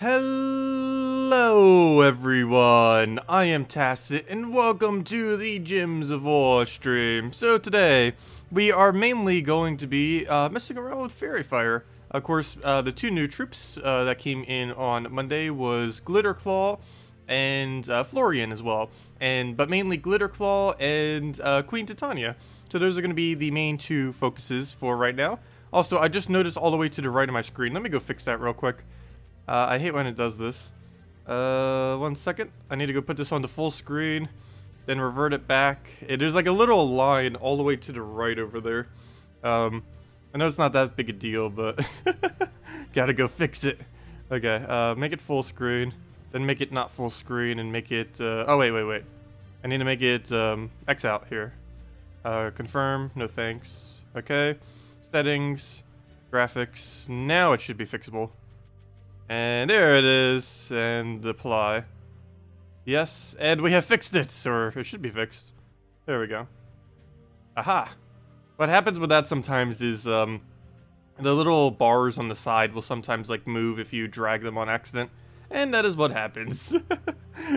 Hello everyone, I am Tacet and welcome to the Gems of War stream. So today, we are mainly going to be messing around with Faerie. Of course, the two new troops that came in on Monday was Glitterclaw and Florian as well. But mainly Glitterclaw and Queen Titania. So those are going to be the main two focuses for right now. Also, I just noticed all the way to the right of my screen. Let me go fix that real quick. I hate when it does this. 1 second. I need to go put this on the full screen, then revert it back. There's like a little line all the way to the right over there. I know it's not that big a deal, but gotta go fix it. Okay, make it full screen, then make it not full screen, and make it, oh wait. I need to make it, X out here. Confirm, no thanks. Okay, settings, graphics, now it should be fixable. And there it is, and apply. Yes, and we have fixed it, or it should be fixed. There we go. Aha! What happens with that sometimes is, the little bars on the side will sometimes, like, move if you drag them on accident. And that is what happens.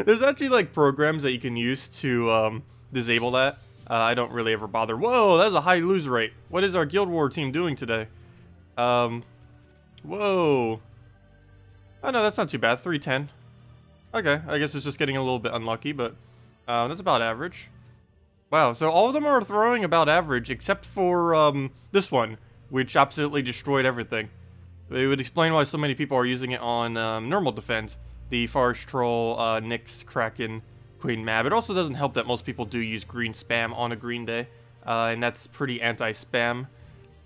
There's actually, like, programs that you can use to, disable that. I don't really ever bother. Whoa, that's a high lose rate. What is our Guild War team doing today? Whoa. Oh no, that's not too bad. 310. Okay, I guess it's just getting a little bit unlucky, but that's about average. Wow, so all of them are throwing about average, except for this one, which absolutely destroyed everything. It would explain why so many people are using it on normal defense. The Forest Troll, Nyx, Kraken, Queen Mab. It also doesn't help that most people do use green spam on a green day, and that's pretty anti-spam.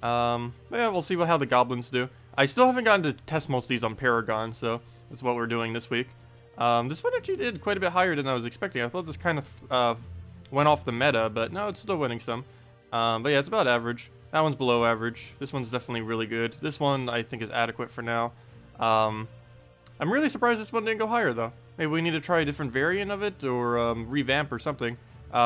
Yeah, we'll see how the goblins do. I still haven't gotten to test most of these on Paragon, so that's what we're doing this week. This one actually did quite a bit higher than I was expecting. I thought this kind of went off the meta, but no, it's still winning some. But yeah, it's about average. That one's below average. This one's definitely really good. This one I think is adequate for now. I'm really surprised this one didn't go higher, though. Maybe we need to try a different variant of it, or revamp or something.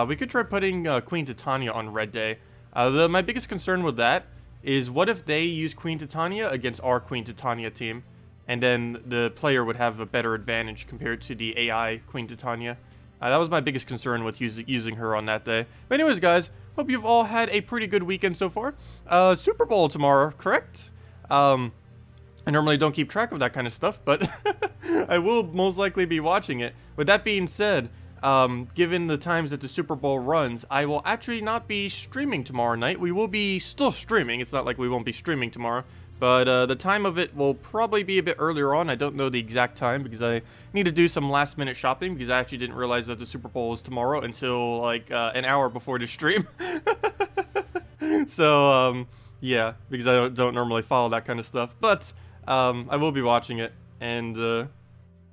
We could try putting Queen Titania on Red Day. My biggest concern with that is what if they use Queen Titania against our Queen Titania team, and then the player would have a better advantage compared to the AI Queen Titania. That was my biggest concern with using her on that day. But anyways, guys, hope you've all had a pretty good weekend so far. Super Bowl tomorrow, correct? I normally don't keep track of that kind of stuff, but I will most likely be watching it. With that being said, given the times that the Super Bowl runs, I will actually not be streaming tomorrow night. We will be still streaming. It's not like we won't be streaming tomorrow. But the time of it will probably be a bit earlier on. I don't know the exact time because I need to do some last minute shopping because I actually didn't realize that the Super Bowl was tomorrow until like an hour before the stream. So, yeah, because I don't normally follow that kind of stuff. But I will be watching it, and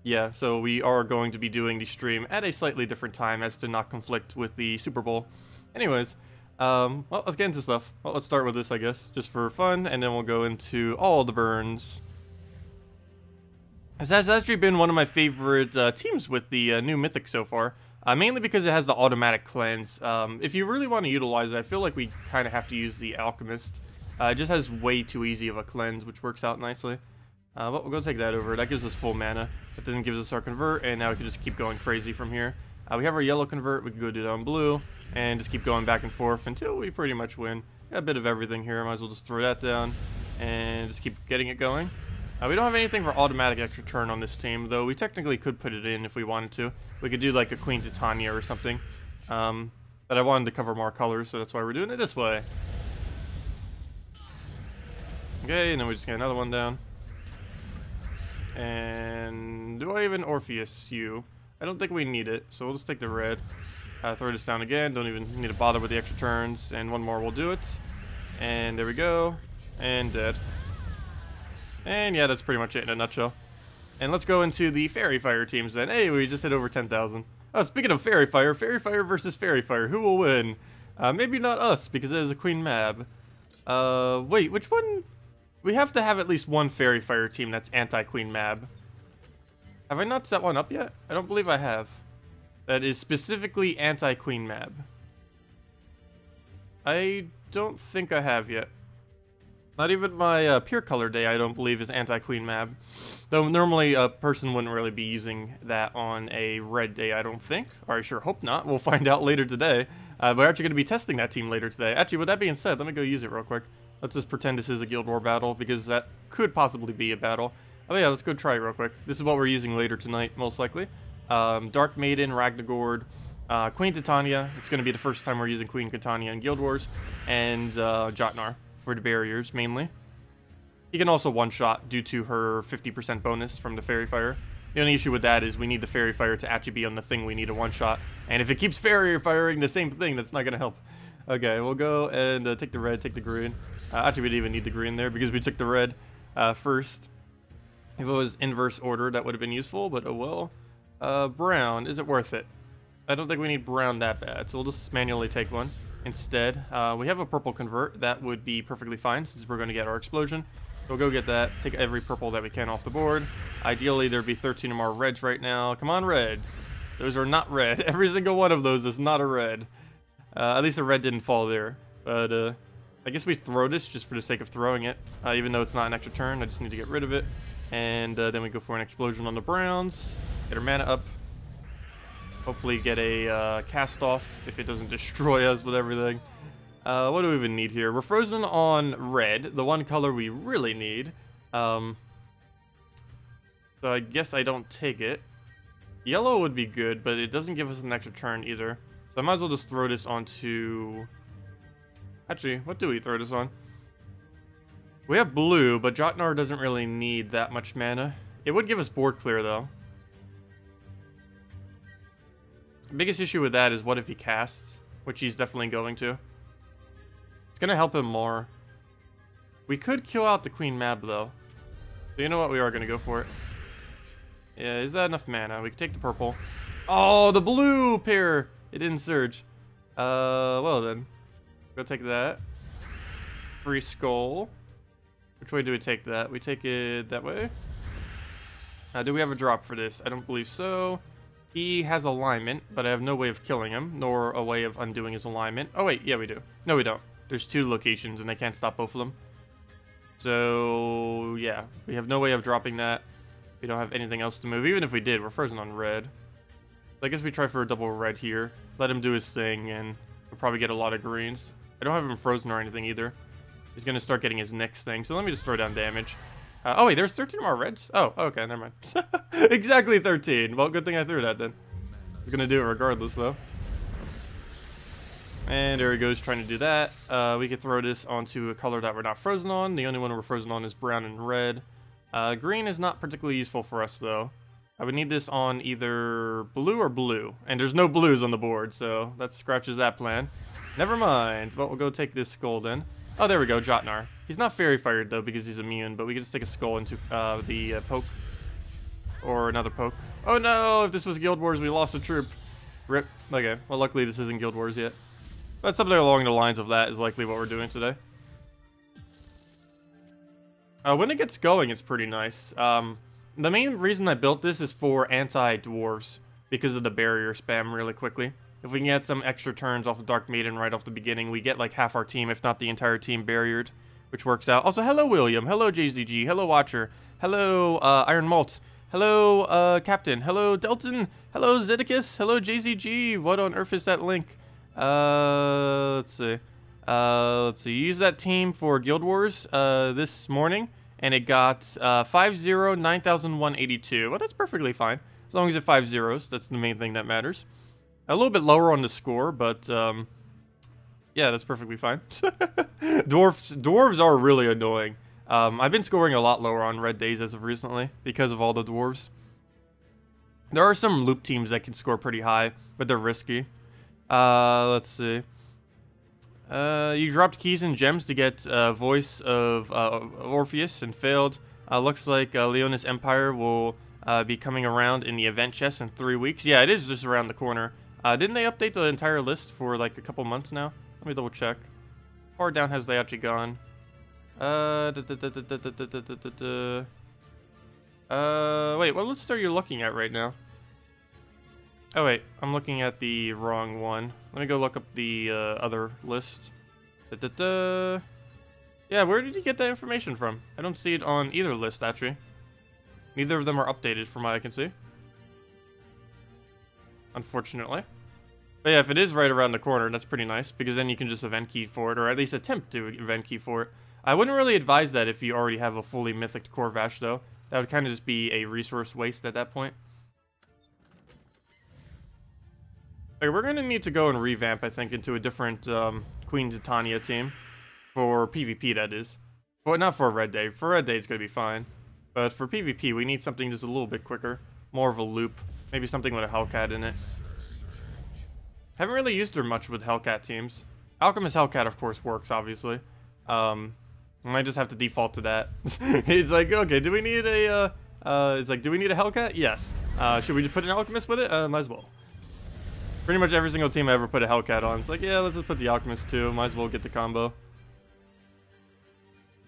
yeah, so we are going to be doing the stream at a slightly different time as to not conflict with the Super Bowl. Anyways, well, let's get into stuff. Well, let's start with this, I guess, just for fun, and then we'll go into all the burns. This has actually been one of my favorite teams with the new Mythic so far, mainly because it has the automatic cleanse. If you really want to utilize it, I feel like we kind of have to use the Alchemist. It just has way too easy of a cleanse, which works out nicely. But we'll go take that over. That gives us full mana. That then gives us our convert, and now we can just keep going crazy from here. We have our yellow convert. We can go do that on blue, and just keep going back and forth until we pretty much win. Got a bit of everything here. Might as well just throw that down and just keep getting it going. We don't have anything for automatic extra turn on this team, though we technically could put it in if we wanted to. We could do like a Queen Titania or something. But I wanted to cover more colors, so that's why we're doing it this way. Okay, and then we just get another one down. And do I even Orpheus you? I don't think we need it, so we'll just take the red. Throw this down again. Don't even need to bother with the extra turns. And one more will do it. And there we go. And dead. And yeah, that's pretty much it in a nutshell. And let's go into the Faerie teams then. Hey, we just hit over 10,000. Oh, speaking of Faerie versus Faerie. Who will win? Maybe not us, because it is a Queen Mab. Wait, which one? We have to have at least one Faerie team that's anti-Queen Mab. Have I not set one up yet? I don't believe I have. That is specifically anti-Queen Mab. I don't think I have yet. Not even my pure color day, I don't believe, is anti-queen mab. Though normally a person wouldn't really be using that on a red day, I don't think. Or I sure hope not. We'll find out later today. We're actually going to be testing that team later today. Actually, with that being said, let me go use it real quick. Let's just pretend this is a Guild War battle, because that could possibly be a battle. Oh yeah, let's go try it real quick. This is what we're using later tonight, most likely. Dark Maiden, Ragnagord, Queen Titania. It's going to be the first time we're using Queen Titania in Guild Wars. And Jotnar for the barriers, mainly. He can also one-shot due to her 50% bonus from the Faerie Fire. The only issue with that is we need the Faerie Fire to actually be on the thing we need a one-shot. And if it keeps Faerie Firing the same thing, that's not going to help. Okay, we'll go and take the red, take the green. Actually, we didn't even need the green there because we took the red first. If it was inverse order, that would have been useful, but oh well. Brown, is it worth it? I don't think we need brown that bad, so we'll just manually take one instead. We have a purple convert. That would be perfectly fine since we're going to get our explosion. We'll go get that, take every purple that we can off the board. Ideally, there'd be 13 or more reds right now. Come on, reds. Those are not red. Every single one of those is not a red. At least the red didn't fall there. But I guess we throw this just for the sake of throwing it. Even though it's not an extra turn, I just need to get rid of it. And then we go for an explosion on the browns. Get our mana up. Hopefully get a cast off if it doesn't destroy us with everything. What do we even need here? We're frozen on red, the one color we really need. So I guess I don't take it. Yellow would be good, but it doesn't give us an extra turn either. So I might as well just throw this onto... Actually, what do we throw this on? We have blue, but Jotnar doesn't really need that much mana. It would give us board clear, though. The biggest issue with that is what if he casts, which he's definitely going to. It's going to help him more. We could kill out the Queen Mab, though. So you know what? We are going to go for it. Yeah, is that enough mana? We can take the purple. Oh, the blue pair! It didn't surge. Well then. Go take that. Free skull. Which way do we take that? We take it that way? Do we have a drop for this? I don't believe so. He has alignment, but I have no way of killing him, nor a way of undoing his alignment. Oh wait, yeah we do. No we don't. There's two locations and I can't stop both of them. So, yeah. We have no way of dropping that. We don't have anything else to move. Even if we did, we're frozen on red. So I guess we try for a double red here. Let him do his thing, and we'll probably get a lot of greens. I don't have him frozen or anything either. He's going to start getting his next thing. So let me just throw down damage. Oh, wait, there's 13 more reds? Oh, okay, never mind. Exactly 13. Well, good thing I threw that then. He's going to do it regardless, though. And there he goes, trying to do that. We could throw this onto a color that we're not frozen on. The only one we're frozen on is brown and red. Green is not particularly useful for us, though. I would need this on either blue or blue. And there's no blues on the board, so that scratches that plan. Never mind, but we'll go take this skull then. Oh, there we go, Jotnar. He's not Faerie Fired, though, because he's immune, but we can just take a skull into the poke. Or another poke. Oh no, if this was Guild Wars, we lost a troop. Rip. Okay, well, luckily this isn't Guild Wars yet. But something along the lines of that is likely what we're doing today. When it gets going, it's pretty nice. The main reason I built this is for anti-dwarves, because of the barrier spam really quickly. If we can get some extra turns off of Dark Maiden right off the beginning, we get like half our team, if not the entire team, barriered, which works out. Also, hello William, hello JZG, hello Watcher, hello Iron Malt, hello Captain, hello Delton, hello Zedicus, hello JZG. What on earth is that link? Let's see. Use that team for Guild Wars this morning, and it got 5-0, 9,182. Well, that's perfectly fine. As long as it 5 zeros, that's the main thing that matters. A little bit lower on the score, but yeah, that's perfectly fine. Dwarves are really annoying. I've been scoring a lot lower on red days as of recently because of all the dwarves. There are some loop teams that can score pretty high, but they're risky. Let's see. You dropped keys and gems to get Voice of Orpheus and failed. Looks like Leonis Empire will be coming around in the event chest in 3 weeks. Yeah, it is just around the corner. Didn't they update the entire list for like a couple months now? Let me double check. How far down has they actually gone? Wait, what list are you looking at right now? Oh wait, I'm looking at the wrong one. Let me go look up the other list. Yeah, Yeah, where did you get that information from? I don't see it on either list, actually. Neither of them are updated from what I can see. Unfortunately. But yeah, if it is right around the corner, that's pretty nice, because then you can just event key for it, or at least attempt to event key for it. I wouldn't really advise that if you already have a fully mythic core Vash, though. That would kind of just be a resource waste at that point. Okay, we're going to need to go and revamp, I think, into a different Queen Titania team. For PvP, that is. But not for Red Day. For Red Day, it's going to be fine. But for PvP, we need something just a little bit quicker. More of a loop. Maybe something with a Hellcat in it. Haven't really used her much with Hellcat teams. Alchemist Hellcat, of course, works, obviously. I might just have to default to that. It's like, okay, do we need a, it's like, do we need a Hellcat? Yes. Should we just put an Alchemist with it? Might as well. Pretty much every single team I ever put a Hellcat on, it's like, yeah, let's just put the Alchemist too. Might as well get the combo.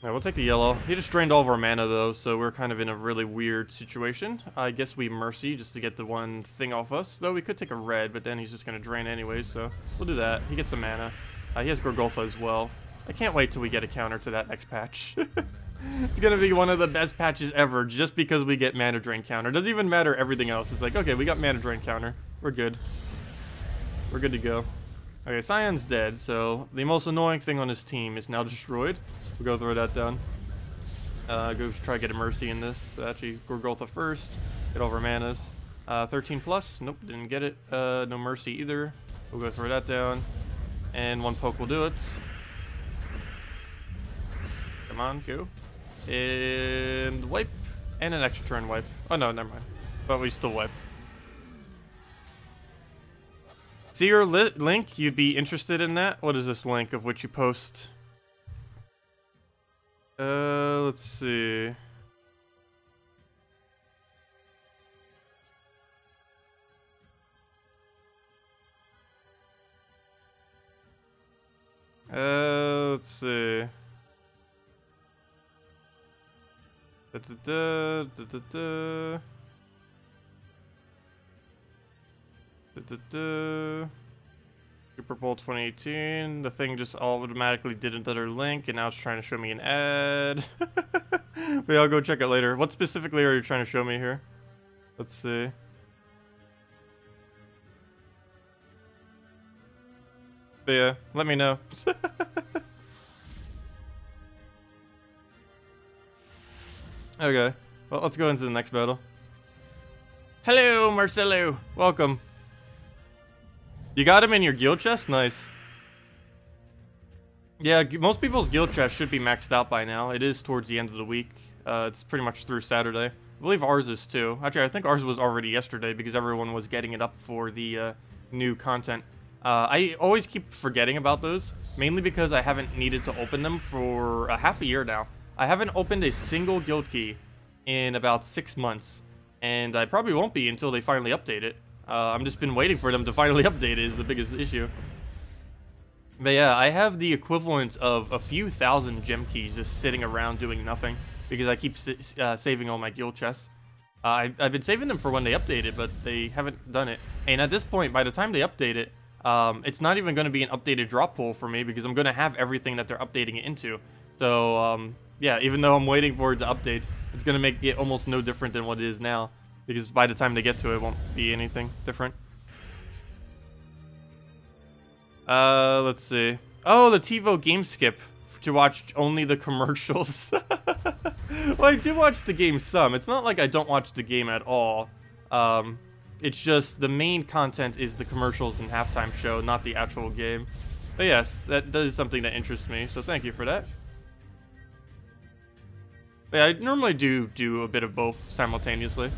Alright, we'll take the yellow. He just drained all of our mana, though, so we're kind of in a really weird situation. I guess we Mercy just to get the one thing off us. Though we could take a red, but then he's just going to drain anyways, so we'll do that. He gets some mana. He has Gorgolfa as well. I can't wait till we get a counter to that next patch. It's going to be one of the best patches ever, just because we get mana drain counter. Doesn't even matter everything else. It's like, okay, we got mana drain counter. We're good. We're good to go. Okay, Cyan's dead, so the most annoying thing on his team is now destroyed. We'll go throw that down. Go try to get a Mercy in this. Actually, Gorgolfa first. Get over manas. 13 plus. Nope, didn't get it. No Mercy either. We'll go throw that down. And one poke will do it. Come on, go. And wipe. And an extra turn wipe. Oh no, never mind. But we still wipe. See your link? You'd be interested in that? What is this link of which you post? Let's see. Let's see. Super Bowl 2018. The thing just automatically did another link, and now it's trying to show me an ad. But yeah, I'll go check it later. What specifically are you trying to show me here? Let's see. But yeah, let me know. Okay, well, let's go into the next battle. Hello, Marcelo. Welcome. You got him in your guild chest? Nice. Yeah, most people's guild chest should be maxed out by now. It is towards the end of the week. It's pretty much through Saturday. I believe ours is too. Actually, I think ours was already yesterday because everyone was getting it up for the new content. I always keep forgetting about those, mainly because I haven't needed to open them for half a year now. I haven't opened a single guild key in about 6 months, and I probably won't be until they finally update it. I'm just been waiting for them to finally update it is the biggest issue. But yeah, I have the equivalent of a few thousand gem keys just sitting around doing nothing because I keep saving all my guild chests. I've been saving them for when they update it, but they haven't done it. And at this point, by the time they update it, it's not even going to be an updated drop pool for me because I'm going to have everything that they're updating it into. So, yeah, even though I'm waiting for it to update, it's going to make it almost no different than what it is now. Because by the time they get to it, it won't be anything different. Let's see. Oh, the TiVo game skip to watch only the commercials. Well, I do watch the game some. It's not like I don't watch the game at all. It's just the main content is the commercials and halftime show, not the actual game. But yes, that is something that interests me, so thank you for that. But yeah, I normally do a bit of both simultaneously.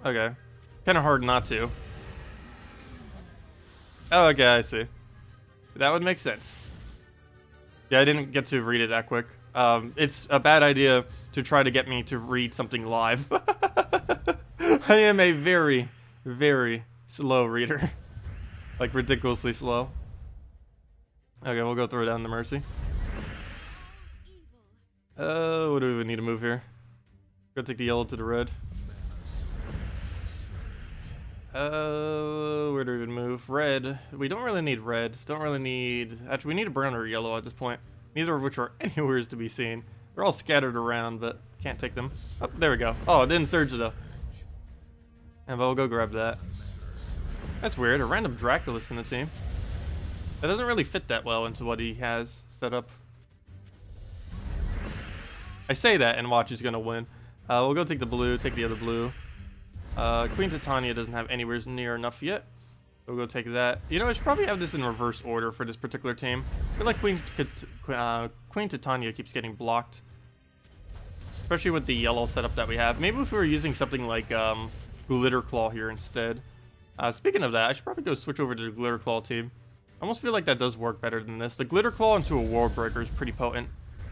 Okay. Kind of hard not to. Oh, okay, I see. That would make sense. Yeah, I didn't get to read it that quick. It's a bad idea to try to get me to read something live. I am a very, very slow reader. Like, ridiculously slow. Okay, we'll go throw down the Mercy. What do we need to move here? Go take the yellow to the red. Where do we even move? Red. We don't really need red. Don't really need... Actually, we need a brown or yellow at this point. Neither of which are anywhere to be seen. They're all scattered around, but can't take them. Oh, there we go. Oh, it didn't surge though. And we'll go grab that. That's weird. A random Draculus in the team. That doesn't really fit that well into what he has set up. I say that, and watch is gonna win. We'll go take the blue, take the other blue. Queen Titania doesn't have anywhere near enough yet. We'll go take that. You know, I should probably have this in reverse order for this particular team. I feel like Queen Titania keeps getting blocked. Especially with the yellow setup that we have. Maybe if we were using something like Glitter Claw here instead. Speaking of that, I should probably go switch over to the Glitter Claw team. I almost feel like that does work better than this. The Glitter Claw into a World Breaker is pretty potent.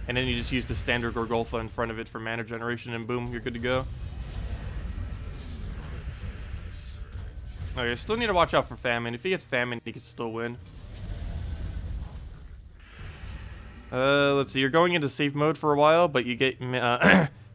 And then you just use the standard Gorgolfa in front of it for mana generation, and boom, you're good to go. Okay, still need to watch out for Famine. If he gets Famine, he can still win. Let's see. You're going into safe mode for a while, but you get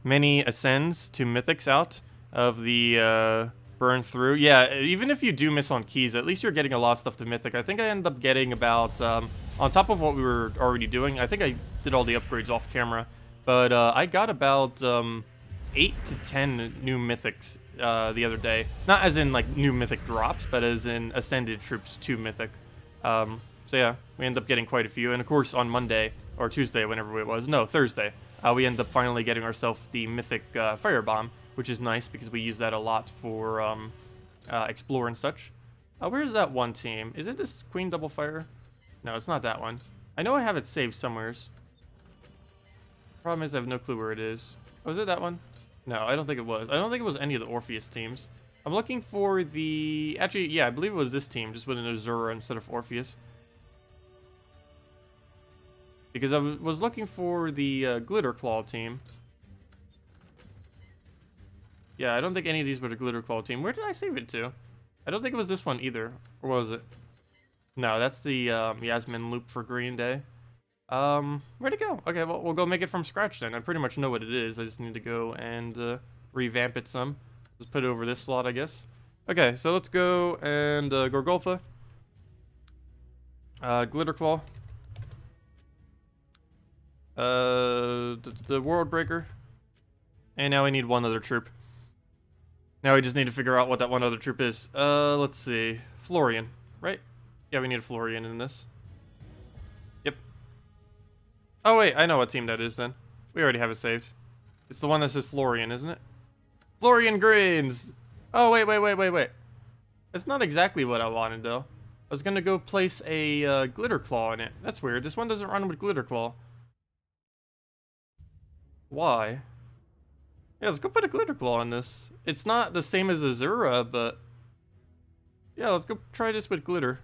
many ascends to Mythics out of the burn through. Yeah, even if you do miss on keys, at least you're getting a lot of stuff to Mythic. I think I ended up getting about, on top of what we were already doing, I think I did all the upgrades off camera, but I got about 8 to 10 new Mythics the other day. Not as in like new Mythic drops, but as in ascended troops to Mythic. So yeah, we end up getting quite a few. And of course on Monday, or Tuesday, whenever it was, no, Thursday, we end up finally getting ourselves the Mythic Firebomb, which is nice because we use that a lot for Explore and such. Where's that one team? Is it this Queen Double Fire? No, it's not that one. I know I have it saved somewheres. Problem is I have no clue where it is. Oh, is it that one? No, I don't think it was. I don't think it was any of the Orpheus teams. I'm looking for the... Actually, yeah, I believe it was this team, just with an Azura instead of Orpheus. Because I was looking for the Glitter Claw team. Yeah, I don't think any of these were the Glitter Claw team. Where did I save it to? I don't think it was this one either. Or was it? No, that's the Yasmin loop for Green Day. Where'd it go? Okay, well, we'll go make it from scratch then. I pretty much know what it is. I just need to go and revamp it some. Just put it over this slot, I guess. Okay, so let's go and Gorgolfa. Glitter Claw. The World Breaker. And now we need one other troop. Now we just need to figure out what that one other troop is. Let's see. Florian, right? Yeah, we need a Florian in this. Yep. Oh, wait, I know what team that is then. We already have it saved. It's the one that says Florian, isn't it? Florian Greens! Oh, wait. That's not exactly what I wanted, though. I was gonna go place a Glitter Claw in it. That's weird. This one doesn't run with Glitter Claw. Why? Yeah, let's go put a Glitter Claw in this. It's not the same as Azura, but... yeah, let's go try this with Glitter.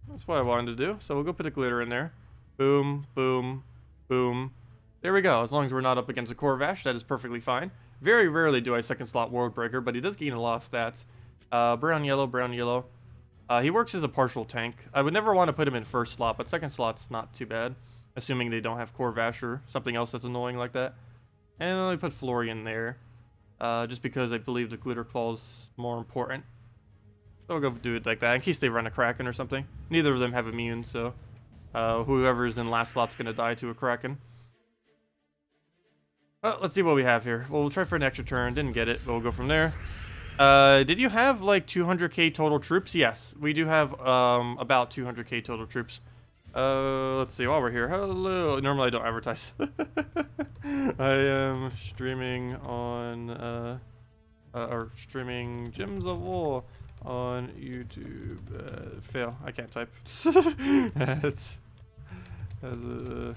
That's what I wanted to do. So we'll go put a Glitter in there. Boom, boom, boom. There we go. As long as we're not up against a Corvash, that is perfectly fine. Very rarely do I second slot World Breaker, but he does gain a lot of stats. Brown, yellow, brown, yellow. He works as a partial tank. I would never want to put him in first slot, but second slot's not too bad. Assuming they don't have Corvash or something else that's annoying like that. And then we put Florian there. Just because I believe the Glitter Claw's more important. So we'll go do it like that, in case they run a Kraken or something. Neither of them have immune, so... whoever's in last slot's gonna die to a Kraken. Well, let's see what we have here. Well, we'll try for an extra turn. Didn't get it, but we'll go from there. Did you have, like, 200k total troops? Yes, we do have, about 200k total troops. Let's see, while we're here. Hello. Normally I don't advertise. I am streaming on, or streaming Gems of War on YouTube. Fail. I can't type. That's as a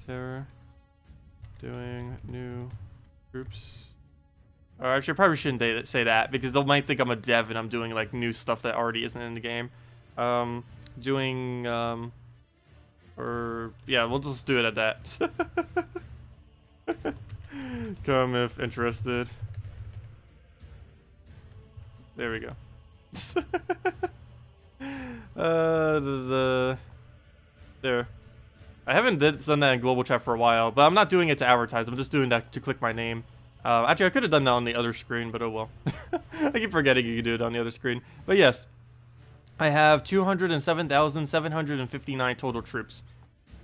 terror doing new troops. Or actually, I probably shouldn't say that because they might think I'm a dev and I'm doing like new stuff that already isn't in the game. Or yeah, we'll just do it at that. Come if interested. There we go. There. I haven't done that in global chat for a while, but I'm not doing it to advertise. I'm just doing that to click my name. Actually, I could have done that on the other screen, but oh well. I keep forgetting you can do it on the other screen. But yes, I have 207,759 total troops.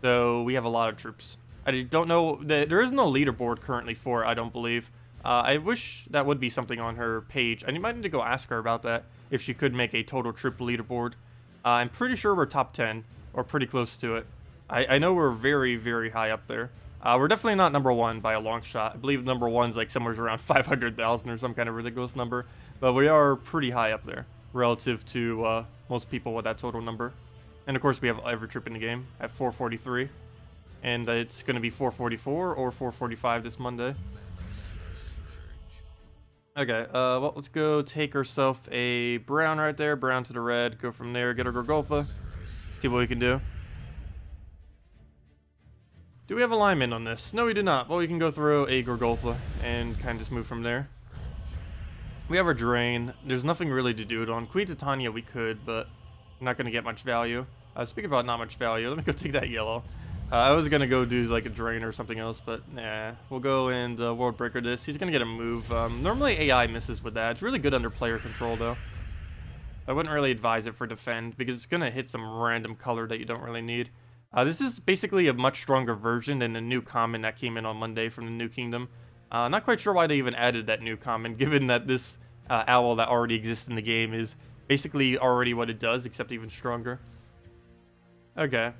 So we have a lot of troops. I don't know, there is no leaderboard currently for it, I don't believe. I wish that would be something on her page. I might need to go ask her about that, if she could make a total troop leaderboard. I'm pretty sure we're top 10, or pretty close to it. I know we're very, very high up there. We're definitely not number 1 by a long shot. I believe number 1's like somewhere around 500,000 or some kind of ridiculous number. But we are pretty high up there, relative to most people with that total number. And of course we have every troop in the game at 443. And it's going to be 444 or 445 this Monday. Okay, well, let's go take ourselves a brown right there. Brown to the red. Go from there, get our Gorgolfa. See what we can do. Do we have alignment on this? No, we do not. Well, we can go through a Gorgolfa and kind of just move from there. We have our Drain. There's nothing really to do it on. Queen Titania we could, but I'm not going to get much value. Speaking about not much value, let me go take that yellow. I was going to go do like a Drain or something else, but nah. We'll go and World Breaker this. He's going to get a move. Normally AI misses with that. It's really good under player control, though. I wouldn't really advise it for defend, because it's going to hit some random color that you don't really need. This is basically a much stronger version than the new common that came in on Monday from the New Kingdom. Not quite sure why they even added that new common, given that this owl that already exists in the game is basically already what it does, except even stronger. Okay.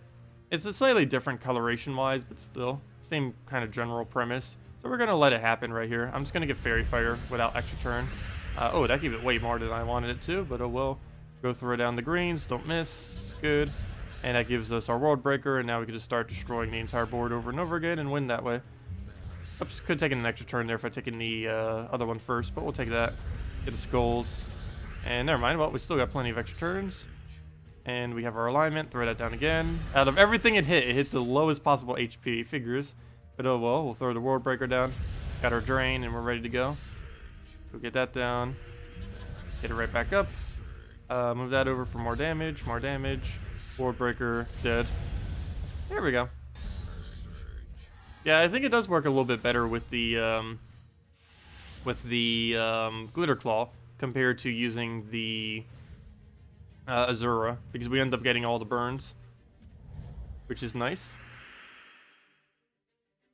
It's a slightly different coloration-wise, but still. Same kind of general premise. So we're going to let it happen right here. I'm just going to get Faerie Fire without extra turn. Oh, that gave it way more than I wanted it to, but oh well. Go throw down the greens, don't miss. Good. And that gives us our World Breaker, and now we can just start destroying the entire board over and over again and win that way. Oops, could have taken an extra turn there if I'd taken the other one first, but we'll take that. Get the skulls. And never mind, well, we still got plenty of extra turns. And we have our alignment, throw that down again. Out of everything it hit the lowest possible HP, figures. But oh well, we'll throw the World Breaker down. Got our Drain, and we're ready to go. Go get that down. Get it right back up. Move that over for more damage, World Breaker, dead. There we go. Yeah, I think it does work a little bit better with the Glitter Claw compared to using the Azura, because we end up getting all the burns, which is nice.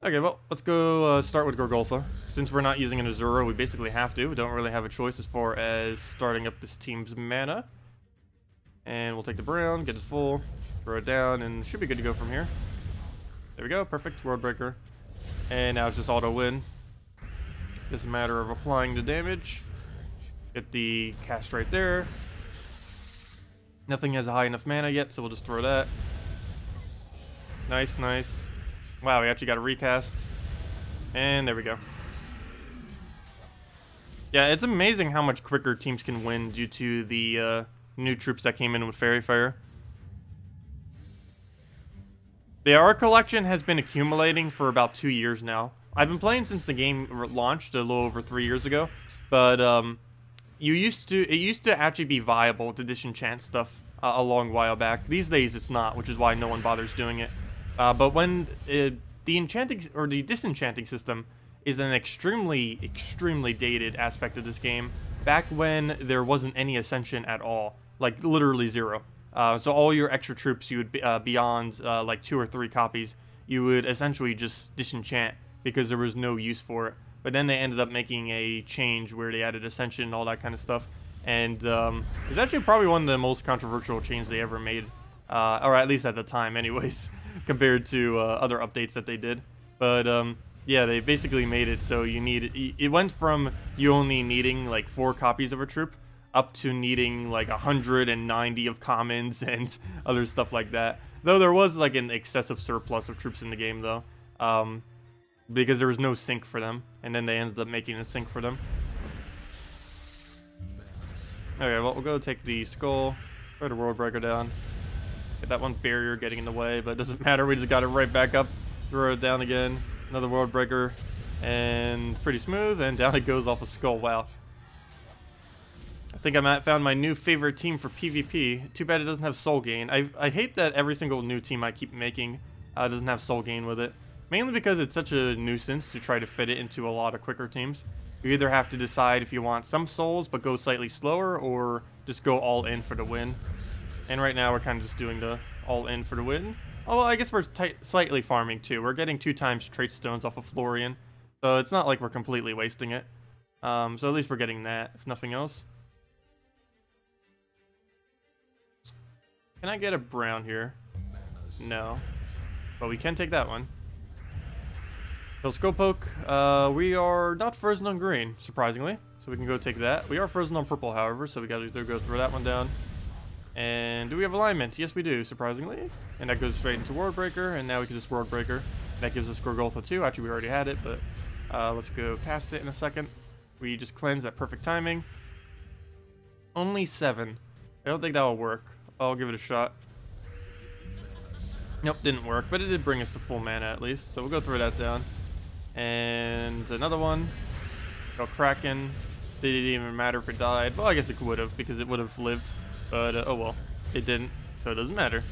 Okay, well, let's go start with Gorgolfa. Since we're not using an Azura, we basically have to. We don't really have a choice as far as starting up this team's mana. And we'll take the brown, get it full, throw it down, and should be good to go from here. There we go, perfect, World Breaker. And now it's just auto-win. Just a matter of applying the damage. Get the cast right there. Nothing has a high enough mana yet, so we'll just throw that. Nice, nice. Wow, we actually got a recast. And there we go. Yeah, it's amazing how much quicker teams can win due to the new troops that came in with Faerie Fire. The art collection has been accumulating for about 2 years now. I've been playing since the game launched a little over 3 years ago, but it used to actually be viable to disenchant stuff a long while back. These days it's not, which is why no one bothers doing it. But when the enchanting or the disenchanting system is an extremely dated aspect of this game, back when there wasn't any ascension at all, like literally zero. So all your extra troops, you would beyond like 2 or 3 copies, you would essentially just disenchant because there was no use for it. But then they ended up making a change where they added ascension and all that kind of stuff. And it's actually probably one of the most controversial changes they ever made, or at least at the time, anyways, compared to other updates that they did. But yeah, they basically made it so it went from you only needing like 4 copies of a troop up to needing like 190 of commons and other stuff like that. Though there was like an excessive surplus of troops in the game though, because there was no sync for them, and then they ended up making a sync for them. Okay, well, we'll go take the skull, throw the World Breaker down. Get that one barrier getting in the way, but it doesn't matter, we just got it right back up. Throw it down again, another World Breaker, and pretty smooth, and down it goes off a skull. Wow. I think I found my new favorite team for PvP. Too bad it doesn't have soul gain. I hate that every single new team I keep making doesn't have soul gain with it. Mainly because it's such a nuisance to try to fit it into a lot of quicker teams. You either have to decide if you want some souls but go slightly slower, or just go all in for the win. And right now we're kind of just doing the all in for the win. Oh, well, I guess we're slightly farming too. We're getting 2 times trait stones off of Florian, so it's not like we're completely wasting it. So at least we're getting that, if nothing else. Can I get a brown here? No. But we can take that one. So scope poke. We are not frozen on green, surprisingly. So we can go take that. We are frozen on purple, however, so we gotta either go throw that one down. And do we have alignment? Yes, we do, surprisingly. And that goes straight into World Breaker, and now we can just World Breaker. That gives us Gorgolfa too. Actually, we already had it, but let's go past it in a second. We just cleanse at perfect timing. Only 7. I don't think that will work. I'll give it a shot. Nope, didn't work, but it did bring us to full mana at least. So we'll go throw that down. And another one. Go Kraken. Didn't even matter if it died. Well, I guess it would have, because it would have lived. But, oh well. It didn't, so it doesn't matter.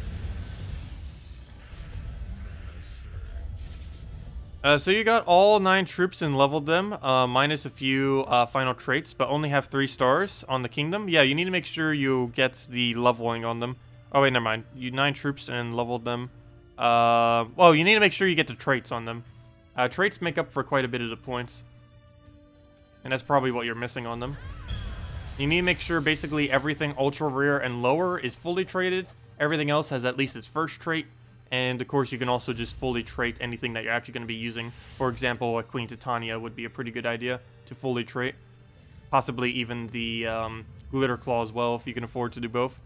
So you got all 9 troops and leveled them, minus a few final traits, but only have 3 stars on the kingdom. Yeah, you need to make sure you get the leveling on them. Oh wait, never mind. You 9 troops and leveled them. Well, you need to make sure you get the traits on them. Traits make up for quite a bit of the points. And that's probably what you're missing on them. You need to make sure basically everything ultra rare and lower is fully traded. Everything else has at least its first trait. And of course, you can also just fully trait anything that you're actually going to be using. For example, a Queen Titania would be a pretty good idea to fully trait. Possibly even the Glitter Claw as well, if you can afford to do both.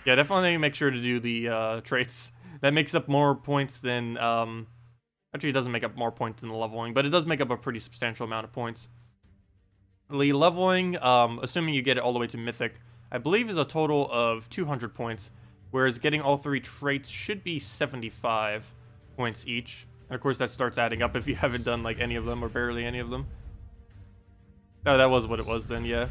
Yeah, definitely make sure to do the traits. That makes up more points than... actually, it doesn't make up more points than the leveling, but it does make up a pretty substantial amount of points. The leveling, assuming you get it all the way to Mythic, I believe is a total of 200 points. Whereas getting all 3 traits should be 75 points each. And of course that starts adding up if you haven't done like any of them or barely any of them. Oh, that was what it was then, yeah.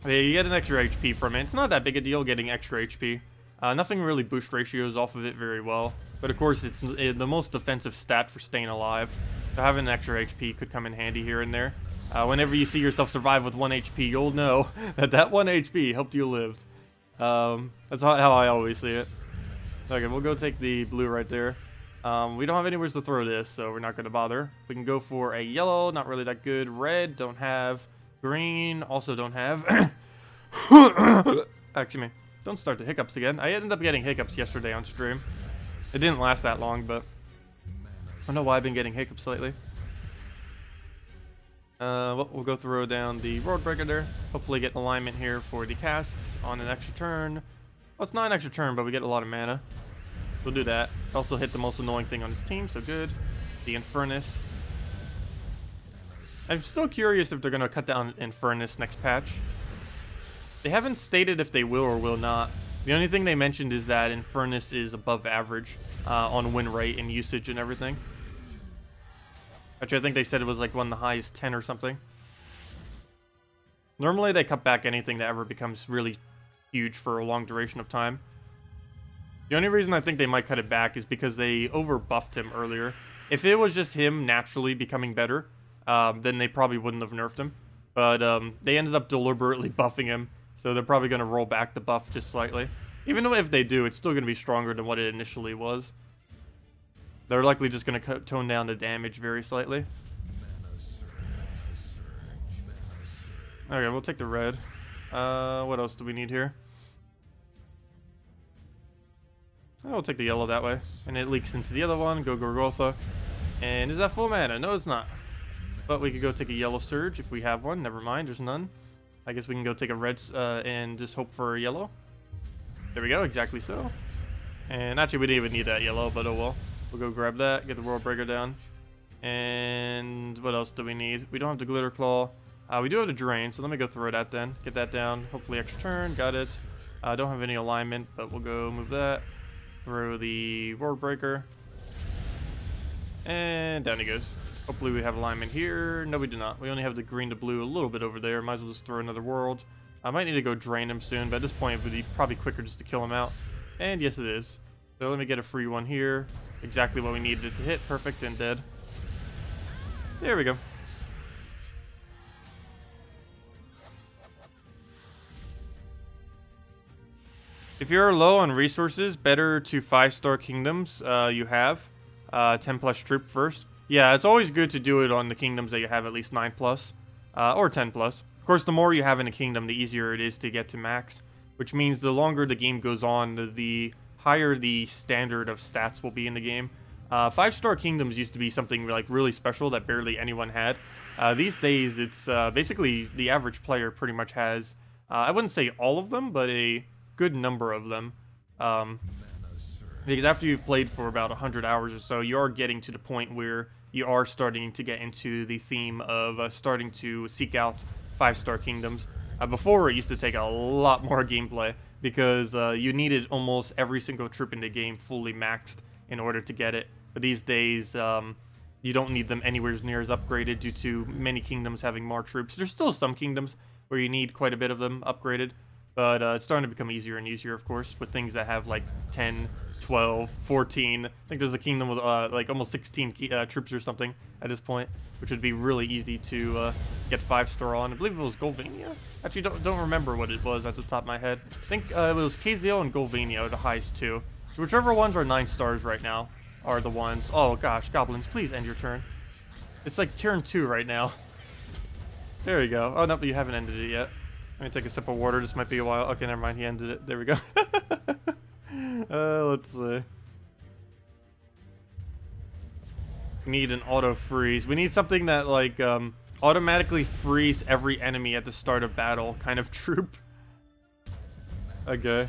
Yeah, you get an extra HP from it. It's not that big a deal getting extra HP. Nothing really boosts ratios off of it very well. But of course it's the most defensive stat for staying alive. So having an extra HP could come in handy here and there. Whenever you see yourself survive with 1 HP, you'll know that 1 HP helped you live. That's how I always see it. Okay, we'll go take the blue right there. We don't have anywhere to throw this, so we're not going to bother. We can go for a yellow, not really that good. Red, don't have. Green, also don't have. Excuse me. Don't start the hiccups again. I ended up getting hiccups yesterday on stream. It didn't last that long, but I don't know why I've been getting hiccups lately. Well, we'll go throw down the World Breaker there. Hopefully get alignment here for the cast on an extra turn. Well, it's not an extra turn, but we get a lot of mana. We'll do that. Also hit the most annoying thing on his team, so good. The Infernus. I'm still curious if they're going to cut down Infernus next patch. They haven't stated if they will or will not. The only thing they mentioned is that Infernus is above average on win rate and usage and everything. Actually, I think they said it was like one of the highest 10 or something. Normally, they cut back anything that ever becomes really huge for a long duration of time. The only reason I think they might cut it back is because they over-buffed him earlier. If it was just him naturally becoming better, then they probably wouldn't have nerfed him. But they ended up deliberately buffing him, so they're probably going to roll back the buff just slightly. Even though if they do, it's still going to be stronger than what it initially was. They're likely just going to tone down the damage very slightly. Okay, we'll take the red. What else do we need here? Oh, we'll take the yellow that way. And it leaks into the other one. Go Gorgolfa. And is that full mana? No, it's not. But we could go take a yellow surge if we have one. Never mind, there's none. I guess we can go take a red and just hope for a yellow. There we go, exactly so. And actually, we didn't even need that yellow, but oh well. We'll go grab that, get the World Breaker down. And what else do we need? We don't have the Glitter Claw. We do have the Drain, so let me go throw that then. Get that down. Hopefully extra turn. Got it. Don't have any alignment, but we'll go move that. Throw the World Breaker. And down he goes. Hopefully we have alignment here. No, we do not. We only have the green to blue a little bit over there. Might as well just throw another World. I might need to go drain him soon, but at this point it would be probably quicker just to kill him out. And yes, it is. So let me get a free one here. Exactly what we needed it to hit. Perfect and dead. There we go. If you're low on resources, better to 5-star kingdoms you have. 10 plus troop first. Yeah, it's always good to do it on the kingdoms that you have at least 9 plus. Or 10 plus. Of course, the more you have in a kingdom, the easier it is to get to max. Which means the longer the game goes on, the higher the standard of stats will be in the game. 5-star kingdoms used to be something like really special that barely anyone had. These days, it's basically the average player pretty much has, I wouldn't say all of them, but a good number of them. Because after you've played for about 100 hours or so, you are getting to the point where you are starting to get into the theme of starting to seek out 5-star kingdoms. Before, it used to take a lot more gameplay because you needed almost every single troop in the game fully maxed in order to get it. But these days, you don't need them anywhere near as upgraded due to many kingdoms having more troops. There's still some kingdoms where you need quite a bit of them upgraded, but it's starting to become easier and easier, of course, with things that have like 10, 12, 14. I think there's a kingdom with like almost 16 troops or something at this point, which would be really easy to get 5-star on. I believe it was Golvania. Actually, don't remember what it was at the top of my head. I think it was KZL and Golvania are the highest two. So whichever ones are 9 stars right now are the ones. Oh gosh, goblins, please end your turn. It's like turn 2 right now. There we go. Oh no, but you haven't ended it yet. Let me take a sip of water. This might be a while. Okay, never mind. He ended it. There we go. Let's see. We need an auto freeze. We need something that like automatically freeze every enemy at the start of battle kind of troop. Okay.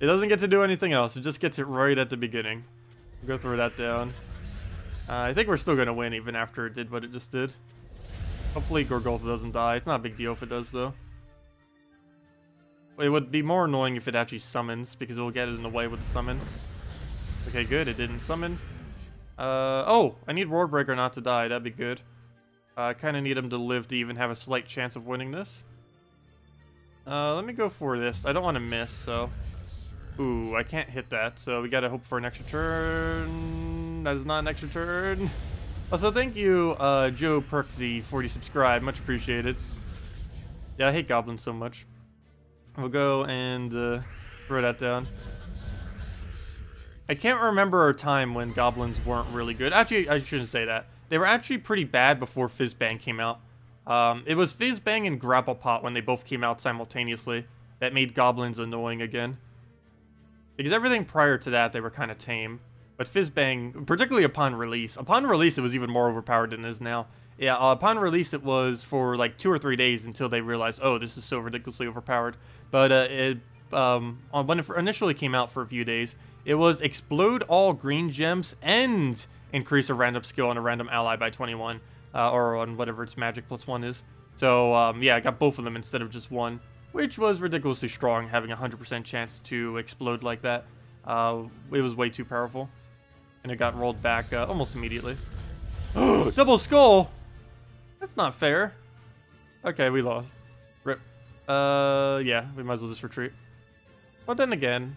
It doesn't get to do anything else. It just gets it right at the beginning. We'll go throw that down. I think we're still going to win even after it did what it just did. Hopefully Gorgolfa doesn't die. It's not a big deal if it does, though. It would be more annoying if it actually summons, because it will get it in the way with the summon. Okay, good. It didn't summon. Oh! I need Wardbreaker not to die. That'd be good. I kind of need him to live to even have a slight chance of winning this. Let me go for this. I don't want to miss, so... Ooh, I can't hit that, so we gotta hope for an extra turn. That is not an extra turn. Also, thank you, Joe Perksy, for the subscribe. Much appreciated. Yeah, I hate goblins so much. We'll go and throw that down. I can't remember a time when goblins weren't really good. Actually, I shouldn't say that. They were actually pretty bad before Fizzbang came out. It was Fizzbang and Grapplepot when they both came out simultaneously that made goblins annoying again. Because everything prior to that, they were kind of tame. But Fizzbang, particularly upon release, it was even more overpowered than it is now. Yeah, upon release, it was for like 2 or 3 days until they realized, oh, this is so ridiculously overpowered. But when it initially came out for a few days, it was explode all green gems and increase a random skill on a random ally by 21, or on whatever its magic +1 is. So, yeah, I got both of them instead of just one, which was ridiculously strong, having a 100% chance to explode like that. It was way too powerful, and it got rolled back almost immediately. Double skull! That's not fair. Okay, we lost. Rip. Yeah, we might as well just retreat. But then again,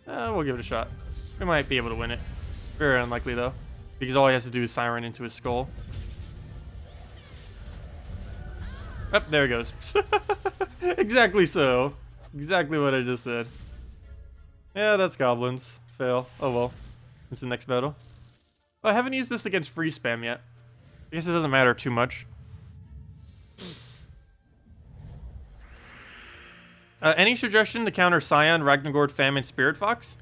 we'll give it a shot. We might be able to win it. Very unlikely, though, because all he has to do is Siren into his skull. Oh, there it goes. Exactly so. Exactly what I just said. Yeah, that's goblins. Fail. Oh well. It's the next battle. Oh, I haven't used this against free spam yet. I guess it doesn't matter too much. Any suggestion to counter Scion, Ragnagord, Famine, Spirit Fox?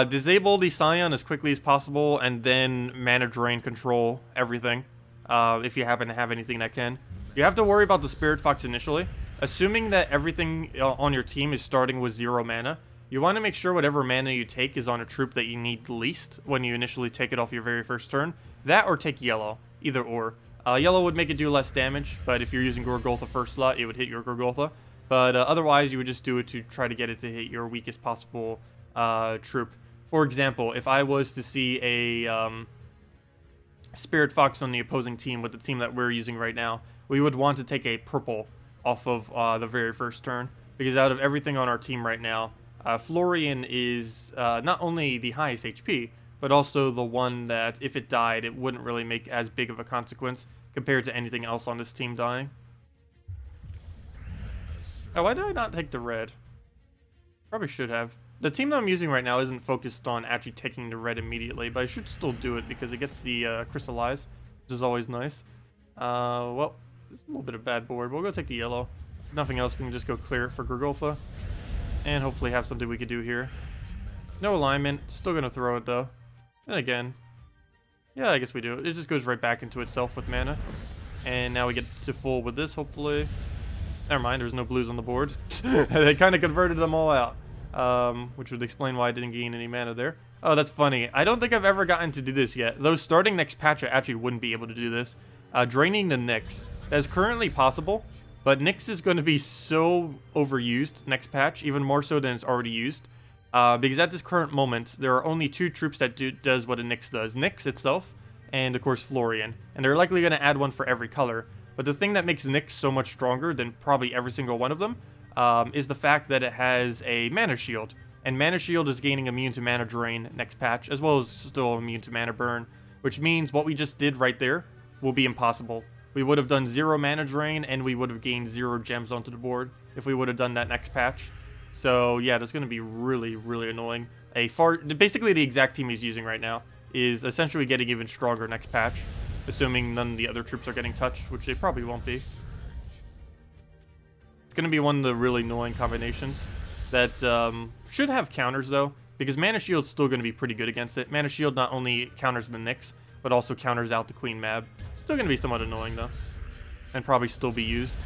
Disable the Scion as quickly as possible and then mana drain control everything. If you happen to have anything that can. You have to worry about the Spirit Fox initially. Assuming that everything on your team is starting with 0 mana, you want to make sure whatever mana you take is on a troop that you need least when you initially take it off your very first turn. That or take yellow. Either or. Yellow would make it do less damage, but if you're using Gorgolfa first slot, it would hit your Gorgolfa. But otherwise, you would just do it to try to get it to hit your weakest possible troop. For example, if I was to see a Spirit Fox on the opposing team with the team that we're using right now, we would want to take a purple off of the very first turn. Because out of everything on our team right now, Florian is not only the highest HP, but also the one that if it died, it wouldn't really make as big of a consequence compared to anything else on this team dying. Oh, why did I not take the red? Probably should have. The team that I'm using right now isn't focused on actually taking the red immediately, but I should still do it because it gets the crystallize, which is always nice. Well, it's a little bit of bad board. We'll go take the yellow. If nothing else, we can just go clear it for Gurgulfa. And hopefully have something we could do here. No alignment. Still going to throw it, though. And again. Yeah, I guess we do. It just goes right back into itself with mana. And now we get to full with this, hopefully. Never mind, there's no blues on the board. They kind of converted them all out. Which would explain why I didn't gain any mana there. Oh, that's funny. I don't think I've ever gotten to do this yet. Though starting next patch, I actually wouldn't be able to do this. Draining the Nyx. That is currently possible. But Nyx is going to be so overused next patch, even more so than it's already used. Because at this current moment, there are only two troops that does what a Nyx does. Nyx itself, and of course Florian. And they're likely going to add one for every color. But the thing that makes Nyx so much stronger than probably every single one of them is the fact that it has a mana shield. And mana shield is gaining immune to mana drain next patch, as well as still immune to mana burn. Which means what we just did right there will be impossible. We would have done 0 mana drain, and we would have gained 0 gems onto the board if we would have done that next patch. So yeah, that's going to be really, really annoying. Basically the exact team he's using right now is essentially getting even stronger next patch, assuming none of the other troops are getting touched, which they probably won't be. It's going to be one of the really annoying combinations that should have counters, though, because Mana Shield's still going to be pretty good against it. Mana Shield not only counters the Nyx, but also counters out the Queen Mab. Still going to be somewhat annoying, though, and probably still be used.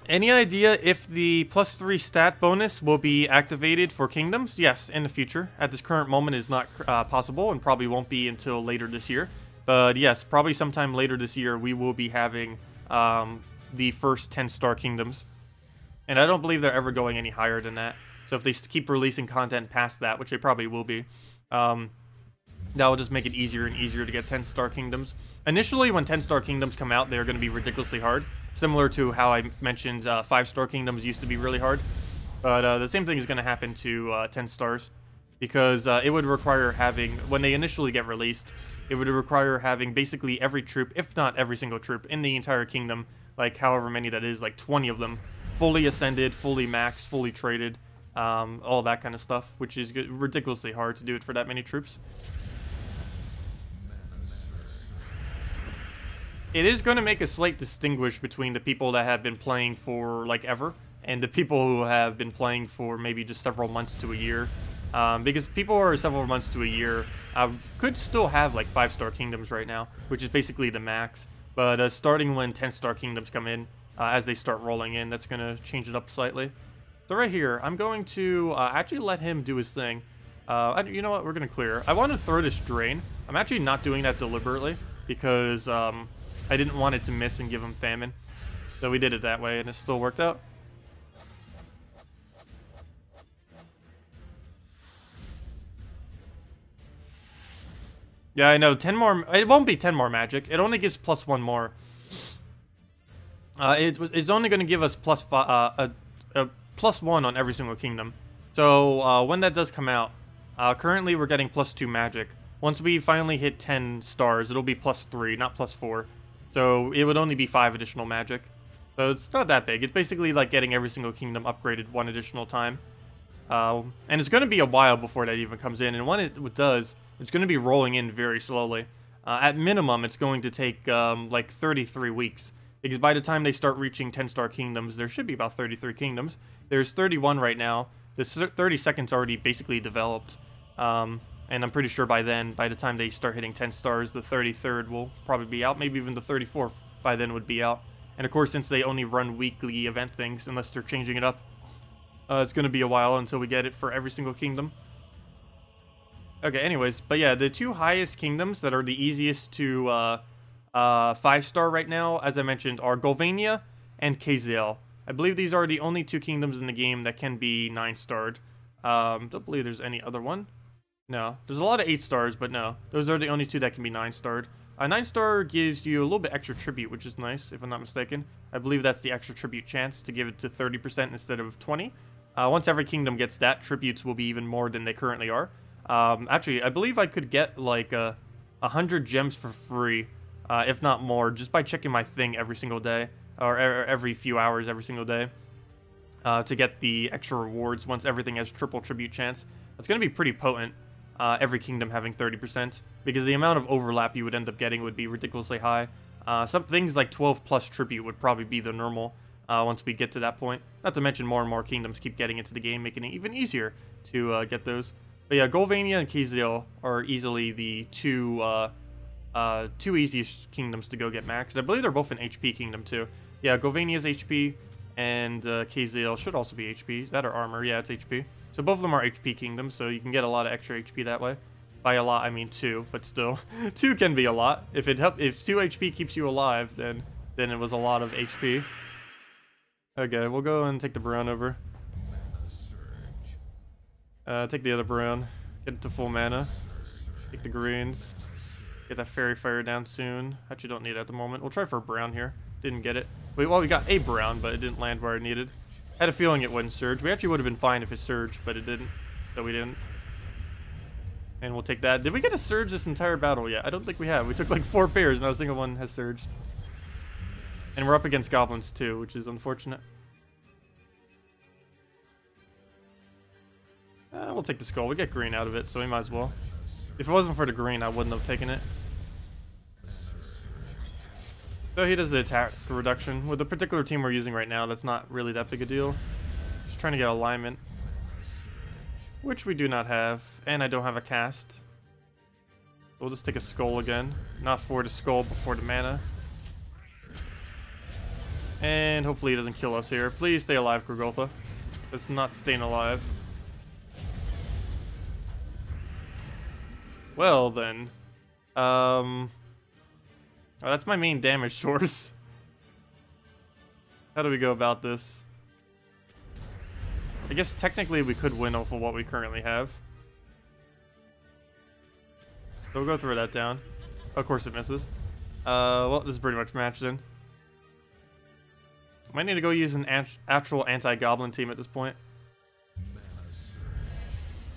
Any idea if the +3 stat bonus will be activated for Kingdoms? Yes, in the future. At this current moment, is not possible, and probably won't be until later this year. But yes, probably sometime later this year, we will be having the first 10-star Kingdoms. And I don't believe they're ever going any higher than that. So if they keep releasing content past that, which they probably will be, that will just make it easier and easier to get 10-star Kingdoms. Initially, when 10-star Kingdoms come out, they're going to be ridiculously hard. Similar to how I mentioned 5-star Kingdoms used to be really hard. But the same thing is going to happen to 10 stars. Because it would require having, when they initially get released, it would require having basically every troop, if not every single troop, in the entire kingdom, like however many that is, like 20 of them, fully ascended, fully maxed, fully traded, all that kind of stuff, which is ridiculously hard to do it for that many troops. It is going to make a slight distinguish between the people that have been playing for like ever and the people who have been playing for maybe just several months to a year. Because people who are several months to a year could still have like 5-star Kingdoms right now, which is basically the max. But starting when 10-star Kingdoms come in, as they start rolling in, that's going to change it up slightly. So right here, I'm going to actually let him do his thing. You know what? We're going to clear. I want to throw this Drain. I'm actually not doing that deliberately because I didn't want it to miss and give him Famine. So we did it that way, and it still worked out. Yeah, I know. 10 more. It won't be 10 more magic. It only gives +1 more. It's only going to give us +1 on every single kingdom. So when that does come out, currently we're getting +2 magic. Once we finally hit 10 stars, it'll be +3, not +4. So it would only be 5 additional magic. So it's not that big. It's basically like getting every single kingdom upgraded 1 additional time. And it's going to be a while before that even comes in. And when it does, it's going to be rolling in very slowly. At minimum, it's going to take like 33 weeks. Because by the time they start reaching 10-star kingdoms, there should be about 33 kingdoms. There's 31 right now. The 32nd's already basically developed. And I'm pretty sure by then, by the time they start hitting 10 stars, the 33rd will probably be out. Maybe even the 34th by then would be out. And of course, since they only run weekly event things, unless they're changing it up, it's going to be a while until we get it for every single kingdom. Okay, anyways, but yeah, the 2 highest kingdoms that are the easiest to 5-star right now, as I mentioned, are Golvania and Kazel. I believe these are the only 2 kingdoms in the game that can be 9-starred. Don't believe there's any other one. No, there's a lot of 8 stars, but no. Those are the only 2 that can be 9-starred. A 9-star gives you a little bit extra tribute, which is nice, if I'm not mistaken. I believe that's the extra tribute chance to give it to 30% instead of 20. Once every kingdom gets that, tributes will be even more than they currently are. Actually, I believe I could get like 100 gems for free, if not more, just by checking my thing every single day, or every few hours every single day, to get the extra rewards once everything has triple tribute chance. It's going to be pretty potent, every kingdom having 30%, because the amount of overlap you would end up getting would be ridiculously high. Some things like 12 plus tribute would probably be the normal once we get to that point. Not to mention more and more kingdoms keep getting into the game, making it even easier to get those. But yeah, Golvania and Kazil are easily the two easiest kingdoms to go get maxed. I believe they're both an HP kingdom too. Yeah, Golvania's HP, and Kazil should also be HP. That or armor, yeah, it's HP. So both of them are HP kingdoms, so you can get a lot of extra HP that way. By a lot, I mean 2, but still, 2 can be a lot. If 2 HP keeps you alive, then it was a lot of HP. Okay, we'll go and take the Brown over. Take the other Brown. Get it to full mana. Take the greens. Get that Faerie Fire down soon. Actually, don't need it at the moment. We'll try for a Brown here. Didn't get it. Well, we got a Brown, but it didn't land where I needed. Had a feeling it wouldn't surge. We actually would have been fine if it surged, but it didn't. So we didn't. And we'll take that. Did we get a surge this entire battle yet? I don't think we have. We took like 4 pairs, not a single one has surged. And we're up against goblins too, which is unfortunate. We'll take the skull. We get green out of it, so we might as well. If it wasn't for the green, I wouldn't have taken it. So he does the attack reduction. With the particular team we're using right now, that's not really that big a deal. Just trying to get alignment. Which we do not have. And I don't have a cast. We'll just take a skull again. Not for the skull, but for the mana. And hopefully he doesn't kill us here. Please stay alive, Grogoltha. That's not staying alive. Well then. Oh, that's my main damage source. How do we go about this? I guess technically we could win off of what we currently have. So we'll go throw that down. Of course it misses. Well, this is pretty much matched in. Might need to go use an actual anti-goblin team at this point.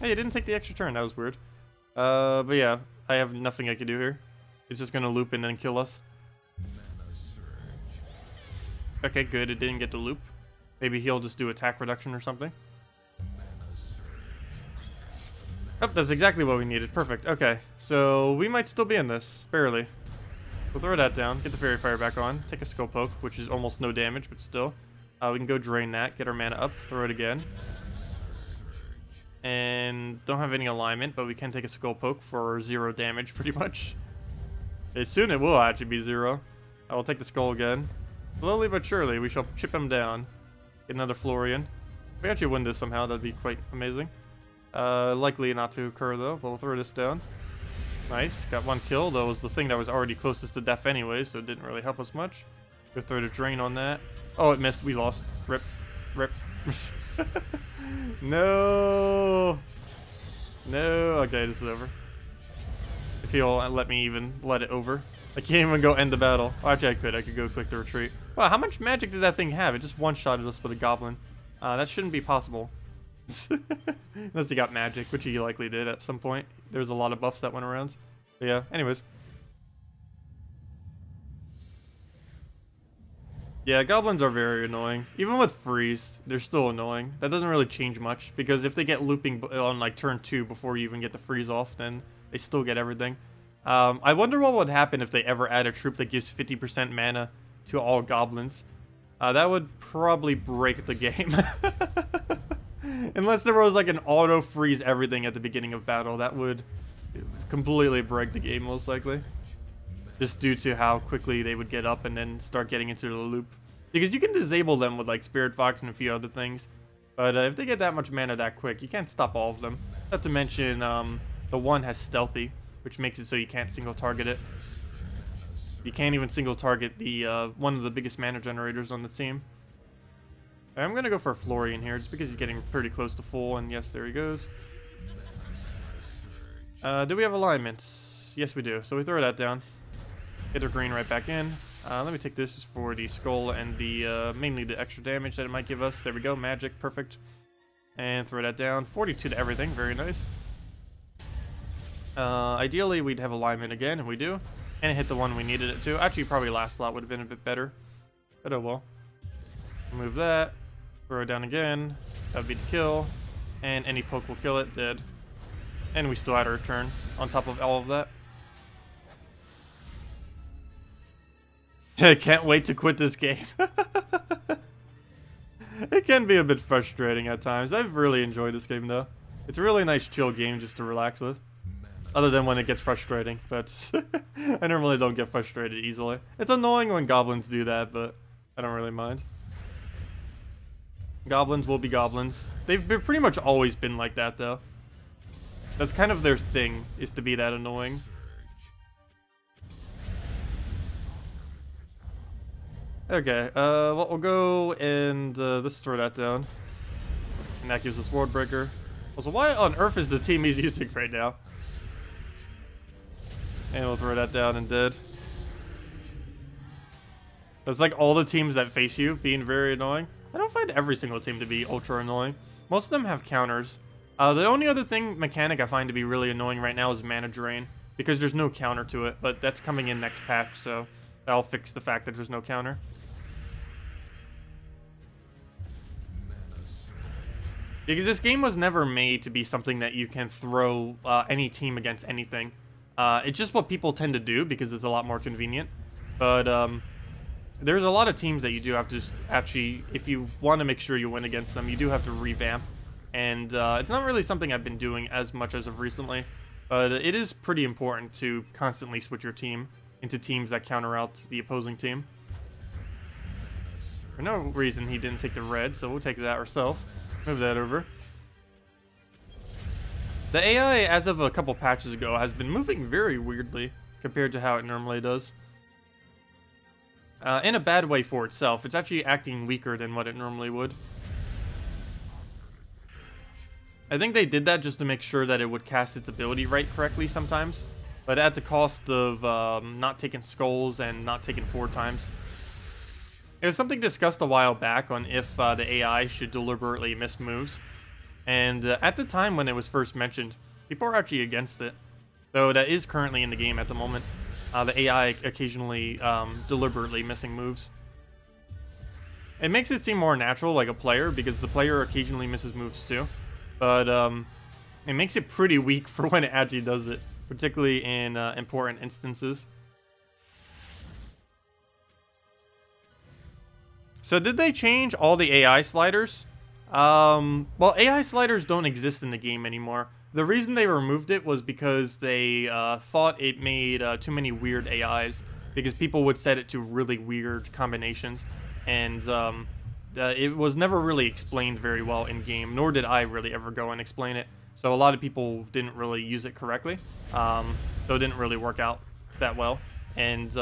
Hey, you didn't take the extra turn. That was weird. But yeah, I have nothing I can do here. It's just gonna loop and then kill us. Okay, good. It didn't get to loop. Maybe he'll just do attack reduction or something. Oh, that's exactly what we needed. Perfect. Okay, so we might still be in this. Barely. We'll throw that down. Get the Faerie Fire back on. Take a Skull Poke, which is almost no damage, but still. We can go drain that. Get our mana up. Throw it again. And don't have any alignment, but we can take a Skull Poke for 0 damage, pretty much. Soon it will actually be 0. I will take the Skull again. Slowly but surely, we shall chip him down. Get another Florian. If we actually win this somehow, that'd be quite amazing. Likely not to occur, though, but we'll throw this down. Nice. Got 1 kill. That was the thing that was already closest to death anyway, so it didn't really help us much. Go throw the drain on that. Oh, it missed. We lost. Rip. Rip. No. No. Okay, this is over. If he'll let me even let it over. I can't even go end the battle. Oh, actually, I could. I could go click the retreat. Wow, how much magic did that thing have? It just one-shotted us with a goblin. That shouldn't be possible. Unless he got magic, which he likely did at some point. There's a lot of buffs that went around. But yeah, anyways. Yeah, goblins are very annoying. Even with freeze, they're still annoying. That doesn't really change much, because if they get looping on like turn 2 before you even get the freeze off, then they still get everything. I wonder what would happen if they ever add a troop that gives 50% mana to all goblins. That would probably break the game. Unless there was like an auto freeze everything at the beginning of battle, that would completely break the game most likely. Just due to how quickly they would get up and then start getting into the loop. Because you can disable them with like Spirit Fox and a few other things. But if they get that much mana that quick, you can't stop all of them. Not to mention, the one has Stealthy, which makes it so you can't single target it. You can't even single target the one of the biggest mana generators on the team. I'm gonna go for a Florian here, just because he's getting pretty close to full, and yes, there he goes. Do we have alignments? Yes, we do. So we throw that down. Get our green right back in. Let me take this for the skull and the mainly the extra damage that it might give us. There we go, magic, perfect. And throw that down. 42 to everything, very nice. Ideally, we'd have alignment again, and we do. And it hit the one we needed it to. Actually, probably last slot would have been a bit better. But oh well. Remove that. Throw it down again. That would be the kill. And any poke will kill it, dead. And we still had our turn on top of all of that. I can't wait to quit this game. It can be a bit frustrating at times. I've really enjoyed this game though. It's a really nice chill game just to relax with. Other than when it gets frustrating, but I normally don't get frustrated easily. It's annoying when goblins do that, but I don't really mind. Goblins will be goblins. They've pretty much always been like that though. That's kind of their thing, is to be that annoying. Okay, well, we'll go and let's throw that down. And that gives us World Breaker. Also, why on earth is the team he's using right now? And we'll throw that down and dead. That's like all the teams that face you being very annoying. I don't find every single team to be ultra annoying. Most of them have counters. The only other mechanic I find to be really annoying right now is mana drain, because there's no counter to it, but that's coming in next patch, so that'll fix the fact that there's no counter. Because this game was never made to be something that you can throw any team against anything. It's just what people tend to do because it's a lot more convenient. But there's a lot of teams that you do have to actually, if you want to make sure you win against them, you do have to revamp. And it's not really something I've been doing as much as of recently. But it is pretty important to constantly switch your team into teams that counter out the opposing team. For no reason he didn't take the red, so we'll take that ourselves. Move that over. The AI, as of a couple patches ago, has been moving very weirdly compared to how it normally does. In a bad way for itself. It's actually acting weaker than what it normally would. I think they did that just to make sure that it would cast its ability right correctly sometimes. But at the cost of not taking skulls and not taking 4 times. It was something discussed a while back on if the AI should deliberately miss moves. And at the time when it was first mentioned, people were actually against it. Though that is currently in the game at the moment. The AI occasionally deliberately missing moves. It makes it seem more natural like a player, because the player occasionally misses moves too. But it makes it pretty weak for when it actually does it. Particularly in important instances. So did they change all the AI sliders? Well, AI sliders don't exist in the game anymore. The reason they removed it was because they thought it made too many weird AIs. Because people would set it to really weird combinations. And it was never really explained very well in-game. Nor did I really ever go and explain it. So a lot of people didn't really use it correctly. So it didn't really work out that well. And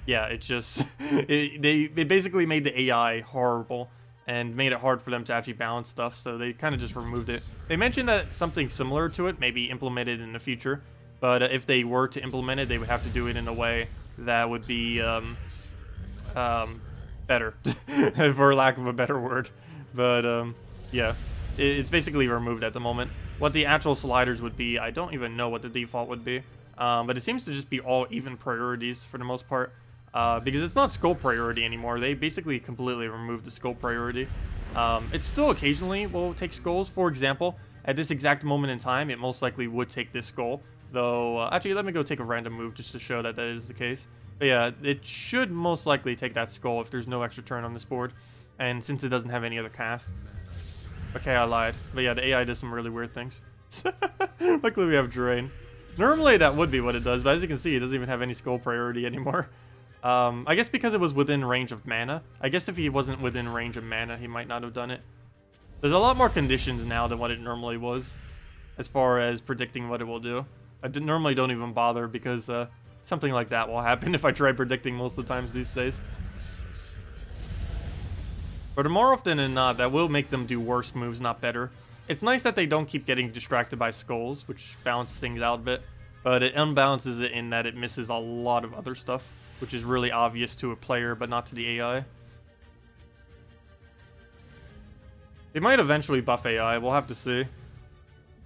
yeah, it just they basically made the AI horrible and made it hard for them to actually balance stuff, so they kind of just removed it. They mentioned that something similar to it may be implemented in the future, but if they were to implement it, they would have to do it in a way that would be better, for lack of a better word. But yeah, it's basically removed at the moment. What the actual sliders would be, I don't even know what the default would be, but it seems to just be all even priorities for the most part. Because it's not skull priority anymore. They basically completely removed the skull priority. It still occasionally will take skulls. For example, at this exact moment in time, it most likely would take this skull. Though, actually, let me go take a random move just to show that that is the case. But yeah, it should most likely take that skull if there's no extra turn on this board. And since it doesn't have any other cast. Okay, I lied. But yeah, the AI does some really weird things. Luckily, we have Drain. Normally, that would be what it does. But as you can see, it doesn't even have any skull priority anymore. I guess because it was within range of mana. I guess if he wasn't within range of mana, he might not have done it. There's a lot more conditions now than what it normally was, as far as predicting what it will do. I normally don't even bother because something like that will happen if I try predicting most of the times these days. But more often than not, that will make them do worse moves, not better. It's nice that they don't keep getting distracted by skulls, which balances things out a bit. but it unbalances it in that it misses a lot of other stuff, which is really obvious to a player, but not to the AI. They might eventually buff AI, we'll have to see.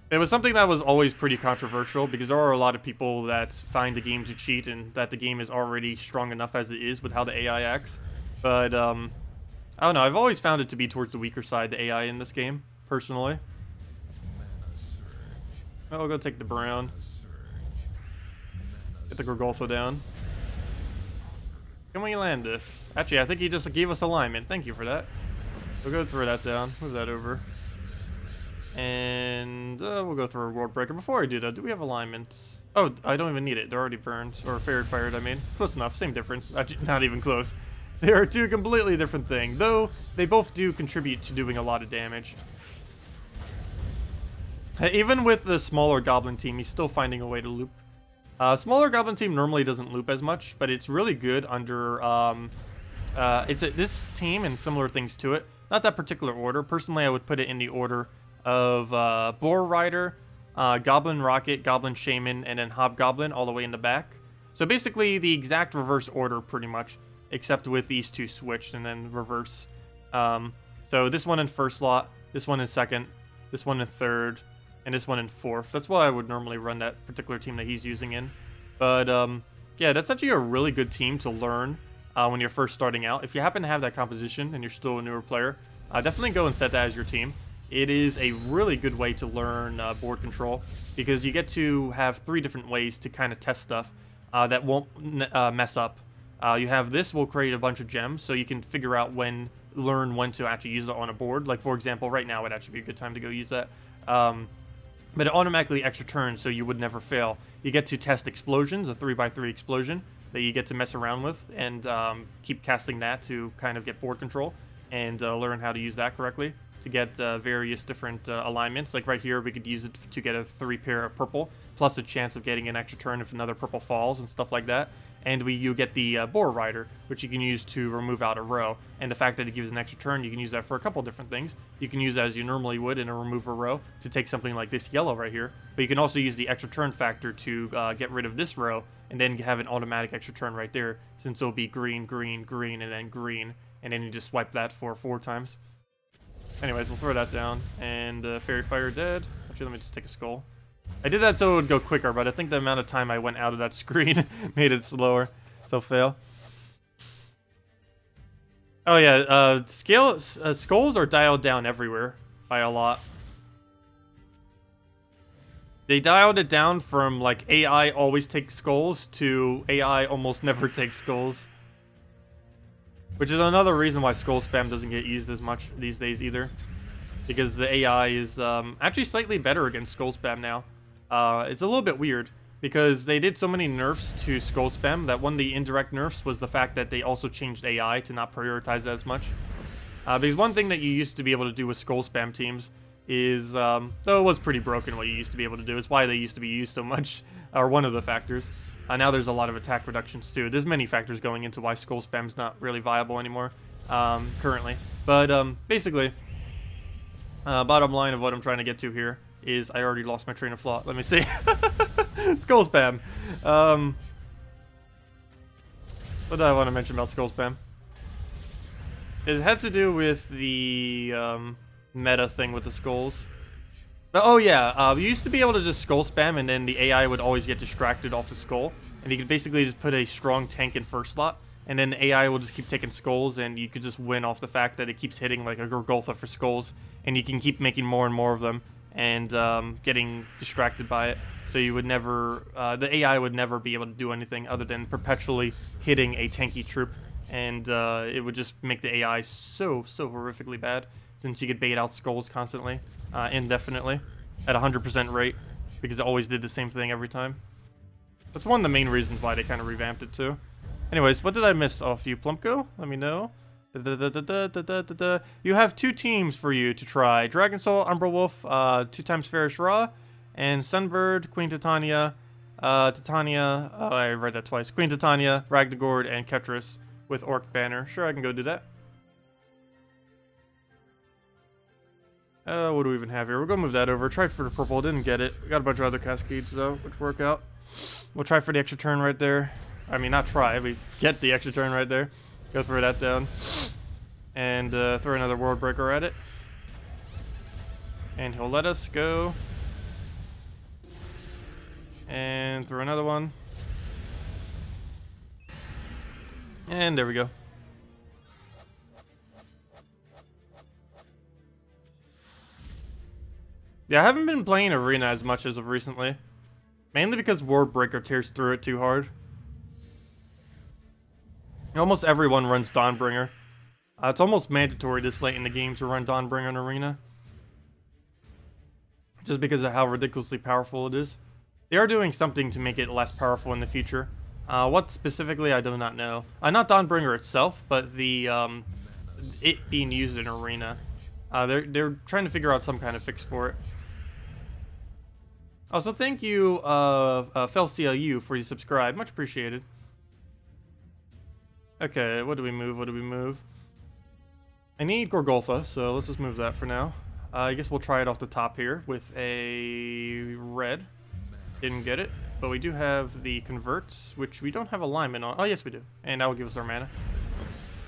It was something that was always pretty controversial, because there are a lot of people that find the game to cheat, and that the game is already strong enough as it is with how the AI acts. But, I don't know, I've always found it to be towards the weaker side, the AI in this game, personally. I'll go take the Brown. Get the Gorgolfa down. Can we land this? Actually, I think he just gave us alignment. Thank you for that. We'll go throw that down. Move that over. And we'll go through a World Breaker. Before I do that, do we have alignment? Oh, I don't even need it. They're already burned. Or fired, I mean. Close enough. Same difference. Actually, not even close. They are two completely different things. Though, they both do contribute to doing a lot of damage. Even with the smaller Goblin team, he's still finding a way to loop. Smaller Goblin team normally doesn't loop as much, but it's really good under this team and similar things to it. Not that particular order. Personally, I would put it in the order of Boar Rider, Goblin Rocket, Goblin Shaman, and then Hobgoblin all the way in the back. So basically the exact reverse order pretty much, except with these two switched and then reverse. So this one in first slot, this one in second, this one in third, and this one in fourth. That's why I would normally run that particular team that he's using in. But yeah, that's actually a really good team to learn when you're first starting out. If you happen to have that composition and you're still a newer player, definitely go and set that as your team. It is a really good way to learn board control, because you get to have 3 different ways to kind of test stuff that won't mess up. You have this will create a bunch of gems, so you can figure out learn when to actually use it on a board. Like, for example, right now would actually be a good time to go use that. But it automatically extra turns, so you would never fail. You get to test explosions, a 3x3 explosion that you get to mess around with, and keep casting that to kind of get board control and learn how to use that correctly to get various different alignments. Like right here, we could use it to get a 3 pair of purple, plus a chance of getting an extra turn if another purple falls and stuff like that. And you get the Boar Rider, which you can use to remove out a row. And the fact that it gives an extra turn, you can use that for a couple different things. You can use it as you normally would in a remove a row to take something like this yellow right here. But you can also use the extra turn factor to get rid of this row and then have an automatic extra turn right there, since it'll be green, green, green, and then green. And then you just swipe that for 4 times. Anyways, we'll throw that down. And Faerie Fire dead. Actually, let me just take a skull. I did that so it would go quicker, but I think the amount of time I went out of that screen made it slower. So fail. Oh yeah, skulls are dialed down everywhere by a lot. They dialed it down from like AI always takes skulls to AI almost never takes skulls. Which is another reason why skull spam doesn't get used as much these days either. Because the AI is actually slightly better against skull spam now. It's a little bit weird, because they did so many nerfs to skull spam that one of the indirect nerfs was the fact that they also changed AI to not prioritize it as much. Because one thing that you used to be able to do with skull spam teams is, though it was pretty broken what you used to be able to do, it's why they used to be used so much, or one of the factors. Now there's a lot of attack reductions too. There's many factors going into why skull spam's not really viable anymore, currently. But basically, bottom line of what I'm trying to get to here is I already lost my train of thought. Let me see. Skull spam. What did I want to mention about skull spam? It had to do with the meta thing with the skulls. But, oh yeah, you used to be able to just skull spam and then the AI would always get distracted off the skull. And you could basically just put a strong tank in first slot, and then the AI will just keep taking skulls, and you could just win off the fact that it keeps hitting like a Gorgolfa for skulls, and you can keep making more and more of them and getting distracted by it. So you would never, the AI would never be able to do anything other than perpetually hitting a tanky troop, and it would just make the AI so horrifically bad, since you could bait out skulls constantly, indefinitely, at 100% rate, because it always did the same thing every time. That's one of the main reasons why they kind of revamped it too. Anyways, what did I miss off you, Plumpko? Let me know. You have 2 teams for you to try. Dragon Soul, Umbra Wolf, 2 times Farish Ra, and Sunbird, Queen Titania, Titania, oh, I read that twice. Queen Titania, Ragnagord, and Ketris with Orc Banner. Sure, I can go do that. What do we even have here? We'll go move that over. Tried for the purple, didn't get it. We got a bunch of other cascades though, which work out. We'll try for the extra turn right there. I mean, not try, we get the extra turn right there. Go throw that down. And throw another world breaker at it. And he'll let us go. And throw another one. And there we go. Yeah, I haven't been playing Arena as much as of recently. Mainly because World Breaker tears through it too hard. Almost everyone runs Dawnbringer. It's almost mandatory this late in the game to run Dawnbringer in Arena. Just because of how ridiculously powerful it is. They are doing something to make it less powerful in the future. What specifically, I do not know. Not Dawnbringer itself, but the it being used in Arena. They're trying to figure out some kind of fix for it. Also, thank you, FelCLU, for your subscribe. Much appreciated. Okay, what do we move? What do we move? I need Gorgolfa, so let's just move that for now. I guess we'll try it off the top here with a red. Didn't get it, but we do have the converts, which we don't have alignment on. Oh, yes, we do. And that will give us our mana.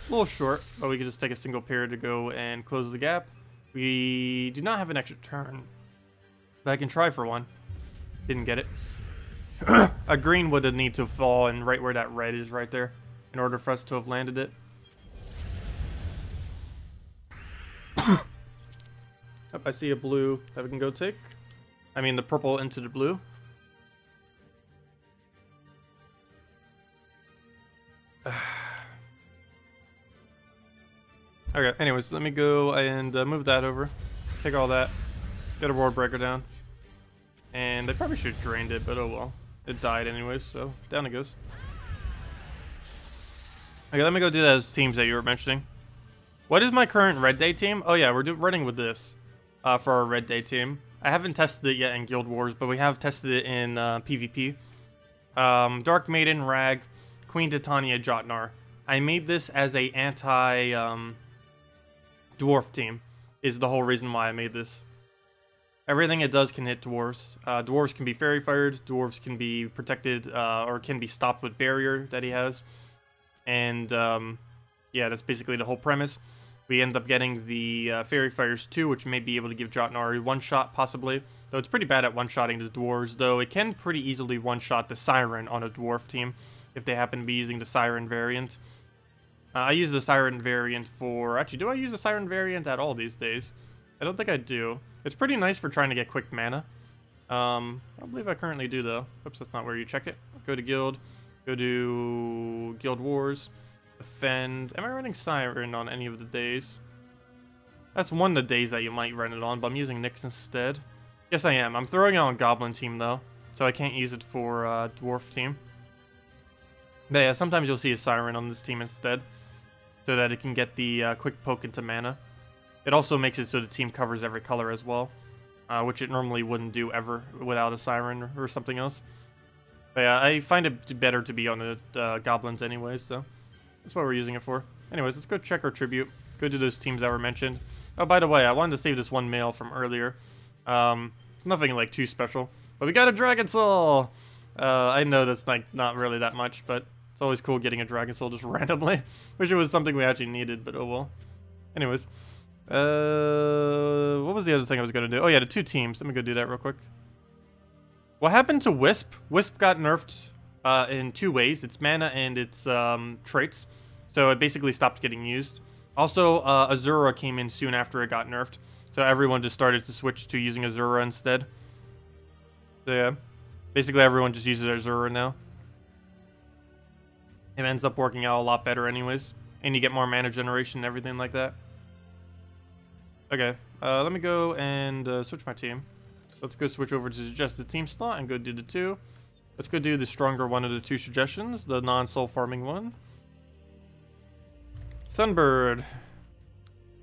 A little short, but we can just take a single pair to go and close the gap. We do not have an extra turn, but I can try for one. Didn't get it. A green would need to fall and right where that red is right there in order for us to have landed it. Oh, I see a blue that we can go take. I mean the purple into the blue. Okay, anyways, let me go and move that over. Take all that. Get a world breaker down. And I probably should have drained it, but oh well. It died anyways, so down it goes. Okay, let me go do those teams that you were mentioning. What is my current Red Day team? Oh yeah, we're running with this for our Red Day team. I haven't tested it yet in Guild Wars, but we have tested it in PvP. Dark Maiden, Rag, Queen Titania, Jotnar. I made this as a anti-dwarf team, is the whole reason why I made this. Everything it does can hit dwarves. Dwarves can be fairy fired, dwarves can be protected, or can be stopped with barrier that he has. And yeah, that's basically the whole premise. We end up getting the fairy fires too, which may be able to give Jotnar one shot possibly. Though it's pretty bad at one-shotting the dwarves, though it can pretty easily one-shot the Siren on a dwarf team if they happen to be using the Siren variant. I use the Siren variant for... Actually, do I use the Siren variant at all these days? I don't think I do. It's pretty nice for trying to get quick mana. I don't believe I currently do, though. Oops, that's not where you check it. Go to Guild. Go to Guild Wars. Defend. Am I running Siren on any of the days? That's one of the days that you might run it on, but I'm using Nyx instead. Yes, I am. I'm throwing it on Goblin team, though, so I can't use it for Dwarf team. But yeah, sometimes you'll see a Siren on this team instead, so that it can get the quick poke into mana. It also makes it so the team covers every color as well, which it normally wouldn't do ever without a Siren or something else. But yeah, I find it better to be on the Goblins anyways, so that's what we're using it for. Anyways, let's go check our tribute. Go to those teams that were mentioned. Oh, by the way, I wanted to save this one mail from earlier. It's nothing like too special, but we got a Dragon Soul! I know that's like not really that much, but it's always cool getting a Dragon Soul just randomly. Wish it was something we actually needed, but oh well. Anyways, what was the other thing I was gonna do? Oh yeah, the two teams. Let me go do that real quick. What happened to Wisp? Wisp got nerfed in two ways. Its mana and its traits. So it basically stopped getting used. Also, Azura came in soon after it got nerfed. So everyone just started to switch to using Azura instead. So yeah, basically everyone just uses Azura now. It ends up working out a lot better anyways. And you get more mana generation and everything like that. Okay, let me go and switch my team. Let's go switch over to suggest the team slot and go do the two. Let's go do the stronger one of the two suggestions, the non-soul farming one. Sunbird.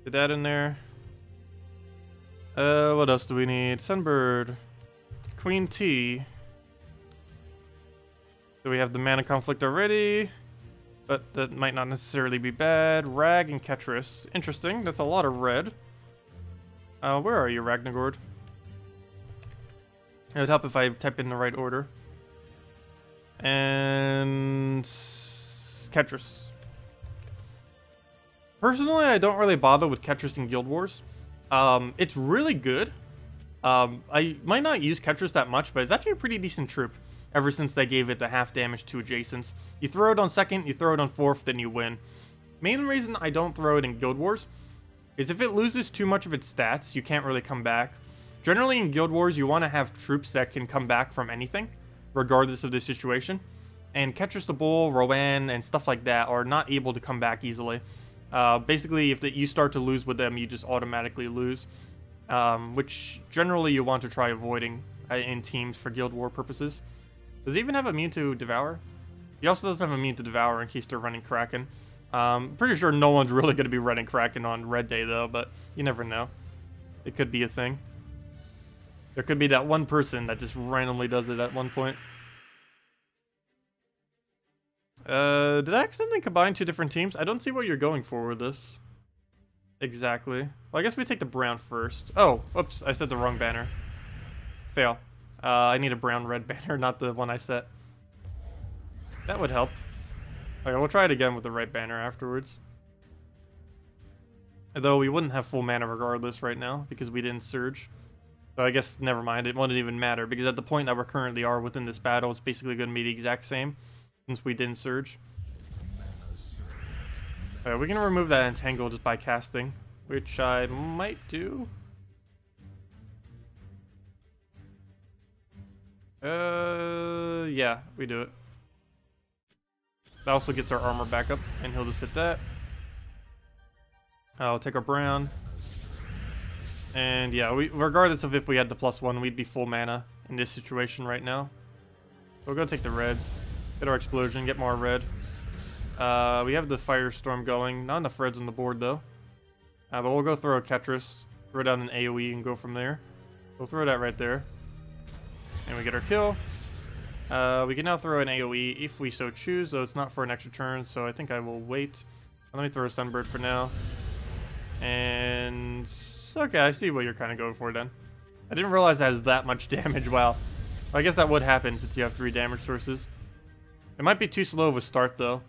Get that in there. What else do we need? Sunbird. Queen T. So we have the mana conflict already, but that might not necessarily be bad. Rag and Ketris. Interesting. That's a lot of red. Where are you, Ragnagord? It would help if I type in the right order. And Ketris. Personally, I don't really bother with Ketris in Guild Wars. It's really good. I might not use Ketris that much, but it's actually a pretty decent troop ever since they gave it the half damage to adjacents. You throw it on second, you throw it on fourth, then you win. Main reason I don't throw it in Guild Wars is if it loses too much of its stats, you can't really come back. Generally in Guild Wars, you want to have troops that can come back from anything, regardless of the situation. And Ketris the Bull, Rowan, and stuff like that are not able to come back easily. Basically, if you start to lose with them, you just automatically lose. Which generally you want to try avoiding in teams for Guild War purposes. Does he even have immune to Devour? He also doesn't have immune to Devour in case they're running Kraken. Pretty sure no one's really going to be running Kraken on Red Day though, but you never know. It could be a thing. There could be that one person that just randomly does it at one point. Did I accidentally combine two different teams? I don't see what you're going for with this. Exactly. Well, I guess we take the brown first. Oh, oops, I set the wrong banner. Fail. I need a brown-red banner, not the one I set. That would help. Okay, we'll try it again with the right banner afterwards. Though we wouldn't have full mana regardless right now, because we didn't surge. So I guess, never mind, it wouldn't even matter, because at the point that we currently are within this battle, it's basically going to be the exact same, since we didn't surge. Alright, we can remove that entangle just by casting, which I might do. Yeah, we do it. That also gets our armor back up, and he'll just hit that. I'll take our brown. And yeah, regardless of if we had the +1, we'd be full mana in this situation right now. So we'll go take the reds, get our explosion, get more red. We have the firestorm going. Not enough reds on the board though. But we'll go throw a Ketris, throw down an AoE, and go from there. We'll throw that right there. And we get our kill. We can now throw an AoE if we so choose, though it's not for an extra turn, so I think I will wait. Let me throw a Sunbird for now. And okay, I see what you're kind of going for then. I didn't realize that has that much damage. Wow. I guess that would happen since you have 3 damage sources. It might be too slow of a start though.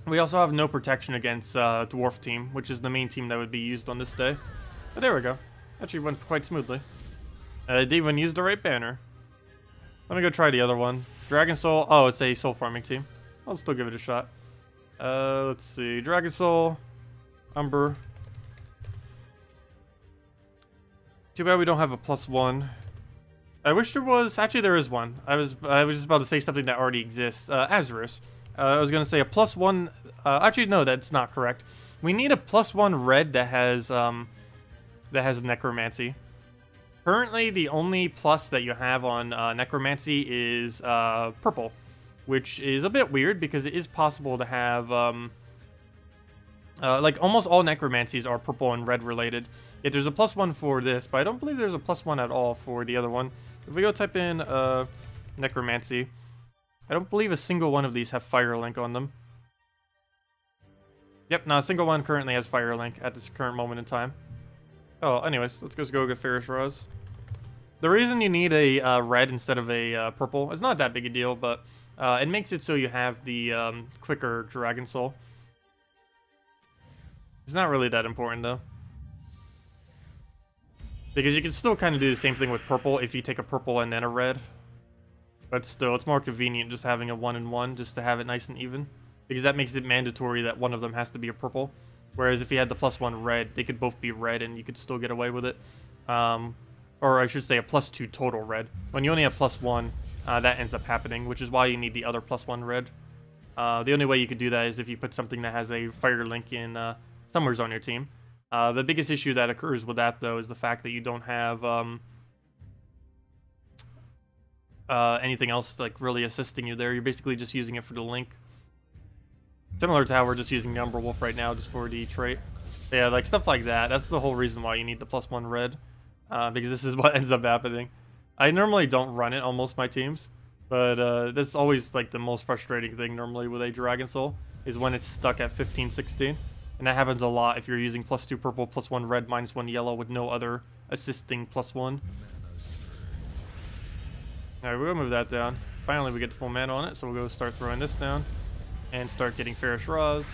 We also have no protection against Dwarf team, which is the main team that would be used on this day. But there we go. Actually went quite smoothly. I didn't even use the right banner. Let me go try the other one. Dragon Soul. Oh, it's a soul farming team. I'll still give it a shot. Let's see. Dragon Soul. Umber. Too bad we don't have a +1. I wish there was. Actually, there is one. I was just about to say something that already exists. Azurus. I was gonna say a +1. Actually, no, that's not correct. We need a +1 red that has necromancy. Currently, the only plus that you have on necromancy is purple, which is a bit weird because it is possible to have like almost all necromancies are purple and red related. Yet there's a +1 for this, but I don't believe there's a +1 at all for the other one. If we go type in necromancy, I don't believe a single one of these have Firelink on them. Yep, not a single one currently has Firelink at this current moment in time. Oh, anyways, let's just go get Ferris Rose. The reason you need a red instead of a purple is not that big a deal, but it makes it so you have the quicker Dragon Soul. It's not really that important, though. Because you can still kind of do the same thing with purple if you take a purple and then a red. But still, it's more convenient just having a 1 and 1 just to have it nice and even. Because that makes it mandatory that one of them has to be a purple. Whereas if you had the +1 red, they could both be red and you could still get away with it. Or I should say a +2 total red. When you only have +1, that ends up happening, which is why you need the other +1 red. The only way you could do that is if you put something that has a Firelink in somewheres on your team. The biggest issue that occurs with that, though, is the fact that you don't have anything else like really assisting you there. You're basically just using it for the link. Similar to how we're just using the Umberwolf right now, just for the trait. Yeah, like stuff like that. That's the whole reason why you need the +1 red. Because this is what ends up happening. I normally don't run it on most of my teams. But that's always like the most frustrating thing normally with a Dragon Soul. Is when it's stuck at 15, 16. And that happens a lot if you're using +2 purple, +1 red, -1 yellow with no other assisting +1. Alright, we're gonna move that down. Finally, we get the full mana on it, so we'll go start throwing this down. And start getting Faerie Raws.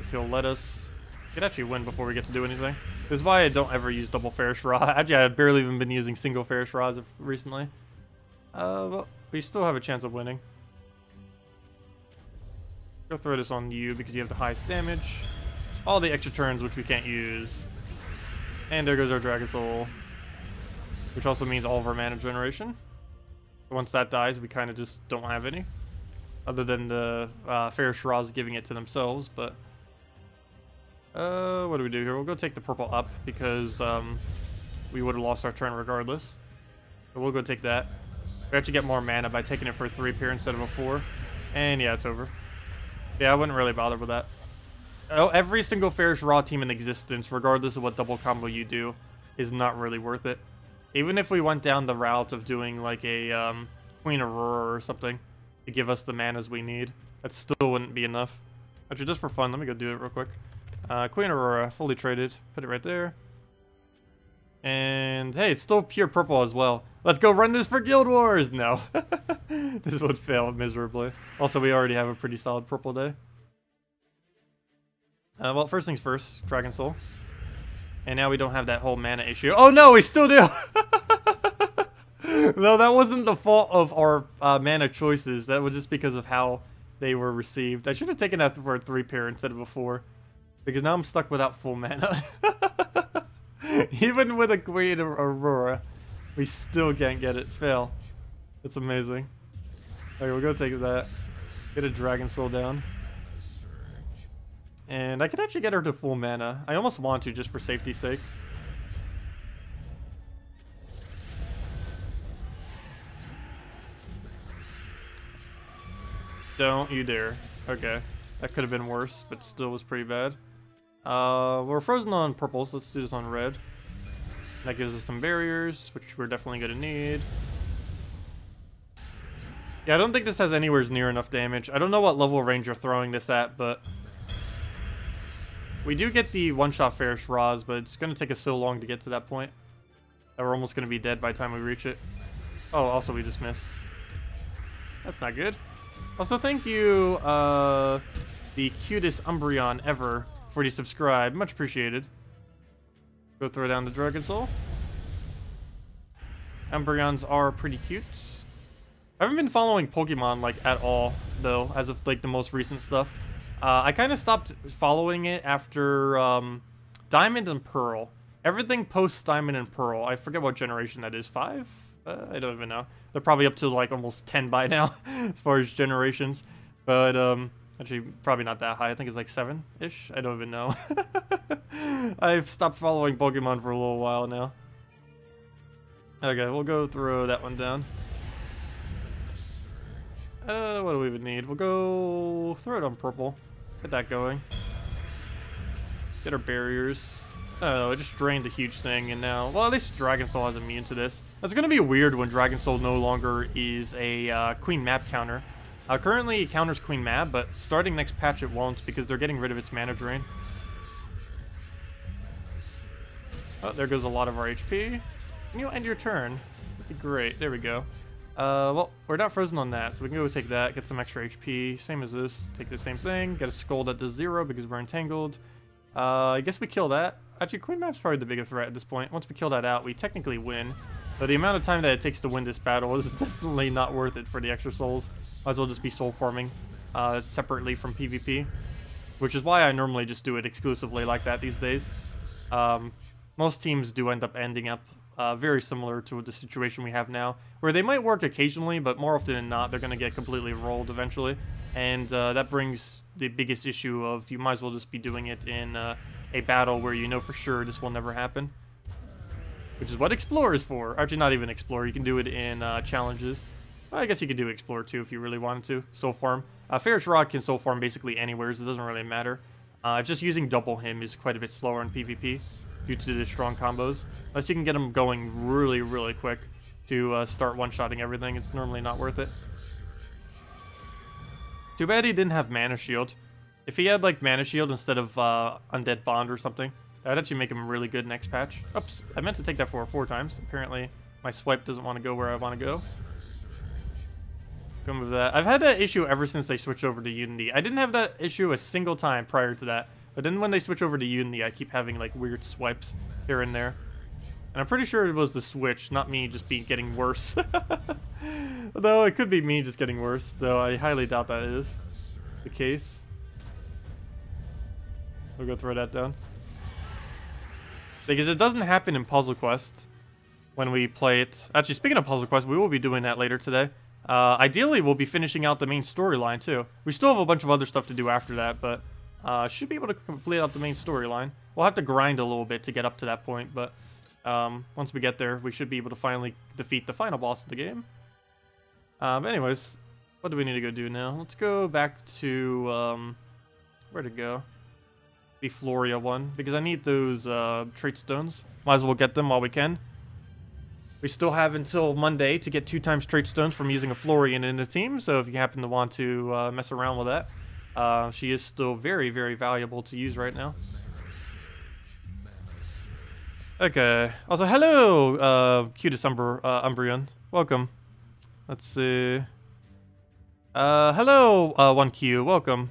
If he'll let us. We could actually win before we get to do anything. This is why I don't ever use double Faerie Raw. Actually, I've barely even been using single Faerie Raws recently. Well, we still have a chance of winning. Go throw this on you because you have the highest damage. All the extra turns which we can't use. And there goes our Dragon Soul. Which also means all of our mana generation. Once that dies, we kind of just don't have any. Other than the Faerie Raws giving it to themselves, but... what do we do here? We'll go take the purple up because we would have lost our turn regardless. So we'll go take that. We actually get more mana by taking it for a 3 instead of a 4. And yeah, it's over. Yeah, I wouldn't really bother with that. Oh, every single Faerie Raw team in existence, regardless of what double combo you do, is not really worth it. Even if we went down the route of doing like a Queen Aurora or something to give us the manas we need, that still wouldn't be enough. Actually, just for fun, let me go do it real quick. Queen Aurora, fully traded. Put it right there. And hey, it's still pure purple as well. Let's go run this for Guild Wars! No. This would fail miserably. Also, we already have a pretty solid purple day. Well, first things first, Dragon Soul. And now we don't have that whole mana issue. Oh no, we still do! No, that wasn't the fault of our mana choices. That was just because of how they were received. I should have taken that for a 3 instead of a 4. Because now I'm stuck without full mana. Even with a Queen Aurora, we still can't get it. Fail. That's amazing. Okay, we'll go take that. Get a Dragon Soul down. And I could actually get her to full mana. I almost want to just for safety's sake. Don't you dare. Okay. That could have been worse, but still was pretty bad. We're frozen on purple, so let's do this on red. That gives us some barriers, which we're definitely going to need. Yeah, I don't think this has anywhere near enough damage. I don't know what level range you're throwing this at, but... we do get the one-shot Faerie Raws, but it's going to take us so long to get to that point that we're almost going to be dead by the time we reach it. Oh, also we just missed. That's not good. Also, thank you, the cutest Umbreon ever, for the subscribe. Much appreciated. Go throw down the Dragon Soul. Umbreons are pretty cute. I haven't been following Pokemon, like, at all, though, as of, like, the most recent stuff. I kind of stopped following it after, Diamond and Pearl. Everything post Diamond and Pearl. I forget what generation that is. 5? I don't even know. They're probably up to, like, almost 10 by now, as far as generations. But, actually, probably not that high. I think it's like 7-ish. I don't even know. I've stopped following Pokemon for a little while now. Okay, we'll go throw that one down. What do we even need? We'll go throw it on purple. Get that going. Get our barriers. Oh, it just drained a huge thing, and now... well, at least Dragon Soul is immune to this. It's going to be weird when Dragon Soul no longer is a Queen Mab counter. Currently, it counters Queen Mab, but starting next patch it won't because they're getting rid of its mana drain. Oh, there goes a lot of our HP. And you'll end your turn. That'd be great. There we go. Well, we're not frozen on that, so we can go take that, get some extra HP. Same as this. Take the same thing. Get a Scold that does 0 because we're entangled. I guess we kill that. Actually, Queen Mab's probably the biggest threat at this point. Once we kill that out, we technically win. But the amount of time that it takes to win this battle is definitely not worth it for the extra souls. Might as well just be soul farming separately from PvP. Which is why I normally just do it exclusively like that these days. Most teams do end up ending up very similar to the situation we have now, where they might work occasionally, but more often than not, they're going to get completely rolled eventually. And that brings the biggest issue of you might as well just be doing it in a battle where you know for sure this will never happen. Which is what Explorer is for. Actually, not even Explorer. You can do it in challenges. Well, I guess you could do Explorer too if you really wanted to. Soul farm. Faerie Raw can soul farm basically anywhere, so it doesn't really matter. Just using double him is quite a bit slower in PvP due to the strong combos. Unless you can get them going really, really quick to start one-shotting everything, it's normally not worth it. Too bad he didn't have Mana Shield. If he had, like, Mana Shield instead of Undead Bond or something, that would actually make him really good next patch. Oops, I meant to take that 4 times. Apparently, my swipe doesn't want to go where I want to go. Go move that. I've had that issue ever since they switched over to Unity. I didn't have that issue a single time prior to that. But then when they switch over to Unity, I keep having, like, weird swipes here and there. And I'm pretty sure it was the Switch, not me just getting worse. Though it could be me just getting worse, though I highly doubt that is the case. We'll go throw that down. Because it doesn't happen in Puzzle Quest when we play it. Actually, speaking of Puzzle Quest, we will be doing that later today. Ideally, we'll be finishing out the main storyline, too. We still have a bunch of other stuff to do after that, but should be able to complete out the main storyline. We'll have to grind a little bit to get up to that point, but once we get there, we should be able to finally defeat the final boss of the game. But anyways, what do we need to go do now? Let's go back to, where to go? The Floria one, because I need those trait stones. Might as well get them while we can. We still have until Monday to get 2 times trait stones from using a Florian in the team, so if you happen to want to mess around with that, she is still very, very valuable to use right now. Okay. Also, hello, cutest Umbreon. Welcome. Let's see. Hello, 1Q. Welcome.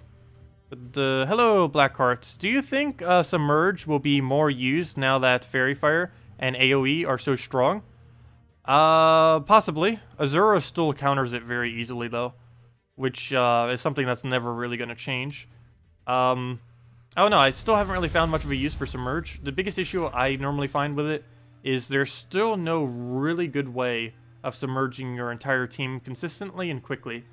Hello, Blackheart. Do you think Submerge will be more used now that Fairy Fire and AoE are so strong? Possibly. Azura still counters it very easily, though, which is something that's never really going to change. Oh no, I still haven't really found much of a use for Submerge. The biggest issue I normally find with it is there's still no really good way of submerging your entire team consistently and quickly.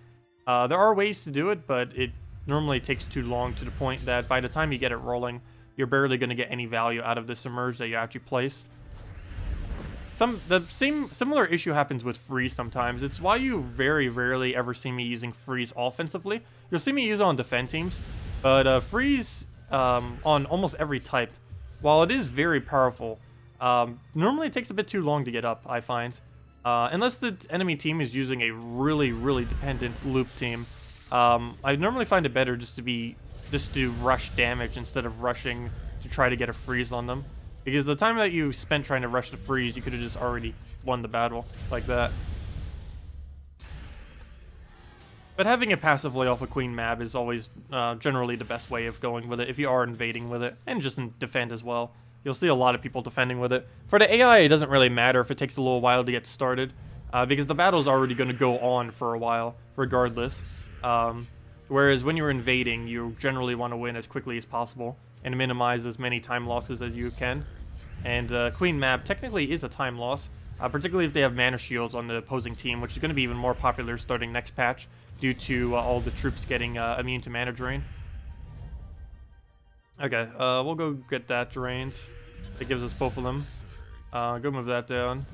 There are ways to do it, but it normally takes too long, to the point that by the time you get it rolling, you're barely going to get any value out of the Submerge that you actually place. Similar issue happens with Freeze sometimes. It's why you very rarely ever see me using Freeze offensively. You'll see me use it on defense teams, but Freeze on almost every type, while it is very powerful, normally it takes a bit too long to get up, I find. Unless the enemy team is using a really, really dependent loop team. I normally find it better just to rush damage instead of rushing to try to get a freeze on them. Because the time that you spent trying to rush the freeze, you could have just already won the battle like that. But having it passively off a Queen Mab is always generally the best way of going with it if you are invading with it, and just in defend as well. You'll see a lot of people defending with it. For the AI, it doesn't really matter if it takes a little while to get started, because the battle's already going to go on for a while, regardless. Whereas when you're invading, you generally want to win as quickly as possible and minimize as many time losses as you can. And Queen Mab technically is a time loss, particularly if they have mana shields on the opposing team, which is going to be even more popular starting next patch due to all the troops getting immune to mana drain. Okay, we'll go get that drained. That gives us both of them. Go move that down.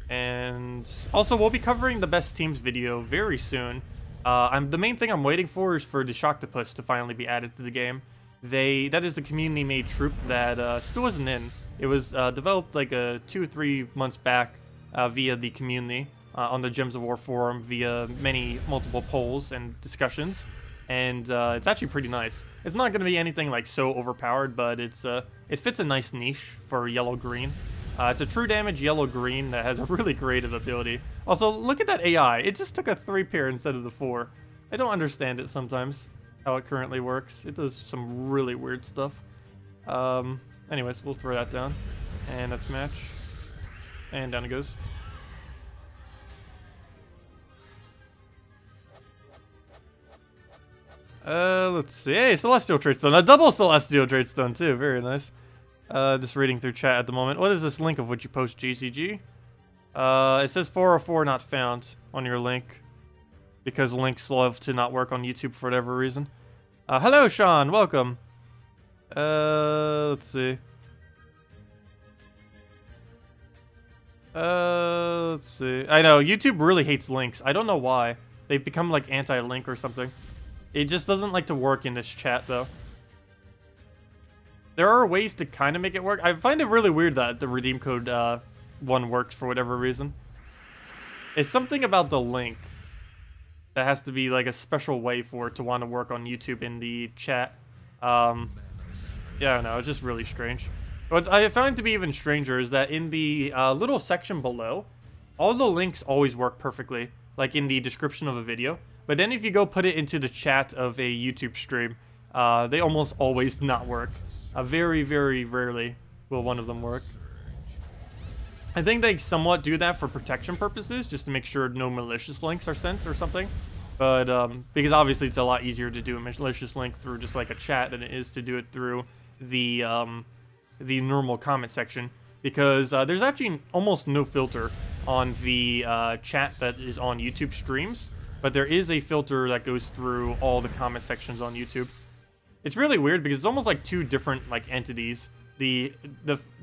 And also, we'll be covering the best teams video very soon. The main thing I'm waiting for is for the Shocktopus to finally be added to the game. That is the community-made troop that still isn't in. It was developed like 2 or 3 months back via the community on the Gems of War forum via multiple polls and discussions. And it's actually pretty nice. It's not going to be anything like so overpowered, but it fits a nice niche for yellow-green. It's a true damage yellow-green that has a really creative ability. Also, look at that AI. It just took a 3-pair instead of the 4. I don't understand it sometimes, how it currently works. It does some really weird stuff. Anyways, we'll throw that down. And that's match. And down it goes. Let's see. Hey, Celestial Trait Stone. A double Celestial Trait Stone, too. Very nice. Just reading through chat at the moment. What is this link of which you post, GCG? It says 404 not found on your link, because links love to not work on YouTube for whatever reason. Hello, Sean. Welcome. Let's see. Let's see. I know, YouTube really hates links. I don't know why. They've become like anti-link or something. It just doesn't like to work in this chat, though. There are ways to kind of make it work. I find it really weird that the redeem code one works for whatever reason. It's something about the link. That has to be like a special way for it to want to work on YouTube in the chat. Yeah, I don't know, it's just really strange. What I find to be even stranger is that in the little section below, all the links always work perfectly, like in the description of a video. But then if you go put it into the chat of a YouTube stream, they almost always not work. Very, very rarely will one of them work. I think they somewhat do that for protection purposes, just to make sure no malicious links are sent or something. But, because obviously it's a lot easier to do a malicious link through just like a chat than it is to do it through the normal comment section. Because there's actually almost no filter on the chat that is on YouTube streams. But there is a filter that goes through all the comment sections on YouTube. It's really weird because it's almost like two different like entities. The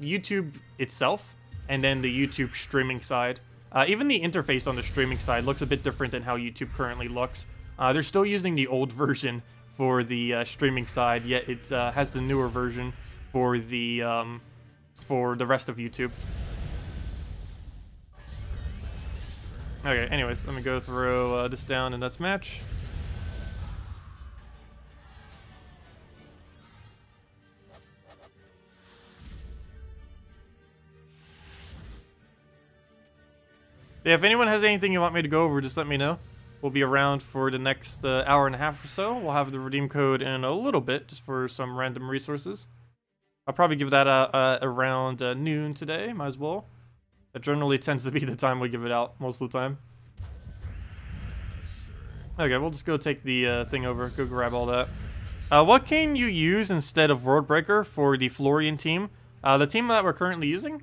YouTube itself and then the YouTube streaming side. Even the interface on the streaming side looks a bit different than how YouTube currently looks. They're still using the old version for the streaming side, yet it has the newer version for the rest of YouTube. Okay, anyways, let me go throw this down and that's match. Yeah, if anyone has anything you want me to go over, just let me know. We'll be around for the next hour and a half or so. We'll have the redeem code in a little bit, just for some random resources. I'll probably give that out around noon today, might as well. That generally tends to be the time we give it out, most of the time. Okay, we'll just go take the thing over, go grab all that. What can you use instead of Worldbreaker for the Florian team? The team that we're currently using?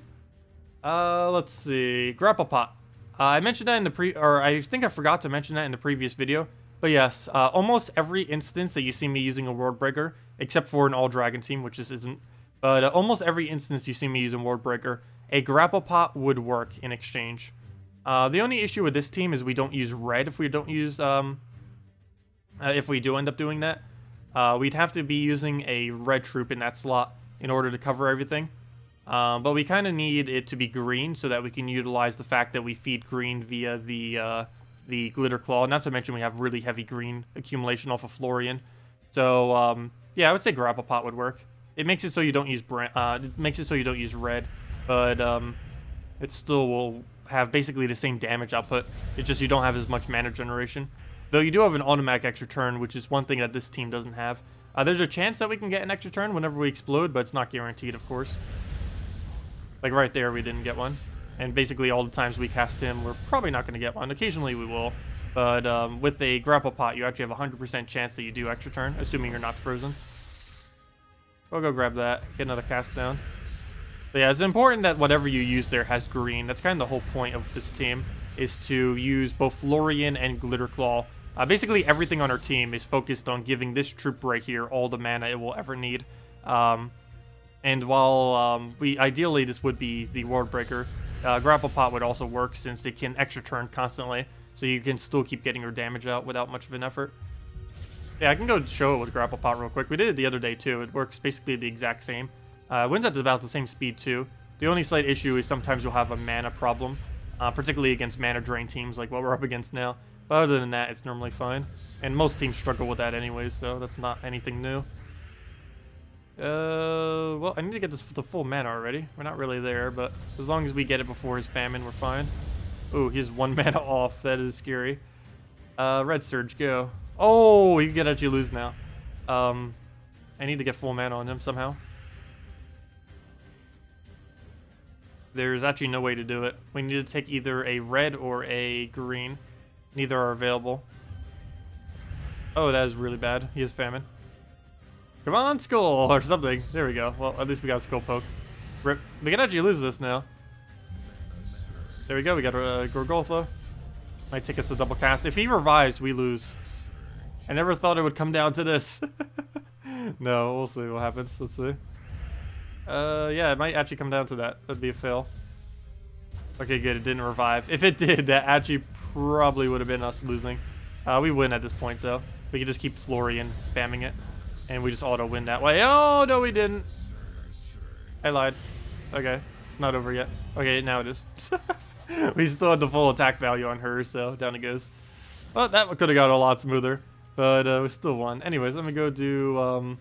Let's see, Grapple Pot. I mentioned that in the I think I forgot to mention that in the previous video. But yes, almost every instance that you see me using a Worldbreaker, except for an all-dragon team, which this isn't, but almost every instance you see me using Worldbreaker, a Grapple Pot would work in exchange. The only issue with this team is we don't use red if we don't use, if we do end up doing that. We'd have to be using a red troop in that slot in order to cover everything. But we kind of need it to be green so that we can utilize the fact that we feed green via the Glitter Claw. Not to mention we have really heavy green accumulation off of Florian. So yeah, I would say Grapple Pot would work. It makes it so you don't use red, but it still will have basically the same damage output. It's just you don't have as much mana generation. Though you do have an automatic extra turn, which is one thing that this team doesn't have. There's a chance that we can get an extra turn whenever we explode, but it's not guaranteed, of course. Like right there, we didn't get one. And basically all the times we cast him, we're probably not going to get one. Occasionally we will. But with a Grapple Pot, you actually have a 100% chance that you do extra turn, assuming you're not frozen. We'll go grab that, get another cast down. But yeah, it's important that whatever you use there has green. That's kind of the whole point of this team, is to use both Florian and Glitter Claw. Basically everything on our team is focused on giving this troop right here all the mana it will ever need. And while ideally this would be the Worldbreaker, Grapple Pot would also work since it can extra turn constantly, so you can still keep getting your damage out without much of an effort. Yeah, I can go show it with Grapple Pot real quick. We did it the other day too. It works basically the exact same. Wynced is about the same speed too. The only slight issue is sometimes you'll have a mana problem, particularly against mana drain teams like what we're up against now. But other than that, it's normally fine. And most teams struggle with that anyways, so that's not anything new. Well, I need to get the full mana already. We're not really there, but as long as we get it before his famine, we're fine. Ooh, he's 1 mana off. That is scary. Red Surge, go. Oh, he can actually lose now. I need to get full mana on him somehow. There's actually no way to do it. We need to take either a red or a green. Neither are available. Oh, that is really bad. He has famine. Come on, Skull, or something. There we go. Well, at least we got a Skull Poke. Rip. We can actually lose this now. There we go. We got a Gorgolfa. Might take us a double cast. If he revives, we lose. I never thought it would come down to this. No, we'll see what happens. Let's see. Yeah, it might actually come down to that. That'd be a fail. Okay, good. It didn't revive. If it did, that actually probably would have been us losing. We win at this point, though. We can just keep Florian spamming it. And we just auto-win that way. Oh, no, we didn't. I lied. Okay, it's not over yet. Okay, now it is. We still have the full attack value on her, so down it goes. Well, that could have got a lot smoother, but we still won. Anyways, let me go do,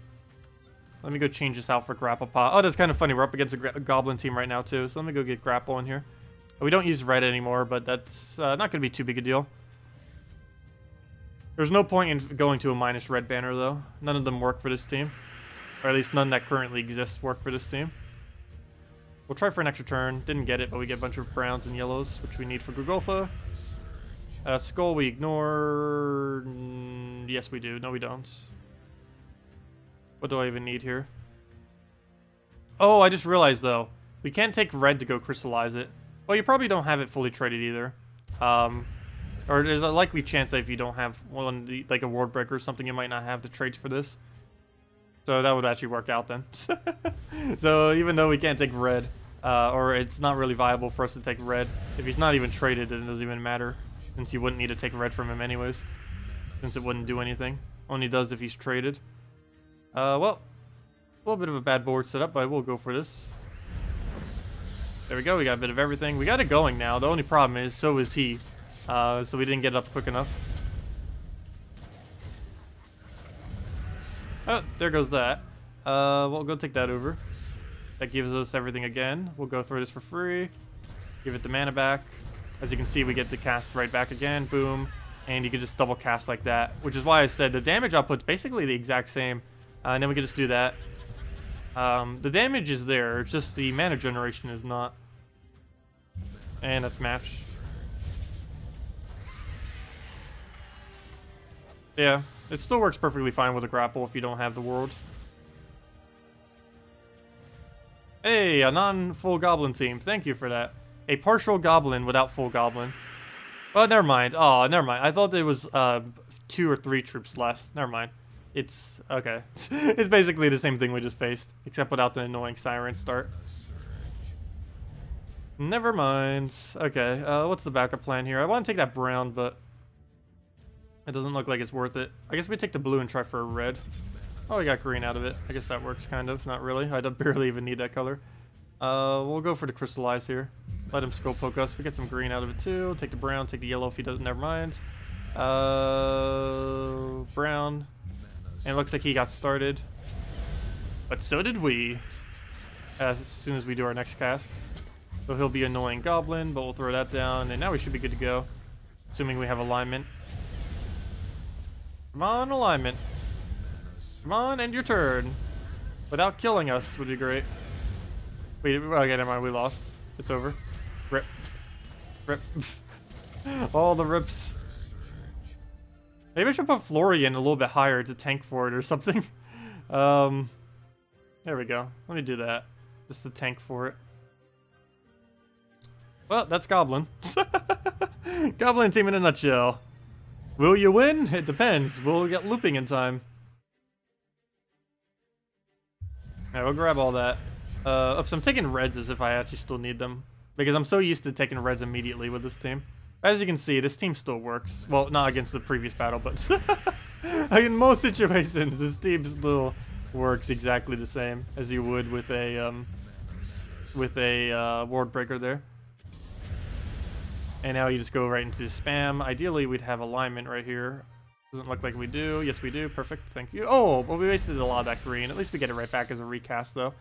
let me go change this out for Grapple Pot. Oh, that's kind of funny. We're up against a Goblin team right now, too, so let me go get Grapple in here. We don't use red anymore, but that's not going to be too big a deal. There's no point in going to a minus red banner, though. None of them work for this team. Or at least none that currently exists work for this team. We'll try for an extra turn. Didn't get it, but we get a bunch of browns and yellows, which we need for Gurgolfa. Skull we ignore. Yes, we do. No, we don't. What do I even need here? Oh, I just realized, though. We can't take red to go crystallize it. Well, you probably don't have it fully traded either. Or there's a likely chance that if you don't have one, like a ward breaker or something, you might not have the traits for this. So that would actually work out then. So even though we can't take red, or it's not really viable for us to take red, if he's not even traded, then it doesn't even matter. Since you wouldn't need to take red from him anyways. Since it wouldn't do anything. Only does if he's traded. Well, a little bit of a bad board setup, but I will go for this. There we go, we got a bit of everything. We got it going now. The only problem is, so is he. So we didn't get it up quick enough. Oh, there goes that. We'll go take that over. That gives us everything again. We'll go through this for free. Give it the mana back. As you can see, we get the cast right back again. Boom. And you can just double cast like that. Which is why I said the damage output's basically the exact same. And then we can just do that. The damage is there. It's just the mana generation is not. And that's match. Yeah, it still works perfectly fine with a grapple if you don't have the world. Hey, a non-full goblin team. Thank you for that. A partial goblin without full goblin. Oh, never mind. Oh, never mind. I thought there was 2 or 3 troops less. Never mind. It's okay. It's basically the same thing we just faced, except without the annoying siren start. Never mind. Okay, what's the backup plan here? I want to take that brown, but it doesn't look like it's worth it. I guess we take the blue and try for a red. Oh, we got green out of it. I guess that works, kind of. Not really. I don't barely even need that color. We'll go for the crystallize here. Let him skull poke us. We get some green out of it, too. Take the brown, take the yellow if he doesn't. Never mind. Brown. And it looks like he got started. But so did we. As soon as we do our next cast. So he'll be annoying goblin, but we'll throw that down. And now we should be good to go. Assuming we have alignment. Come on, alignment. Come on, end your turn. Without killing us would be great. Wait, okay, never mind, we lost. It's over. Rip. Rip. All the rips. Maybe I should put Florian a little bit higher to tank for it or something. There we go. Let me do that. Just to tank for it. Well, that's Goblin. Goblin team in a nutshell. Will you win? It depends. We'll get looping in time. Alright, we'll grab all that. Oops, I'm taking reds as if I actually still need them. Because I'm so used to taking reds immediately with this team. As you can see, this team still works. Well, not against the previous battle, but in most situations, this team still works exactly the same as you would with a ward breaker there. And now you just go right into spam. Ideally, we'd have alignment right here. Doesn't look like we do. Yes, we do. Perfect. Thank you. Oh, well, we wasted a lot of that green. At least we get it right back as a recast, though.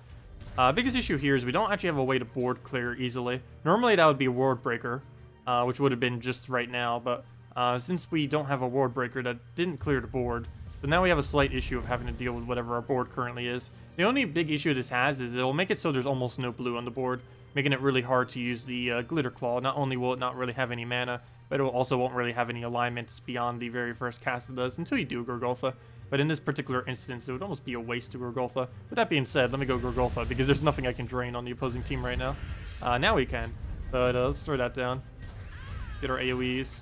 Biggest issue here is we don't actually have a way to board clear easily. Normally, that would be a ward breaker, which would have been just right now. But since we don't have a ward breaker, that didn't clear the board. So now we have a slight issue of having to deal with whatever our board currently is. The only big issue this has is it'll make it so there's almost no blue on the board, making it really hard to use the Glitter Claw. Not only will it not really have any mana, but it also won't really have any alignments beyond the very first cast it does until you do Gurgolfa. But in this particular instance, it would almost be a waste to Gurgolfa. With that being said, let me go Gurgolfa because there's nothing I can drain on the opposing team right now. Now we can, but let's throw that down. Get our AoEs.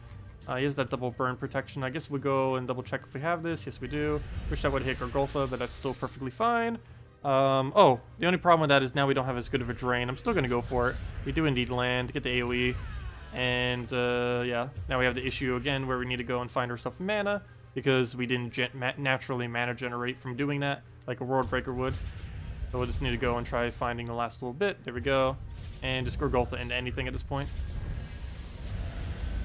He has that double burn protection. I guess we'll go and double check if we have this. Yes, we do. Wish I would hit Gurgolfa, but that's still perfectly fine. Oh, the only problem with that is now we don't have as good of a drain. I'm still going to go for it. We do indeed land, get the AoE. And, yeah, now we have the issue again where we need to go and find ourselves mana because we didn't naturally mana generate from doing that like a World Breaker would. So we'll just need to go and try finding the last little bit. There we go. And just Gurgolfa into anything at this point.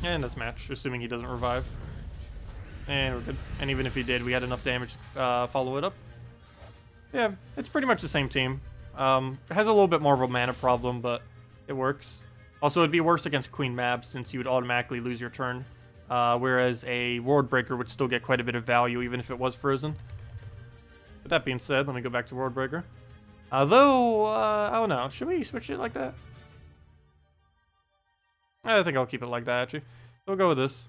And that's match, assuming he doesn't revive. And we're good. And even if he did, we had enough damage to follow it up. Yeah, it's pretty much the same team. It has a little bit more of a mana problem, but it works. Also, it'd be worse against Queen Mab since you would automatically lose your turn. Whereas a World Breaker would still get quite a bit of value even if it was frozen. With that being said, let me go back to World Breaker. Though, I don't know. Should we switch it like that? I think I'll keep it like that, actually. We'll go with this.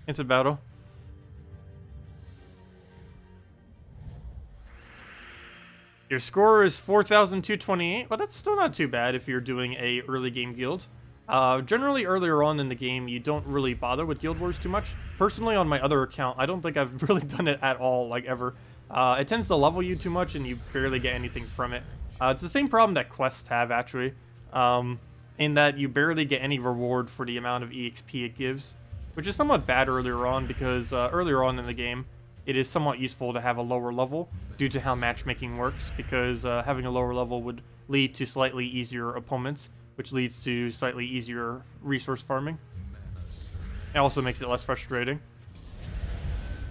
Instant battle. Your score is 4,228. Well, that's still not too bad if you're doing a early game guild. Generally, earlier on in the game, you don't really bother with Guild Wars too much. Personally, on my other account, I don't think I've really done it at all, like, ever. It tends to level you too much, and you barely get anything from it. It's the same problem that quests have, actually, in that you barely get any reward for the amount of EXP it gives, which is somewhat bad earlier on, because earlier on in the game, it is somewhat useful to have a lower level due to how matchmaking works, because having a lower level would lead to slightly easier opponents, which leads to slightly easier resource farming. It also makes it less frustrating.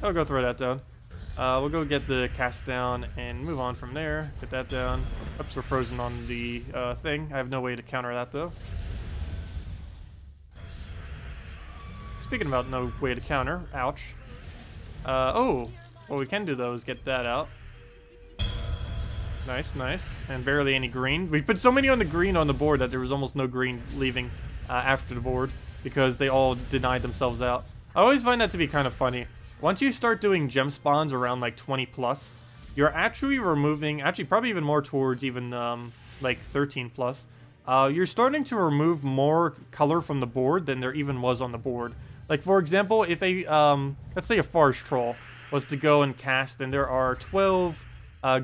I'll go throw that down. We'll go get the cast down and move on from there. Get that down. Oops, we're frozen on the thing. I have no way to counter that, though. Speaking about no way to counter, ouch. Oh, what we can do, though, is get that out. Nice, nice. And barely any green. We put so many on the green on the board that there was almost no green leaving after the board because they all denied themselves out. I always find that to be kind of funny. Once you start doing gem spawns around like 20 plus, you're actually removing, actually probably even more towards even like 13 plus, you're starting to remove more color from the board than there even was on the board. Like, for example, if a, let's say a Forest Troll was to go and cast and there are 12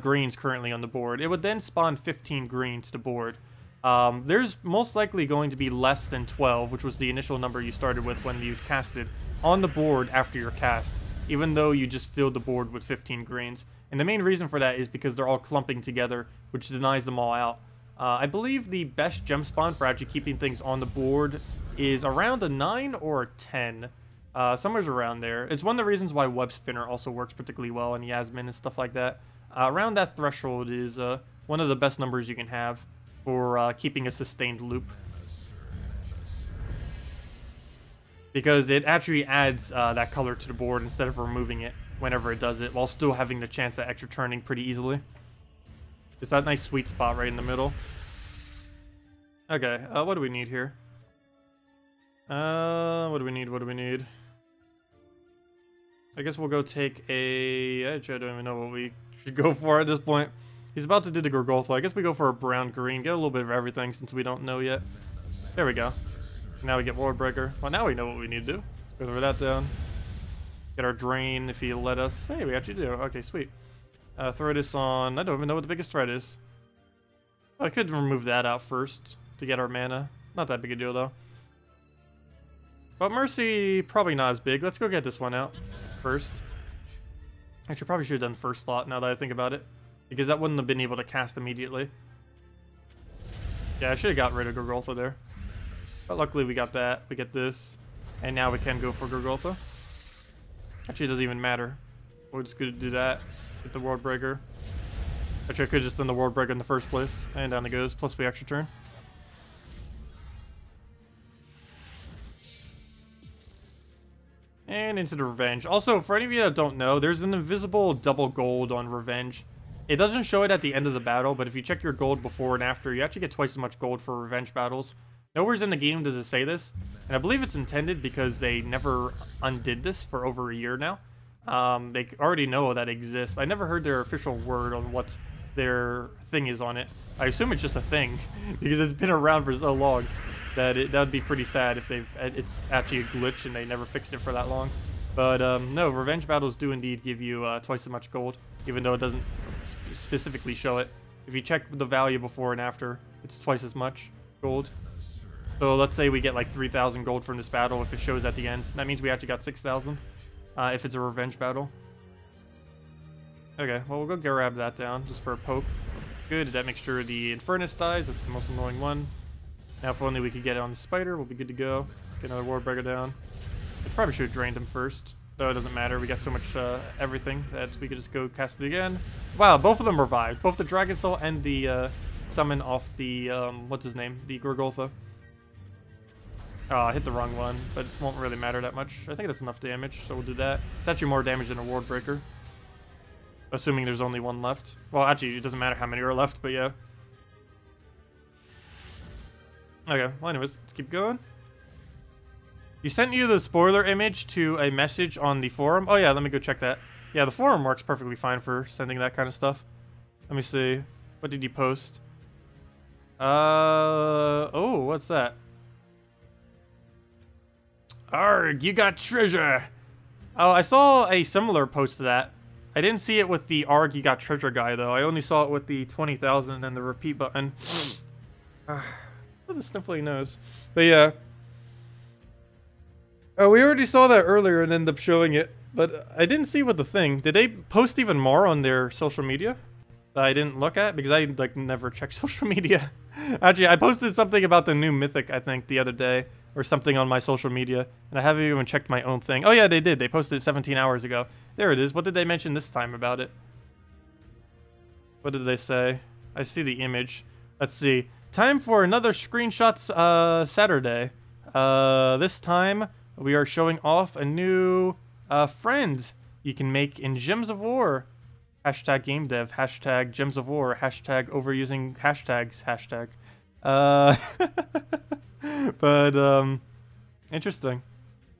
greens currently on the board, it would then spawn 15 green to the board. There's most likely going to be less than 12, which was the initial number you started with when you casted, on the board after your cast, even though you just filled the board with 15 greens. And the main reason for that is because they're all clumping together, which denies them all out. I believe the best gem spawn for actually keeping things on the board is around a 9 or a 10. Somewhere's around there. It's one of the reasons why Web Spinner also works particularly well in Yasmin and stuff like that. Around that threshold is one of the best numbers you can have for keeping a sustained loop. Because it actually adds that color to the board instead of removing it whenever it does it, while still having the chance at extra turning pretty easily. It's that nice sweet spot right in the middle. Okay, what do we need here? What do we need? I guess we'll go take a... Actually, I don't even know what we should go for at this point. He's about to do the Gorgolfa. I guess we go for a brown-green. Get a little bit of everything since we don't know yet. There we go. Now we get World Breaker. Well, now we know what we need to do. Go throw that down. Get our Drain if he'll let us. Hey, we actually do. Okay, sweet. Throw this on... I don't even know what the biggest threat is. I could remove that out first to get our mana. Not that big a deal, though. But Mercy, probably not as big. Let's go get this one out first. Actually, probably should have done first slot now that I think about it. Because that wouldn't have been able to cast immediately. Yeah, I should have got rid of Gorgolfa there. But luckily we got that. We get this. And now we can go for Gorgolfa. Actually, it doesn't even matter. We're just going to do that. Get the World Breaker. Actually, I could have just done the World Breaker in the first place. And down it goes. Plus we extra turn. And into the Revenge. Also, for any of you that don't know, there's an invisible double gold on Revenge. It doesn't show it at the end of the battle, but if you check your gold before and after, you actually get twice as much gold for Revenge battles. Nowhere in the game does it say this, and I believe it's intended because they never undid this for over a year now. They already know that exists. I never heard their official word on what their thing is on it. I assume it's just a thing, because it's been around for so long that that would be pretty sad if it's actually a glitch and they never fixed it for that long. But no, Revenge battles do indeed give you twice as much gold, even though it doesn't specifically show it. If you check the value before and after, it's twice as much gold. So let's say we get like 3,000 gold from this battle if it shows at the end. That means we actually got 6,000 if it's a Revenge battle. Okay, well, we'll go grab that down just for a poke. Good, that makes sure the Infernus dies. That's the most annoying one. Now, if only we could get it on the Spider, we'll be good to go. Let's get another Ward Breaker down. I probably should have drained him first, So it doesn't matter. We got so much everything that we could just go cast it again. Wow, both of them revived. Both the Dragon Soul and the summon off the, what's his name? The Gorgoltha. Oh, I hit the wrong one, but it won't really matter that much. I think that's enough damage, so we'll do that. It's actually more damage than a Ward Breaker. Assuming there's only one left. Well, actually, it doesn't matter how many are left, but yeah. Okay, well anyways, let's keep going. You sent you the spoiler image to a message on the forum? Oh yeah, let me go check that. Yeah, the forum works perfectly fine for sending that kind of stuff. Let me see. What did you post? Oh, what's that? Arg, you got treasure! Oh, I saw a similar post to that. I didn't see it with the Arg, you got treasure guy, though. I only saw it with the 20,000 and the repeat button. What a sniffly nose. But yeah. We already saw that earlier and ended up showing it. But I didn't see what the thing. Did they post even more on their social media that I didn't look at? Because I, like, never check social media. Actually, I posted something about the new Mythic, I think, the other day. Or something on my social media. And I haven't even checked my own thing. Oh yeah, they did. They posted it 17 hours ago. There it is. What did they mention this time about it? What did they say? I see the image. Let's see. Time for another screenshots Saturday. This time we are showing off a new friend you can make in Gems of War. Hashtag game dev. Hashtag Gems of War. Hashtag overusing hashtags. Hashtag. But, interesting.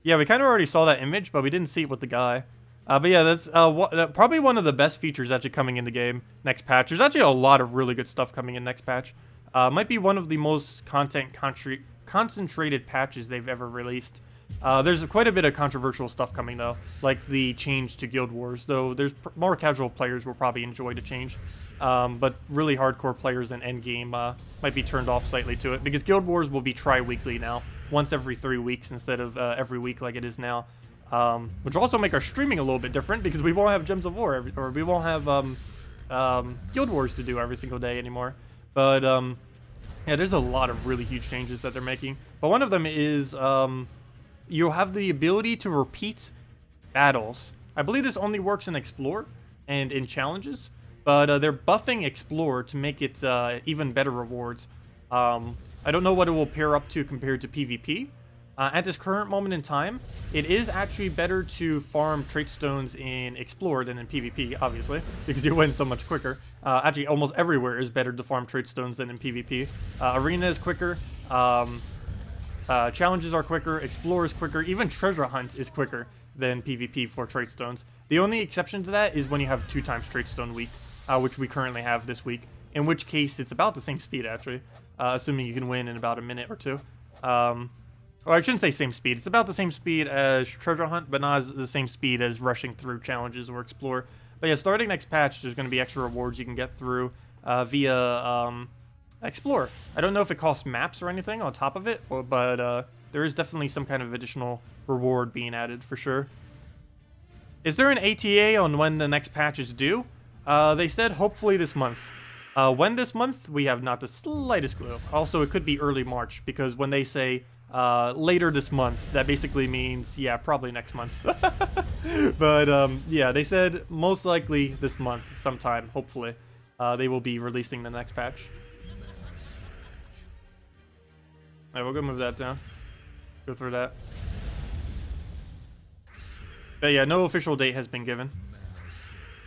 Yeah, we kind of already saw that image, but we didn't see it with the guy. But yeah, that's probably one of the best features actually coming in the game next patch. There's actually a lot of really good stuff coming in next patch. Might be one of the most concentrated patches they've ever released. There's quite a bit of controversial stuff coming, though, like the change to Guild Wars, though there's more casual players will probably enjoy the change. But really hardcore players in endgame might be turned off slightly to it, because Guild Wars will be tri-weekly now, once every 3 weeks instead of every week like it is now. Which will also make our streaming a little bit different, because we won't have Gems of War, or we won't have Guild Wars to do every single day anymore. But yeah, there's a lot of really huge changes that they're making. But one of them is you'll have the ability to repeat battles. I believe this only works in Explore and in challenges. But they're buffing Explore to make it even better rewards. I don't know what it will pair up to compared to PvP. At this current moment in time, it is actually better to farm trait stones in Explore than in PvP, obviously, because you win so much quicker. Actually, almost everywhere is better to farm trait stones than in PvP. Arena is quicker. Challenges are quicker. Explore is quicker. Even Treasure Hunt is quicker than PvP for trait stones. The only exception to that is when you have 2 times trait stone week. Which we currently have this week, in which case it's about the same speed, actually, assuming you can win in about a minute or two. Or I shouldn't say same speed. It's about the same speed as Treasure Hunt, but not as the same speed as rushing through challenges or Explore. But yeah, starting next patch, there's going to be extra rewards you can get through via Explore. I don't know if it costs maps or anything on top of it, but there is definitely some kind of additional reward being added, for sure. Is there an ATA on when the next patch is due? They said hopefully this month. When this month, we have not the slightest clue. Also, it could be early March, because when they say later this month, that basically means, yeah, probably next month. But, yeah, they said most likely this month, sometime, hopefully, they will be releasing the next patch. Alright, we'll go move that down. Go through that. But yeah, no official date has been given.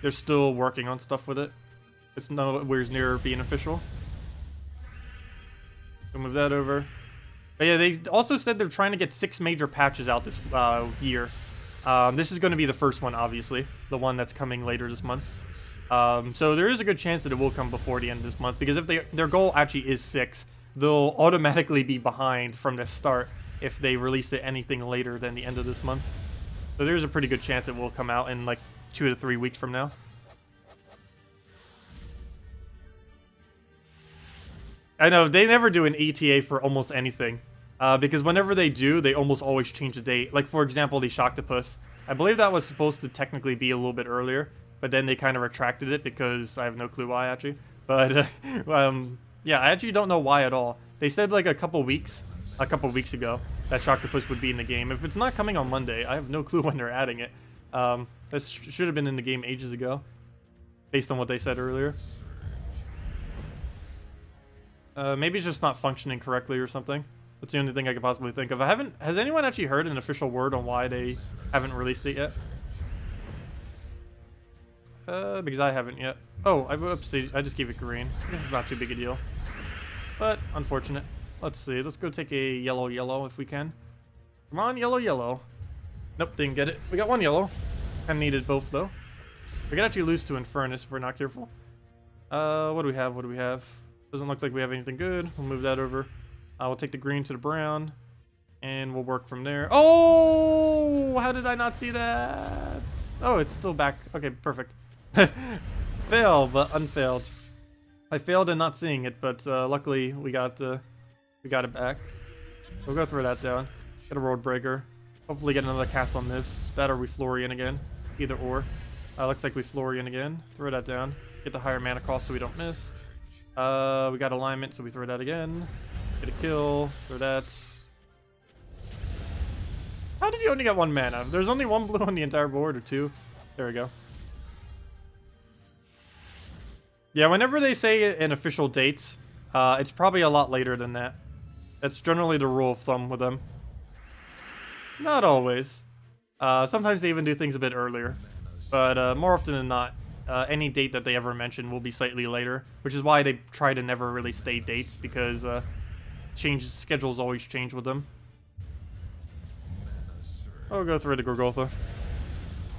They're still working on stuff with it. It's nowhere near being official. We'll move that over. But yeah, they also said they're trying to get 6 major patches out this year. This is going to be the first one, obviously. The one that's coming later this month. So there is a good chance that it will come before the end of this month. Because if their goal actually is 6, they'll automatically be behind from the start if they release it anything later than the end of this month. So there's a pretty good chance it will come out in like 2 to 3 weeks from now. I know, they never do an ETA for almost anything. Because whenever they do, they almost always change the date. Like, for example, the Shocktopus. I believe that was supposed to technically be a little bit earlier. But then they kind of retracted it because I have no clue why, actually. But, yeah, I actually don't know why at all. They said, like, a couple weeks ago, that Shocktopus would be in the game. If it's not coming on Monday, I have no clue when they're adding it. This should have been in the game ages ago, based on what they said earlier. Maybe it's just not functioning correctly or something. That's the only thing I could possibly think of. Has anyone actually heard an official word on why they haven't released it yet? Because I haven't yet. Oh, I just gave it green. This is not too big a deal. But, unfortunate. Let's see. Let's go take a yellow if we can. Come on, yellow. Nope, didn't get it. We got one yellow. I needed both, though. We could actually lose to Infernus if we're not careful. What do we have? Doesn't look like we have anything good. We'll move that over. We'll take the green to the brown. And we'll work from there. Oh! How did I not see that? Oh, it's still back. Okay, perfect. Fail, but unfailed. I failed in not seeing it, but luckily we got it back. We'll go throw that down. Get a World Breaker. Hopefully get another cast on this. That or we Florian again. Either or. Looks like we Florian again. Throw that down. Get the higher mana cost so we don't miss. We got alignment, so we throw that again. Get a kill. Throw that. How did you only get one mana? There's only one blue on the entire board, or two. There we go. Yeah, whenever they say an official date, it's probably a lot later than that. That's generally the rule of thumb with them. Not always. Sometimes they even do things a bit earlier. But more often than not, any date that they ever mention will be slightly later. Which is why they try to never really state dates, because schedules always change with them. I'll go through the Gorgotha.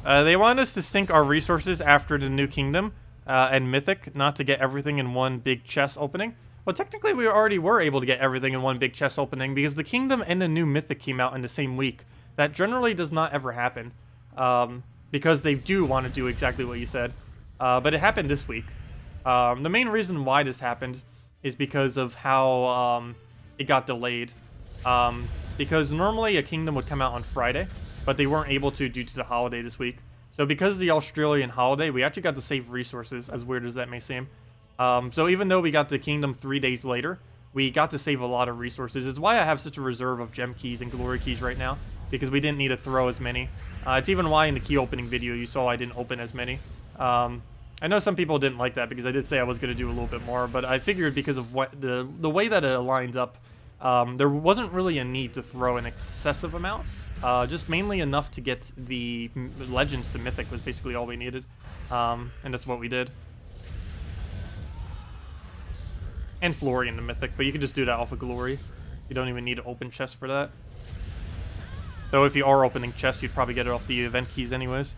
They want us to sync our resources after the New Kingdom and Mythic, not to get everything in one big chest opening. Well, technically we already were able to get everything in one big chest opening because the Kingdom and the new Mythic came out in the same week. That generally does not ever happen because they do want to do exactly what you said. But it happened this week. The main reason why this happened is because of how it got delayed. Because normally a Kingdom would come out on Friday, but they weren't able to due to the holiday this week. So because of the Australian holiday, we actually got to save resources, as weird as that may seem. So even though we got the Kingdom 3 days later, we got to save a lot of resources. It's why I have such a reserve of gem keys and glory keys right now, because we didn't need to throw as many. It's even why in the key opening video you saw I didn't open as many. I know some people didn't like that because I did say I was going to do a little bit more, but I figured because of what the way that it lines up, there wasn't really a need to throw an excessive amount. Just mainly enough to get the Legends to Mythic was basically all we needed. And that's what we did. And Florian to Mythic, but you can just do that off of Glory. You don't even need to open chests for that. Though if you are opening chests, you'd probably get it off the event keys anyways.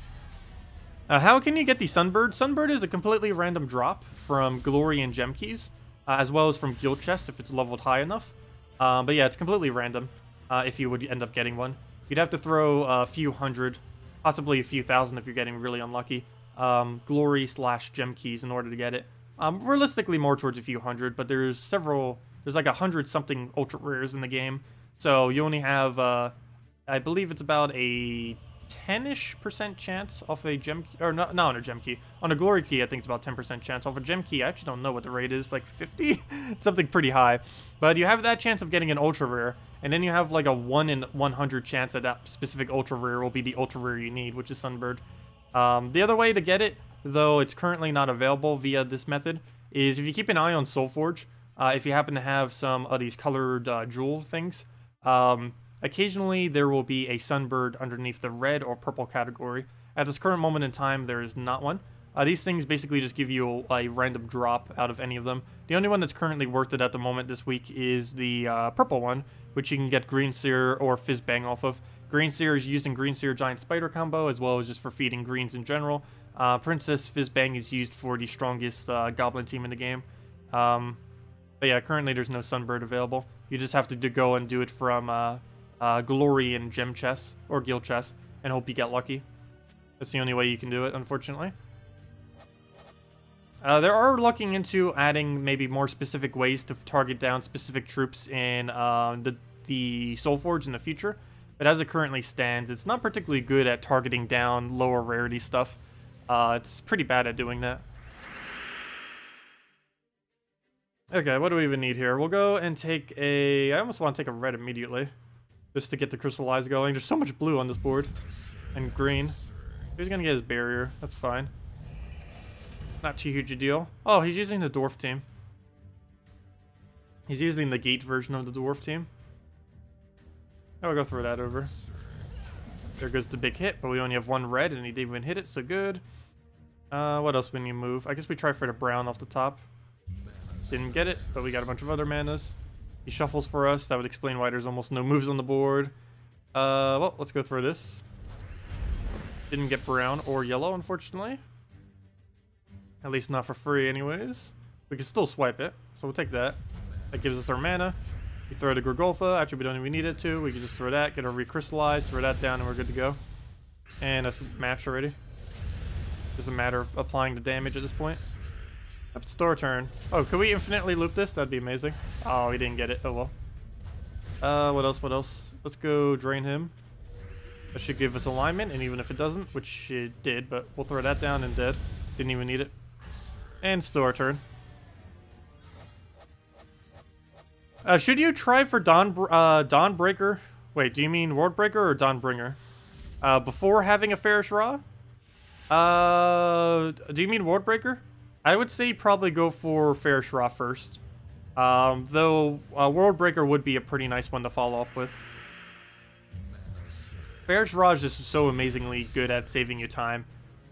How can you get the Sunbird? Sunbird is a completely random drop from Glory and Gem keys, as well as from Guild chests if it's leveled high enough. But yeah, it's completely random if you would end up getting one. You'd have to throw a few hundred, possibly a few thousand if you're getting really unlucky, Glory/Gem keys in order to get it. Realistically more towards a few hundred, but there's like 100-something ultra rares in the game. So you only have, I believe it's about a 10-ish% chance off a gem key, or not on a gem key. On a glory key, I think it's about 10% chance. Off a gem key, I actually don't know what the rate is, like 50? It's something pretty high. But you have that chance of getting an ultra rare, and then you have like a 1 in 100 chance that that specific ultra rare will be the ultra rare you need, which is Sunbird. The other way to get it, though it's currently not available via this method, is if you keep an eye on Soulforge, if you happen to have some of these colored jewel things, occasionally there will be a Sunbird underneath the red or purple category. At this current moment in time, there is not one. These things basically just give you a random drop out of any of them. The only one that's currently worth it at the moment this week is the purple one, which you can get Green Seer or Fizz Bang off of. Green Seer is used in Green Seer Giant Spider combo, as well as just for feeding greens in general. Princess Fizz Bang is used for the strongest Goblin team in the game. But yeah, currently there's no Sunbird available. You just have to go and do it from Glory and Gem chests, or Guild chests, and hope you get lucky. That's the only way you can do it, unfortunately. There are looking into adding maybe more specific ways to target down specific troops in the Soulforge in the future. But as it currently stands, it's not particularly good at targeting down lower rarity stuff. It's pretty bad at doing that. Okay, what do we even need here? We'll go and take a... I almost want to take a red immediately. just to get the crystallize going. There's so much blue on this board. And green. He's gonna get his barrier. That's fine. Not too huge a deal. Oh, he's using the dwarf team. He's using the gate version of the dwarf team. I'll go throw that over. There goes the big hit, but we only have one red, and he didn't even hit it, so good. What else we need to move? I guess we try for the brown off the top. Didn't get it, but we got a bunch of other manas. He shuffles for us. That would explain why there's almost no moves on the board. Well, let's go through this. Didn't get brown or yellow, unfortunately. At least not for free anyways. We can still swipe it, so we'll take that. That gives us our mana. We throw the Gorgolfa. Actually, we don't even need it to. We can just throw that, get our recrystallize, throw that down, and we're good to go. And that's matched already. Just a matter of applying the damage at this point. Up to store turn. Oh, could we infinitely loop this? That'd be amazing. Oh, we didn't get it. Oh well. What else? What else? Let's go drain him. That should give us alignment, and even if it doesn't, which it did, but we'll throw that down and dead. Didn't even need it. And store turn. Should you try for Dawnbreaker? Wait, do you mean Worldbreaker or Dawnbringer? Before having a Faerie? Do you mean Worldbreaker? I would say probably go for Faerie first. Though Worldbreaker would be a pretty nice one to follow up with. Faerie is just so amazingly good at saving you time.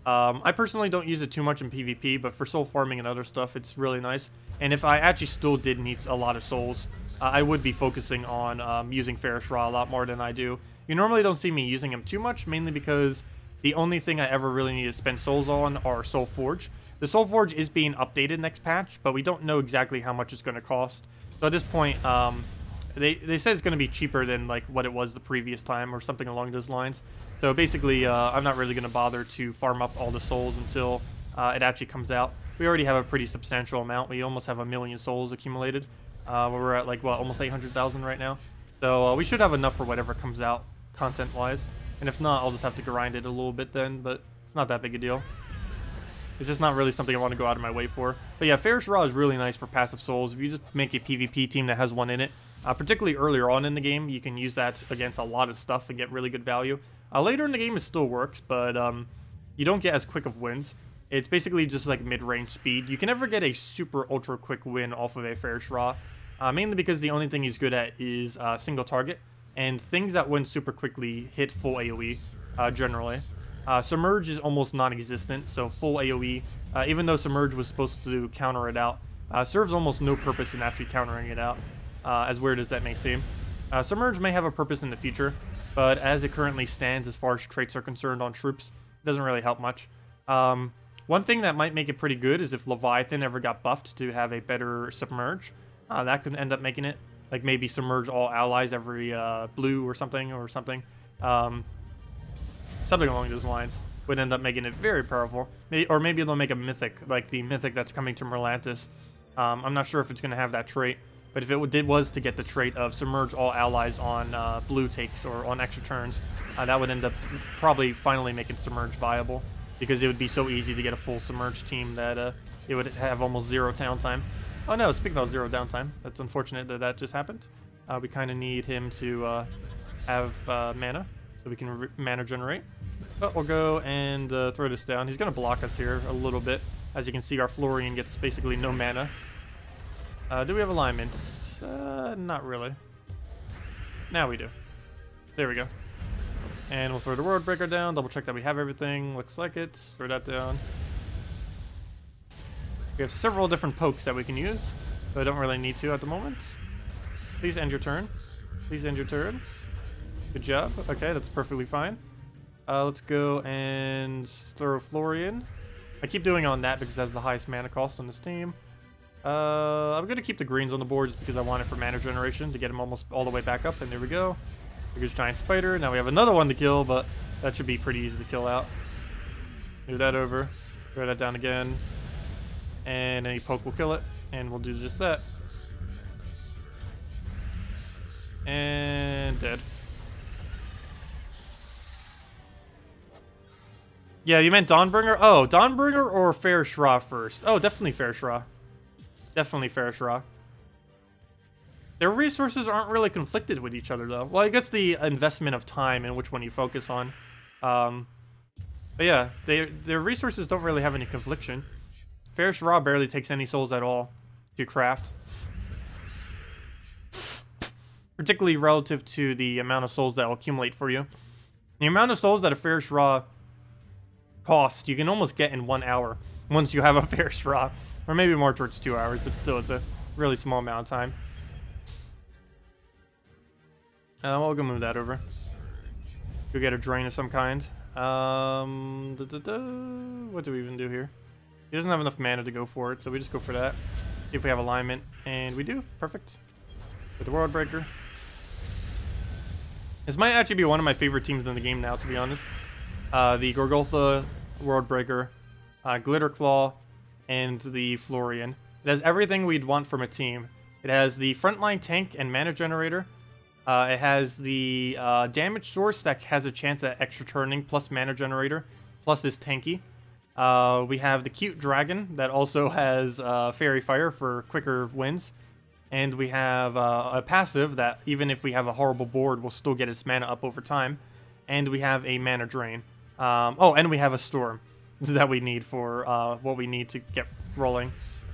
I personally don't use it too much in PvP, but for soul farming and other stuff, it's really nice. And if I actually still did need a lot of souls, I would be focusing on using Faerie a lot more than I do. You normally don't see me using him too much, mainly because the only thing I ever really need to spend souls on are Soul Forge. The Soul Forge is being updated next patch, but we don't know exactly how much it's going to cost. So at this point, they said it's going to be cheaper than like what it was the previous time or something along those lines. So basically, I'm not really going to bother to farm up all the souls until it actually comes out. We already have a pretty substantial amount. We almost have 1 million souls accumulated. We're at like, what, almost 800,000 right now. So we should have enough for whatever comes out content-wise. And if not, I'll just have to grind it a little bit then, but it's not that big a deal. It's just not really something I want to go out of my way for. But yeah, Faerie is really nice for passive souls. If you just make a PvP team that has one in it, particularly earlier on in the game, you can use that against a lot of stuff and get really good value. Later in the game, it still works, but you don't get as quick of wins. It's basically just like mid-range speed. You can never get a super ultra quick win off of a Faerie, mainly because the only thing he's good at is single target, and things that win super quickly hit full AoE, generally. Submerge is almost non-existent, so full AoE, even though Submerge was supposed to counter it out, serves almost no purpose in actually countering it out, as weird as that may seem. Submerge may have a purpose in the future, but as it currently stands as far as traits are concerned on troops, it doesn't really help much. One thing that might make it pretty good is if Leviathan ever got buffed to have a better Submerge. That could end up making it, like maybe Submerge all allies every blue or something, something along those lines would end up making it very powerful. Or maybe they'll make a Mythic, like the Mythic that's coming to Merlantis. I'm not sure if it's going to have that trait, but if it was to get the trait of Submerge all allies on blue takes or on extra turns, that would end up probably finally making Submerge viable, because it would be so easy to get a full Submerge team that it would have almost zero downtime. Oh no, speaking of zero downtime, that's unfortunate that that just happened. We kind of need him to have mana, so we can mana generate. But we'll go and throw this down. He's going to block us here a little bit. As you can see, our Florian gets basically no mana. Do we have alignment? Not really. Now we do. There we go. And we'll throw the Worldbreaker down, double check that we have everything. Looks like it. Throw that down. We have several different pokes that we can use, but I don't really need to at the moment. Please end your turn. Please end your turn. Good job. Okay, that's perfectly fine. Let's go and throw Florian. I keep doing on that because it has the highest mana cost on this team. I'm going to keep the greens on the board just because I want it for mana generation to get him almost all the way back up, and there we go. Here's Giant Spider. Now we have another one to kill, but that should be pretty easy to kill out. Move that over. Throw that down again. And any poke will kill it, and we'll do just that. And dead. Yeah, you meant Dawnbringer? Oh, Dawnbringer or Faerie first? Oh, definitely Faerie. Definitely Faerie. Their resources aren't really conflicted with each other, though. Well, I guess the investment of time and which one you focus on. But yeah, their resources don't really have any confliction. Faerie Raw barely takes any souls at all to craft. Particularly relative to the amount of souls that will accumulate for you. The amount of souls that a Faerie Raw costs, you can almost get in 1 hour once you have a Faerie Raw. Or maybe more towards 2 hours, but still, it's a really small amount of time. We'll go move that over. Go get a drain of some kind. What do we even do here? He doesn't have enough mana to go for it, so we just go for that. See if we have alignment, and we do. Perfect. With the World Breaker. This might actually be one of my favorite teams in the game now, to be honest. The Gorgultha, World Breaker, Glitter Claw, and the Florian. It has everything we'd want from a team. It has the frontline tank and mana generator. It has the damage source that has a chance at extra turning, plus mana generator, plus is tanky. We have the cute dragon that also has fairy fire for quicker wins. And we have a passive that, even if we have a horrible board, will still get its mana up over time. And we have a mana drain. Oh, and we have a storm that we need for what we need to get rolling.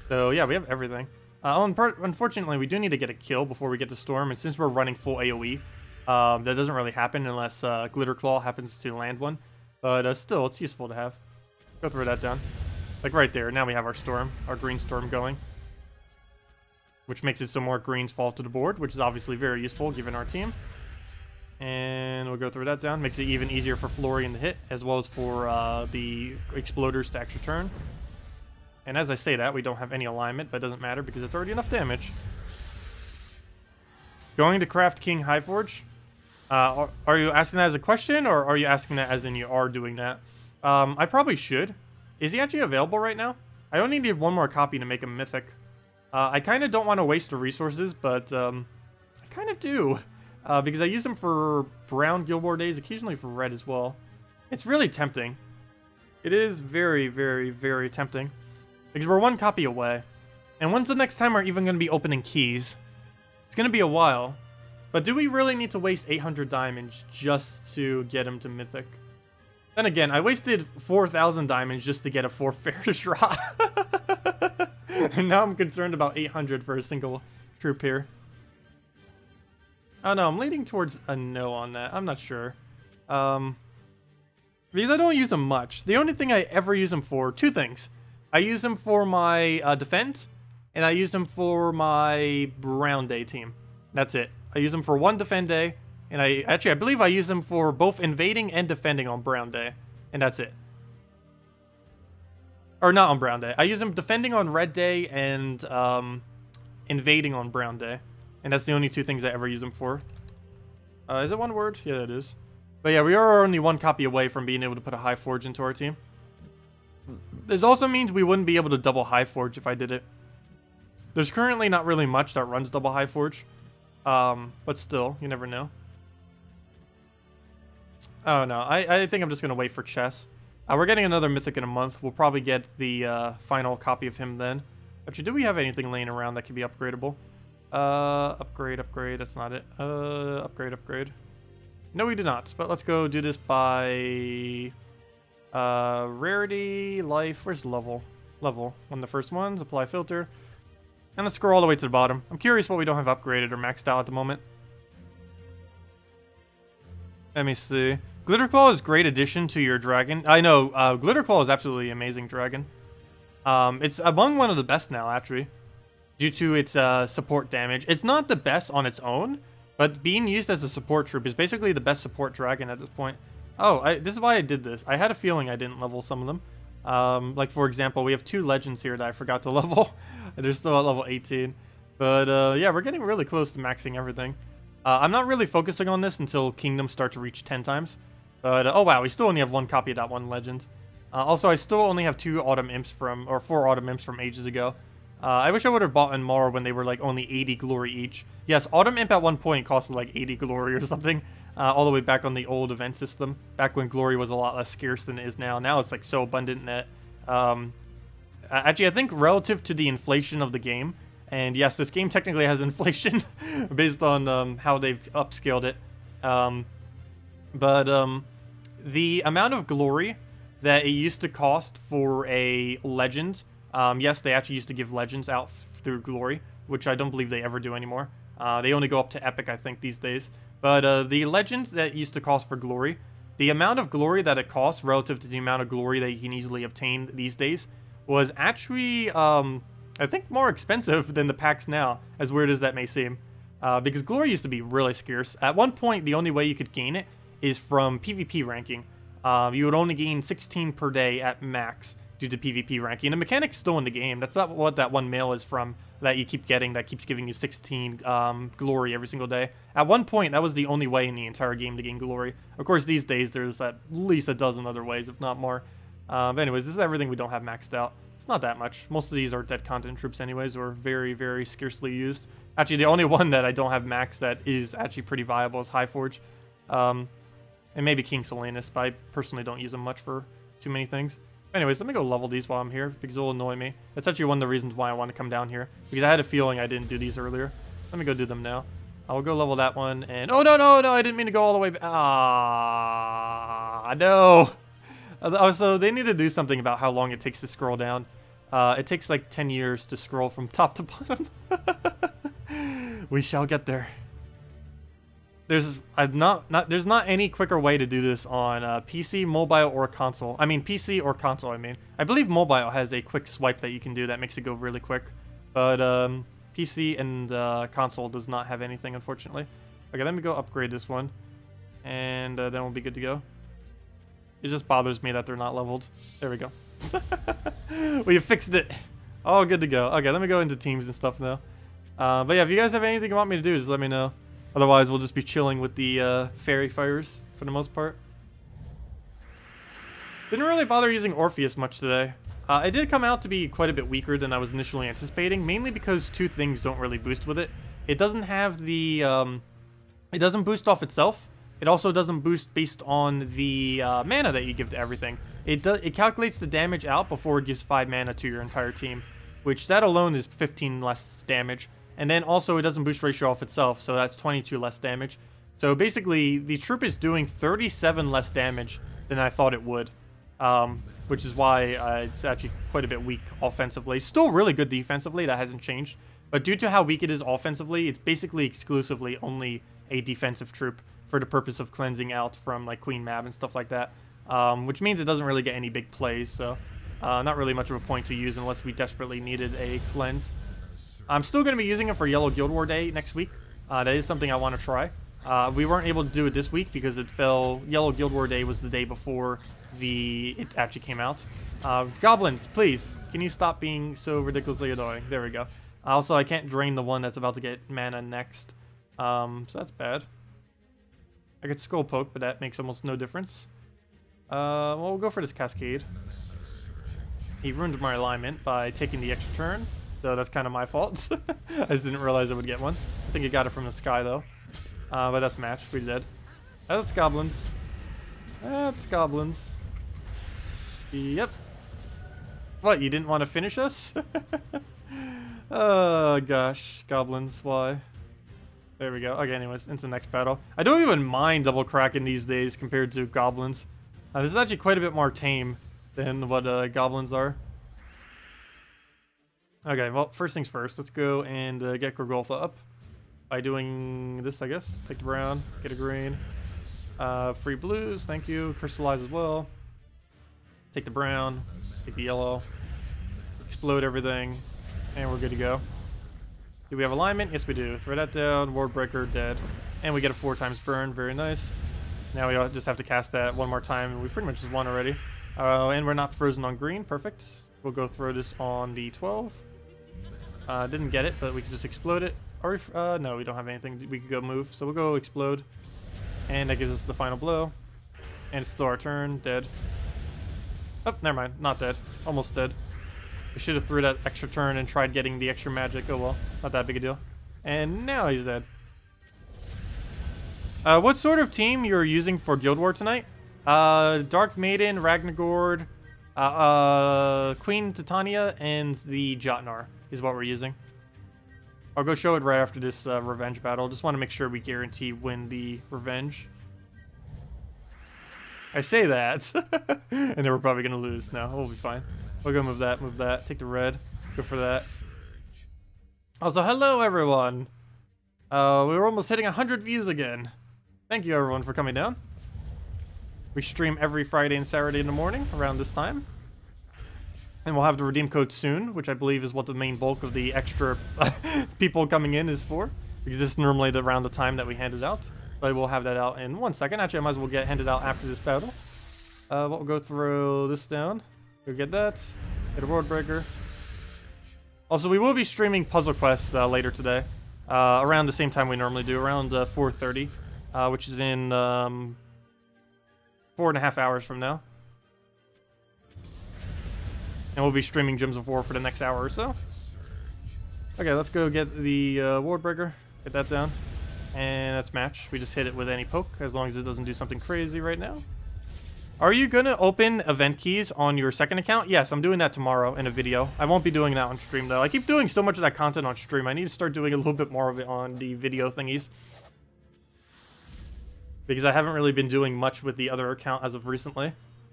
So yeah, we have everything. Unfortunately, we do need to get a kill before we get the storm. And since we're running full AoE, that doesn't really happen unless Glitter Claw happens to land one. But still, it's useful to have. Go throw that down. Like right there, now we have our storm, our green storm going. Which makes it so more greens fall to the board, which is obviously very useful given our team. And we'll go through that down. Makes it even easier for Florian to hit, as well as for the exploders to extra turn. And as I say that, we don't have any alignment, but it doesn't matter because it's already enough damage. Going to craft King Highforge. Are you asking that as a question, or are you asking that as in you are doing that? I probably should. Is he actually available right now? I only need one more copy to make him Mythic. I kind of don't want to waste the resources, but I kind of do. Because I use them for brown Guild War days, occasionally for red as well. It's really tempting. It is very, very, very tempting. Because we're one copy away. And when's the next time we're even going to be opening keys? It's going to be a while. But do we really need to waste 800 diamonds just to get him to Mythic? Then again, I wasted 4,000 diamonds just to get a 4 Faerie Raw. And now I'm concerned about 800 for a single troop here. Oh no, I'm leaning towards a no on that. I'm not sure. Because I don't use them much. The only thing I ever use them for, two things. I use them for my defend, and I use them for my brown day team. That's it. I use them for one defend day, and I believe I use them for both invading and defending on brown day. And that's it. Or not on brown day. I use them defending on red day and invading on brown day. And that's the only two things I ever use them for. Is it one word? Yeah, it is. But yeah, we are only one copy away from being able to put a High Forge into our team. This also means we wouldn't be able to double High Forge if I did it. There's currently not really much that runs double High Forge. But still, you never know. Oh no, I think I'm just going to wait for chess. We're getting another Mythic in a month. We'll probably get the final copy of him then. Actually, do we have anything laying around that could be upgradable? Upgrade, that's not it. Upgrade. No, we do not, but let's go do this by rarity, life, where's level? Level, one of the first ones, apply filter. And let's scroll all the way to the bottom. I'm curious what we don't have upgraded or maxed out at the moment. Let me see. Glitterclaw is a great addition to your dragon. I know, Glitterclaw is absolutely amazing dragon. It's among one of the best now, actually. Due to its support damage. It's not the best on its own, but being used as a support troop is basically the best support dragon at this point. Oh, this is why I did this. I had a feeling I didn't level some of them. Like, for example, we have 2 legends here that I forgot to level. They're still at level 18. But, yeah, we're getting really close to maxing everything. I'm not really focusing on this until kingdoms start to reach 10 times. But, oh wow, we still only have one copy of that one legend. Also, I still only have 2 Autumn Imps from, or 4 Autumn Imps from ages ago. I wish I would have bought in more when they were like only 80 glory each. Yes, Autumn Imp at one point costed like 80 glory or something. All the way back on the old event system. Back when glory was a lot less scarce than it is now. Now it's like so abundant that... actually, I think relative to the inflation of the game, And yes, this game technically has inflation based on how they've upscaled it. The amount of glory that it used to cost for a legend, yes, they actually used to give legends out through glory, which I don't believe they ever do anymore. They only go up to epic, I think, these days. But the legend that used to cost for glory, the amount of glory that it costs relative to the amount of glory that you can easily obtain these days was actually, I think, more expensive than the packs now, as weird as that may seem. Because glory used to be really scarce. At one point, the only way you could gain it is from PvP ranking. You would only gain 16 per day at max due to PvP ranking. And the mechanic's still in the game. That's not what that one mail is from that you keep getting that keeps giving you 16 glory every single day. At one point, that was the only way in the entire game to gain glory. Of course, these days, there's at least a dozen other ways, if not more. But anyways, this is everything we don't have maxed out. It's not that much. Most of these are dead content troops anyways, or very, very scarcely used. Actually, the only one that I don't have maxed that is actually pretty viable is Highforge. And maybe King Solanus, but I personally don't use them much for too many things. Anyways, let me go level these while I'm here, because it will annoy me. That's actually one of the reasons why I want to come down here, because I had a feeling I didn't do these earlier. Let me go do them now. I'll go level that one, and... Oh, no, no, no, I didn't mean to go all the way back. Ah, no. So they need to do something about how long it takes to scroll down. It takes like 10 years to scroll from top to bottom. We shall get there. There's not any quicker way to do this on PC, mobile, or console. I mean, PC or console, I mean. I believe mobile has a quick swipe that you can do that makes it go really quick. But PC and console does not have anything, unfortunately. Okay, let me go upgrade this one. And then we'll be good to go. It just bothers me that they're not leveled. There we go. We fixed it. All good to go. Okay, let me go into teams and stuff now. But yeah, if you guys have anything you want me to do, just let me know. Otherwise, we'll just be chilling with the Faerie fires for the most part. Didn't really bother using Orpheus much today. It did come out to be quite a bit weaker than I was initially anticipating, mainly because two things don't really boost with it. It doesn't have the... it doesn't boost off itself. It also doesn't boost based on the mana that you give to everything. It calculates the damage out before it gives 5 mana to your entire team, which that alone is 15 less damage. And then also it doesn't boost ratio off itself, so that's 22 less damage. So basically, the troop is doing 37 less damage than I thought it would, which is why it's actually quite a bit weak offensively. Still really good defensively, that hasn't changed. But due to how weak it is offensively, it's basically exclusively only a defensive troop for the purpose of cleansing out from like Queen Mab and stuff like that, which means it doesn't really get any big plays, so not really much of a point to use unless we desperately needed a cleanse. I'm still going to be using it for Yellow Guild War Day next week. That is something I want to try. We weren't able to do it this week because it fell... Yellow Guild War Day was the day before it actually came out. Goblins, please, can you stop being so ridiculously annoying? There we go. Also, I can't drain the one that's about to get mana next. So that's bad. I could Skull Poke, but that makes almost no difference. Well, we'll go for this Cascade. He ruined my alignment by taking the extra turn. So that's kind of my fault. I just didn't realize I would get one. I think he got it from the sky, though. But that's match. We did. That's goblins. That's goblins. Yep. What, you didn't want to finish us? Oh, gosh. Goblins, why? There we go. Okay, anyways, into the next battle. I don't even mind double cracking these days compared to goblins. This is actually quite a bit more tame than what goblins are. Okay, well, first things first. Let's go and get Gorgolfa up by doing this, I guess. Take the brown, get a green. Free blues, thank you. Crystallize as well. Take the brown, take the yellow. Explode everything, and we're good to go. Do we have alignment? Yes, we do. Throw that down. Ward Breaker, dead. And we get a 4x burn. Very nice. Now we just have to cast that one more time, and we pretty much just won already. And we're not frozen on green. Perfect. We'll go throw this on the 12. Didn't get it, but we can just explode it. Or if, no, we don't have anything. We could go move, so we'll go explode. And that gives us the final blow. And it's still our turn. Dead. Oh, never mind. Not dead. Almost dead. We should have threw that extra turn and tried getting the extra magic. Oh well, not that big a deal. And now he's dead. What sort of team you're using for Guild War tonight? Dark Maiden, Ragnagord, Queen Titania, and the Jotnar is what we're using. I'll go show it right after this revenge battle. Just want to make sure we guarantee win the revenge. I say that, and then we're probably going to lose. No, we'll be fine. We'll go move that, take the red, go for that. Also, hello everyone. We were almost hitting 100 views again. Thank you everyone for coming down. We stream every Friday and Saturday in the morning around this time. And we'll have the redeem code soon, which I believe is what the main bulk of the extra people coming in is for. Because this is normally around the time that we hand it out. So I will have that out in 1 second. Actually, I might as well get handed out after this battle. We'll go throw this down. Go get that. Get a world breaker. Also, we will be streaming Puzzle Quest later today. Around the same time we normally do, around 4:30. Which is in 4.5 hours from now. And we'll be streaming Gems of War for the next hour or so. Okay, let's go get the ward breaker. Get that down. And that's match. We just hit it with any poke, as long as it doesn't do something crazy right now. Are you going to open event keys on your second account? Yes, I'm doing that tomorrow in a video. I won't be doing that on stream, though. I keep doing so much of that content on stream. I need to start doing a little bit more of it on the video thingies. Because I haven't really been doing much with the other account as of recently.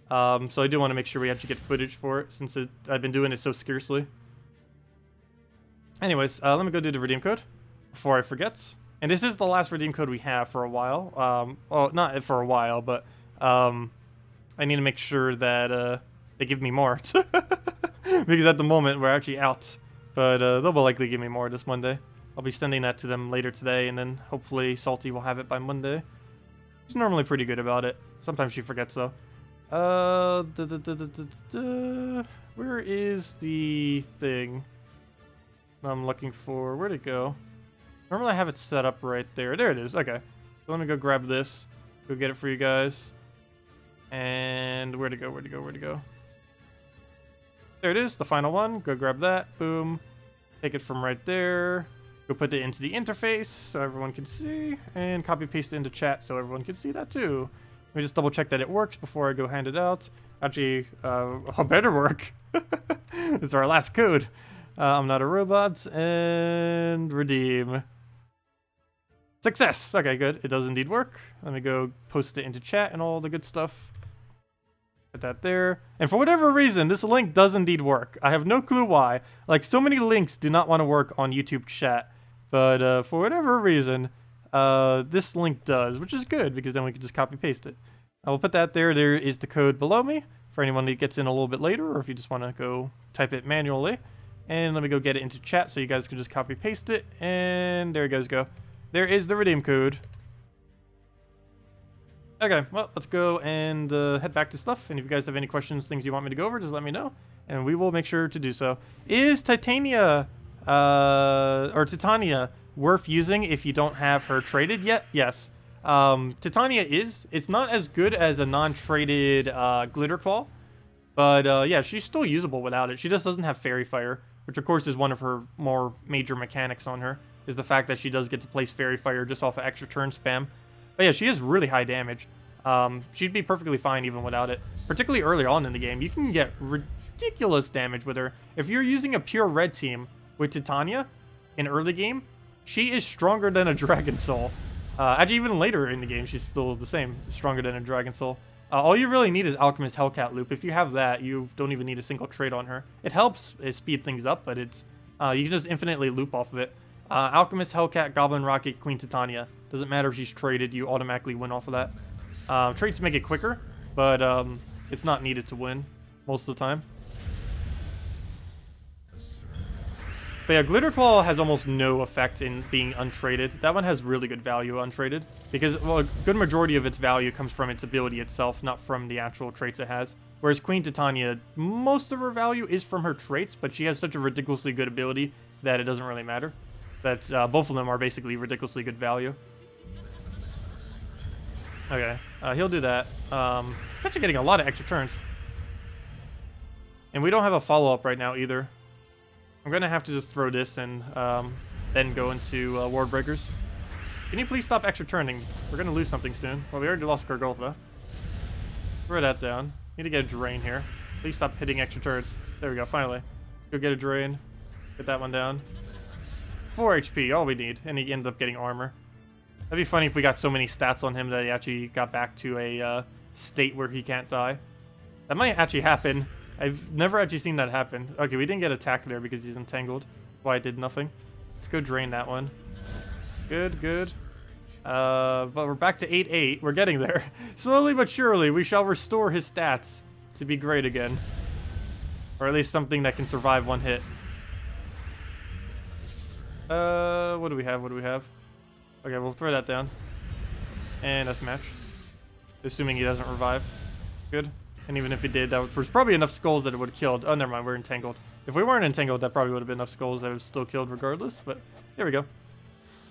So I do want to make sure we actually get footage for it, since I've been doing it so scarcely. Anyways, let me go do the redeem code before I forget. And this is the last redeem code we have for a while. Well, not for a while, but I need to make sure that they give me more. Because at the moment, we're actually out. But they'll likely give me more this Monday. I'll be sending that to them later today, and then hopefully Salty will have it by Monday. She's normally pretty good about it. Sometimes she forgets, though. Where is the thing I'm looking for? Where'd it go? Normally I have it set up right there. There it is. Okay. So let me go grab this. Go get it for you guys. And where'd it go? Where'd it go? Where'd it go? There it is. The final one. Go grab that. Boom. Take it from right there. Go put it into the interface so everyone can see. And copy paste it into chat so everyone can see that too. Let me just double check that it works before I go hand it out. Actually, better work. It's our last code. I'm not a robot. And redeem. Success! Okay, good. It does indeed work. Let me go post it into chat and all the good stuff. Put that there. And for whatever reason, this link does indeed work. I have no clue why. Like, so many links do not want to work on YouTube chat. But for whatever reason, this link does, which is good, because then we can just copy paste it. I will put that there. There is the code below me for anyone that gets in a little bit later, or if you just want to go type it manually. And let me go get it into chat so you guys can just copy paste it. And there you guys go. There is the redeem code. Okay, well, let's go and head back to stuff. And if you guys have any questions, things you want me to go over, just let me know. And we will make sure to do so. Is Titania, or Titania, worth using if you don't have her traded yet? Yes. Titania is. It's not as good as a non-traded Glitter Claw. But yeah, she's still usable without it. She just doesn't have Faerie Fire, which of course is one of her more major mechanics on her, is the fact that she does get to place Faerie Fire just off of extra turn spam. But yeah, she is really high damage. She'd be perfectly fine even without it. Particularly early on in the game, you can get ridiculous damage with her. If you're using a pure red team with Titania in early game, she is stronger than a Dragon Soul. Actually, even later in the game, she's still the same, stronger than a Dragon Soul. All you really need is Alchemist Hellcat Loop. If you have that, you don't even need a single trade on her. It helps speed things up, but it's you can just infinitely loop off of it. Alchemist Hellcat, Goblin Rocket, Queen Titania. Doesn't matter if she's traded, you automatically win off of that. Trades make it quicker, but it's not needed to win most of the time. But yeah, Glitter Claw has almost no effect in being untraded. That one has really good value untraded, because, well, a good majority of its value comes from its ability itself, not from the actual traits it has. Whereas Queen Titania, most of her value is from her traits, but she has such a ridiculously good ability that it doesn't really matter. That both of them are basically ridiculously good value. Okay, he'll do that. It's actually getting a lot of extra turns. And we don't have a follow-up right now either. I'm going to have to just throw this and then go into Ward Breakers. Can you please stop extra turning? We're going to lose something soon. Well, we already lost Gargolfa. Throw that down. Need to get a drain here. Please stop hitting extra turns. There we go, finally. Go get a drain. Get that one down. 4 HP, all we need. And he ended up getting armor. That'd be funny if we got so many stats on him that he actually got back to a state where he can't die. That might actually happen. I've never actually seen that happen. Okay, we didn't get attack there because he's entangled. That's why I did nothing. Let's go drain that one. Good, good. But we're back to 8-8. We're getting there. Slowly but surely, we shall restore his stats to be great again. Or at least something that can survive one hit. What do we have? What do we have? Okay, we'll throw that down. And that's match. Assuming he doesn't revive. Good. And even if he did, that was probably enough skulls that it would have killed. Oh, never mind, we're entangled. If we weren't entangled, that probably would have been enough skulls that would have still killed regardless, but there we go.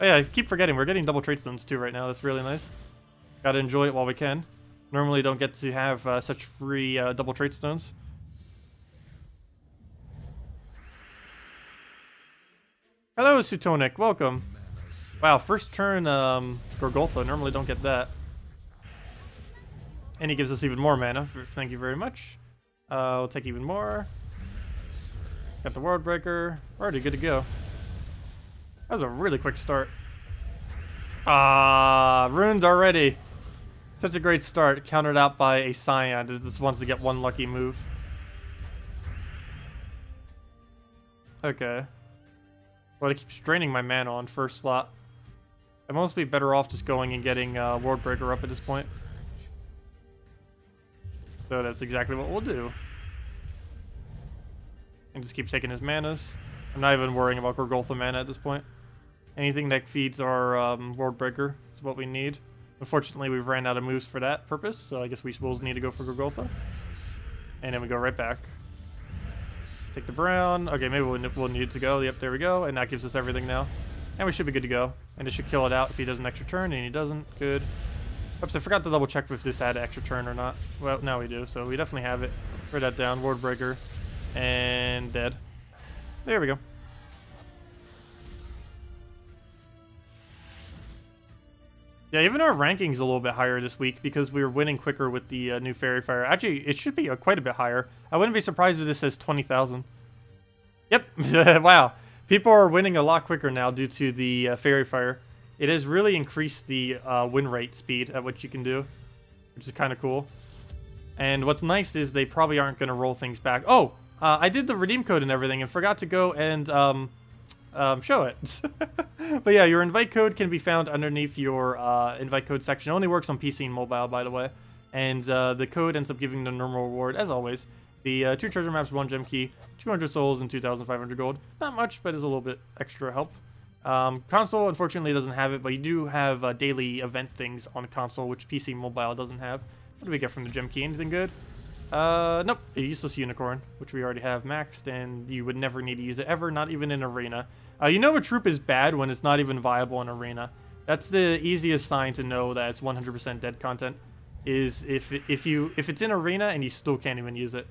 Oh yeah, I keep forgetting, we're getting double trait stones too right now. That's really nice. Gotta enjoy it while we can. Normally don't get to have such free double trait stones. Hello, Sutonic, welcome. Wow, first turn Gorgolfa, normally don't get that. And he gives us even more mana, thank you very much. We'll take even more. Got the World Breaker, already good to go. That was a really quick start. Ah, ruined already. Such a great start, countered out by a Scion that just wants to get one lucky move. Okay. Well, it keeps draining my mana on first slot. I'd almost be better off just going and getting World Breaker up at this point. So that's exactly what we'll do. And just keep taking his manas. I'm not even worrying about Gorgolfa mana at this point. Anything that feeds our World Breaker is what we need. Unfortunately, we've ran out of moves for that purpose, so I guess we will need to go for Gorgolfa. And then we go right back. Take the brown. Okay, maybe we'll need to go. Yep, there we go. And that gives us everything now. And we should be good to go. And it should kill it out if he does an extra turn, and he doesn't. Good. Oops, I forgot to double check if this had an extra turn or not. Well, now we do, so we definitely have it. Throw that down. World Breaker. And dead. There we go. Yeah, even our ranking's a little bit higher this week because we were winning quicker with the new Faerie Fire. Actually, it should be quite a bit higher. I wouldn't be surprised if this says 20,000. Yep. Wow. People are winning a lot quicker now due to the Faerie Fire. It has really increased the win rate speed at what you can do, which is kind of cool. And what's nice is they probably aren't going to roll things back. Oh, I did the redeem code and everything and forgot to go and show it. But yeah, your invite code can be found underneath your invite code section. It only works on PC and mobile, by the way. And the code ends up giving the normal reward, as always. The 2 treasure maps, 1 gem key, 200 souls, and 2,500 gold. Not much, but is a little bit extra help. Console, unfortunately, doesn't have it, but you do have daily event things on console, which PC and mobile doesn't have. What do we get from the gem key? Anything good? Nope. A useless unicorn, which we already have maxed, and you would never need to use it ever, not even in arena. You know a troop is bad when it's not even viable in arena. That's the easiest sign to know that it's 100% dead content, is if it's in arena and you still can't even use it.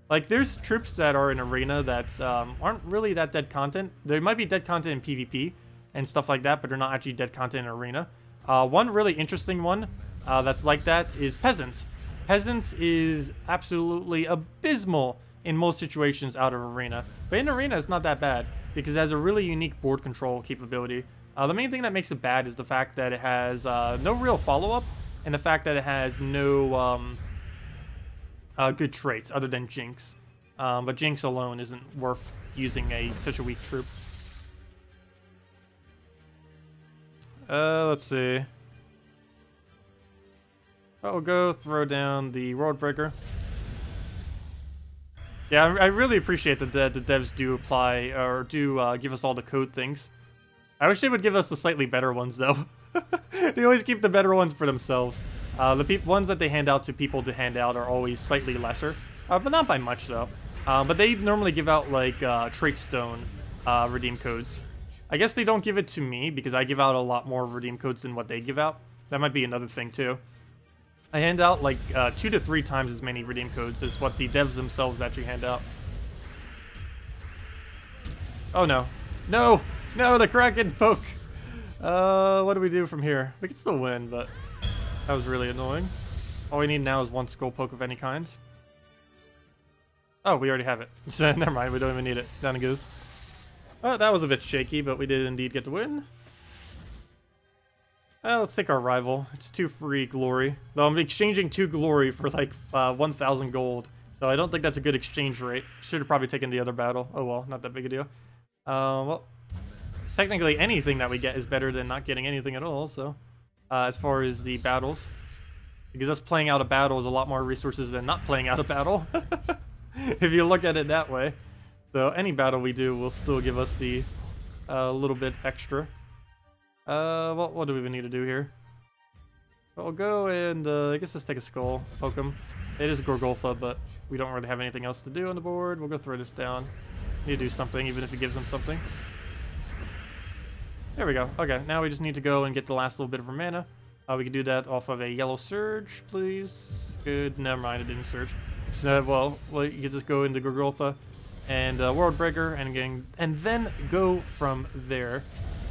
Like, there's troops that are in arena that aren't really that dead content. There might be dead content in PvP and stuff like that, but they're not actually dead content in arena. One really interesting one that's like that is Peasants. Peasants is absolutely abysmal in most situations out of arena. But in arena, it's not that bad because it has a really unique board control capability. The main thing that makes it bad is the fact that it has no real follow-up and the fact that it has no good traits other than Jinx. But Jinx alone isn't worth using such a weak troop. Let's see. We'll go throw down the World Breaker. Yeah, I really appreciate that the devs do apply or do give us all the code things. I wish they would give us the slightly better ones though. They always keep the better ones for themselves. The ones that they hand out to people to hand out are always slightly lesser, but not by much though. But they normally give out like trait stone redeem codes. I guess they don't give it to me because I give out a lot more redeem codes than what they give out. That might be another thing too. I hand out like 2 to 3 times as many redeem codes as what the devs themselves actually hand out. Oh no. No! No, the Kraken poke! What do we do from here? We can still win, but that was really annoying. All we need now is 1 skull poke of any kind. Oh, we already have it. So never mind, we don't even need it. Down it goes. Oh, that was a bit shaky, but we did indeed get the win. Let's take our rival. It's 2 free glory. Though I'm exchanging 2 glory for like 1,000 gold. So I don't think that's a good exchange rate. Should have probably taken the other battle. Oh well, not that big a deal. Well, technically anything that we get is better than not getting anything at all, so... as far as the battles. Because us playing out a battle is a lot more resources than not playing out a battle. If you look at it that way. So any battle we do will still give us the little bit extra. Well, what do we even need to do here? I'll go and, I guess let's take a skull, poke him. It is Gorgolfa, but we don't really have anything else to do on the board. We'll go throw this down. Need to do something, even if it gives him something. There we go. Okay, now we just need to go and get the last little bit of our mana. We can do that off of a yellow surge, please. Good. Never mind, it didn't surge. So, well, you can just go into Gorgolfa and World Breaker and then go from there.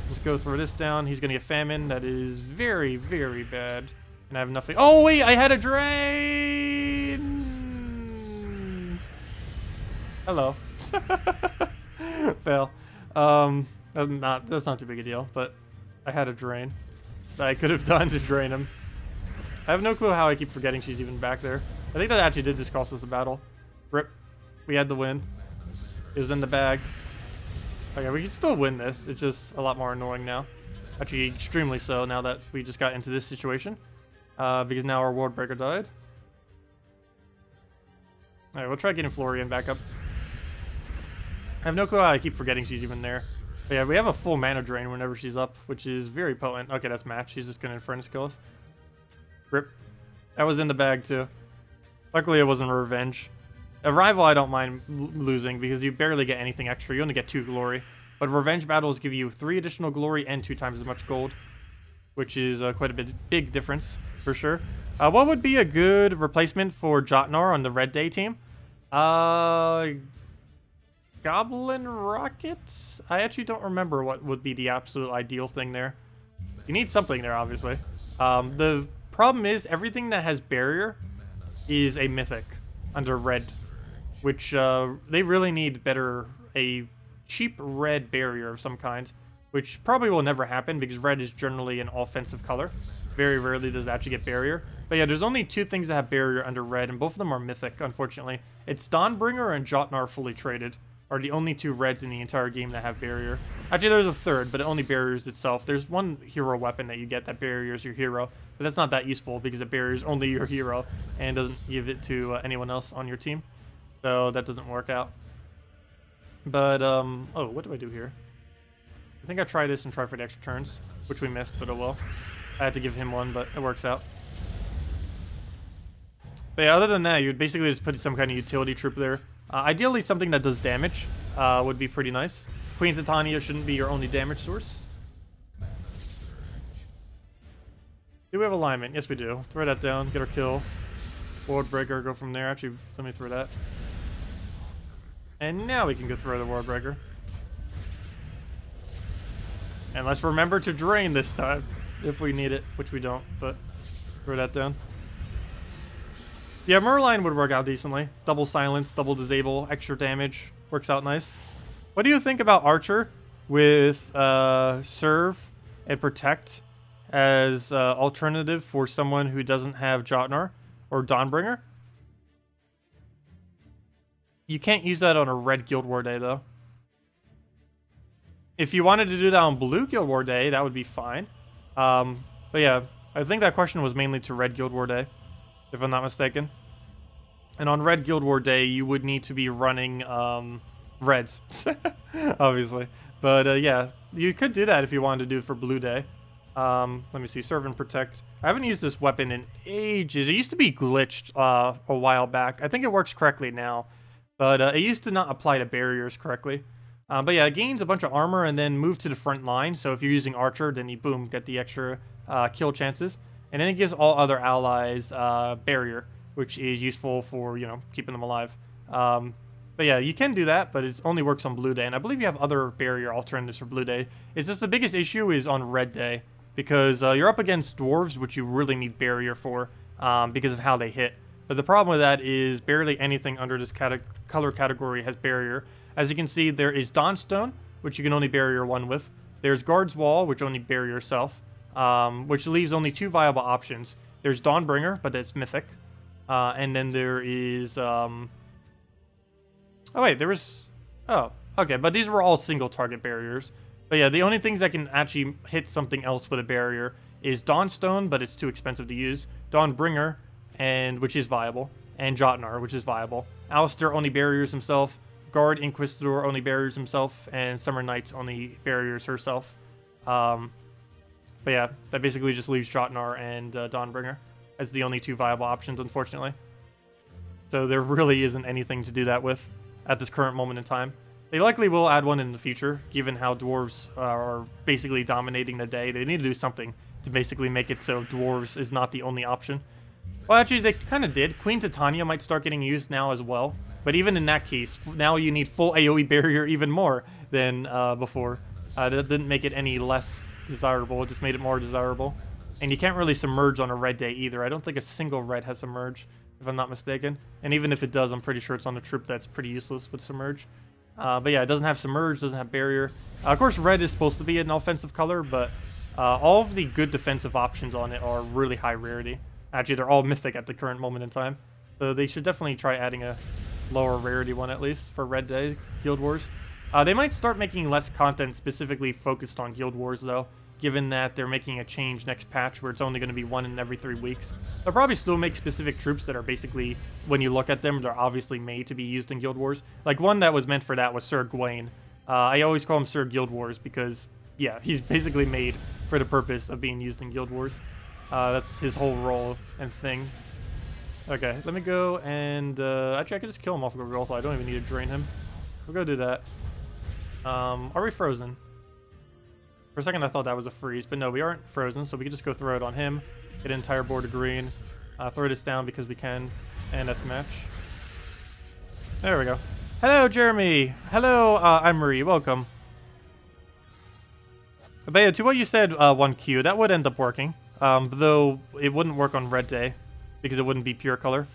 Just go throw this down. He's gonna get famine. That is very, very bad. And I have nothing. Oh wait, I had a drain. Hello. Fail. That's not too big a deal, but I had a drain that I could have done to drain him. I have no clue how I keep forgetting she's even back there. I think that actually did just cost us a battle. Rip. We had the win. It was in the bag. Okay, we can still win this. It's just a lot more annoying now. Actually, extremely so now that we just got into this situation. Because now our World Breaker died. Alright, we'll try getting Florian back up. I have no clue how I keep forgetting she's even there. But yeah, we have a full mana drain whenever she's up, which is very potent. Okay, that's match. She's just gonna Infernus kill us. Rip. That was in the bag too. Luckily, it wasn't a revenge. A rival I don't mind losing because you barely get anything extra. You only get 2 glory. But revenge battles give you 3 additional glory and 2 times as much gold. Which is quite a big difference, for sure. What would be a good replacement for Jotnar on the Red Day team? Goblin Rockets? I actually don't remember what would be the absolute ideal thing there. You need something there, obviously. The problem is, everything that has barrier is a mythic under red. Which, they really need a cheap red barrier of some kind. Which probably will never happen because red is generally an offensive color. Very rarely does it actually get barrier. But yeah, there's only 2 things that have barrier under red, and both of them are mythic, unfortunately. It's Dawnbringer and Jotnar fully traded are the only 2 reds in the entire game that have barrier. Actually, there's a third, but it only barriers itself. There's one hero weapon that you get that barriers your hero, but that's not that useful because it barriers only your hero and doesn't give it to anyone else on your team. So that doesn't work out. But, oh, what do I do here? I think I try this and try for the extra turns, which we missed, but oh well. I had to give him one, but it works out. But yeah, other than that, you would basically just put some kind of utility troop there. Ideally, something that does damage would be pretty nice. Queen Titania shouldn't be your only damage source. Do we have alignment? Yes, we do. Throw that down, get our kill. World Breaker, go from there. Actually, let me throw that. And now we can go throw the World Breaker. And let's remember to drain this time, if we need it, which we don't, but throw that down. Yeah, Merline would work out decently. Double silence, double disable, extra damage. Works out nice. What do you think about Archer with Serve and Protect as alternative for someone who doesn't have Jotnar or Dawnbringer? You can't use that on a red Guild War day, though. If you wanted to do that on blue Guild War day, that would be fine. But yeah, I think that question was mainly to red Guild War day, if I'm not mistaken. And on red Guild War day, you would need to be running reds, obviously. But yeah, you could do that if you wanted to do it for blue day. Let me see, Serve and Protect. I haven't used this weapon in ages. It used to be glitched a while back. I think it works correctly now, but it used to not apply to barriers correctly. But yeah, it gains a bunch of armor and then move to the front line. So if you're using Archer, then you, boom, get the extra kill chances. And then it gives all other allies barrier, which is useful for, you know, keeping them alive. But yeah, you can do that, but it only works on blue day. And I believe you have other barrier alternatives for blue day. It's just the biggest issue is on red day. Because you're up against dwarves, which you really need barrier for because of how they hit. But the problem with that is barely anything under this color category has barrier. As you can see, there is Dawnstone, which you can only barrier 1 with. There's Guard's Wall, which only barrier yourself, which leaves only 2 viable options. There's Dawnbringer, but that's Mythic. And then there is... Oh, wait, there was... Oh, okay, but these were all single target barriers. But yeah, the only things that can actually hit something else with a barrier is Dawnstone, but it's too expensive to use. Dawnbringer, which is viable. And Jotnar, which is viable. Alistair only barriers himself. Guard Inquisitor only barriers himself. And Summer Knight only barriers herself. But yeah, that basically just leaves Jotnar and Dawnbringer as the only 2 viable options, unfortunately. So there really isn't anything to do that with at this current moment in time. They likely will add one in the future, given how dwarves are basically dominating the day. They need to do something to basically make it so dwarves is not the only option. Well, actually, they kind of did. Queen Titania might start getting used now as well. But even in that case, now you need full AoE barrier even more than before. That didn't make it any less desirable. It just made it more desirable. And you can't really submerge on a red day either. I don't think a single red has submerge, if I'm not mistaken. And even if it does, I'm pretty sure it's on a troop that's pretty useless with submerge. But yeah, it doesn't have submerge, doesn't have barrier. Of course, red is supposed to be an offensive color, but all of the good defensive options on it are really high rarity. Actually, they're all mythic at the current moment in time. So they should definitely try adding a lower rarity one, at least, for Red Day Guild Wars. They might start making less content specifically focused on Guild Wars, though, given that they're making a change next patch where it's only going to be 1 in every 3 weeks. They'll probably still make specific troops that are basically, when you look at them, they're obviously made to be used in Guild Wars. Like, one that was meant for that was Sir Gawain. I always call him Sir Guild Wars because, yeah, he's basically made for the purpose of being used in Guild Wars. That's his whole role and thing. Okay, let me go and... actually, I could just kill him off of a roll. I don't even need to drain him. We'll go do that. Are we frozen? For a second, I thought that was a freeze, but no, we aren't frozen, so we can just go throw it on him. Get an entire board of green. Throw this down because we can, and that's a match. There we go. Hello, Jeremy. Hello, I'm Marie. Welcome. But yeah, to what you said, 1Q, that would end up working. Though it wouldn't work on Red Day because it wouldn't be pure color.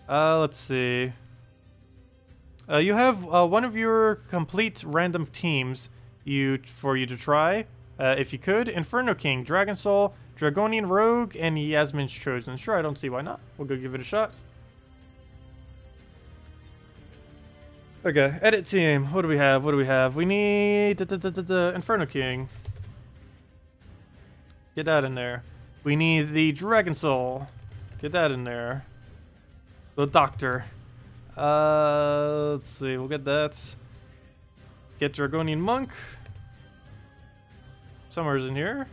Let's see. You have one of your complete random teams for you to try, if you could. Inferno King, Dragon Soul, Dragonian Rogue, and Yasmin's Chosen. Sure, I don't see why not. We'll go give it a shot. Okay, edit team. What do we have? What do we have? We need Inferno King. Get that in there. We need the Dragon Soul. Get that in there. The Doctor. Let's see. We'll get that. Get Dragonian Monk. Somewhere's in here.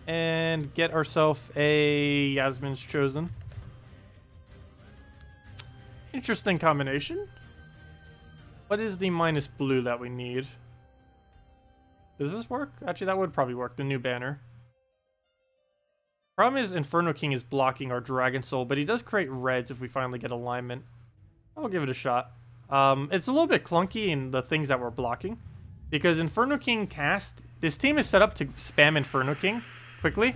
And get ourselves a Yasmin's Chosen. Interesting combination. What is the minus blue that we need? Does this work? Actually, that would probably work. The new banner. Problem is Inferno King is blocking our Dragon Soul, but he does create reds if we finally get alignment. I'll give it a shot. It's a little bit clunky in the things that we're blocking, because Inferno King cast... This team is set up to spam Inferno King quickly,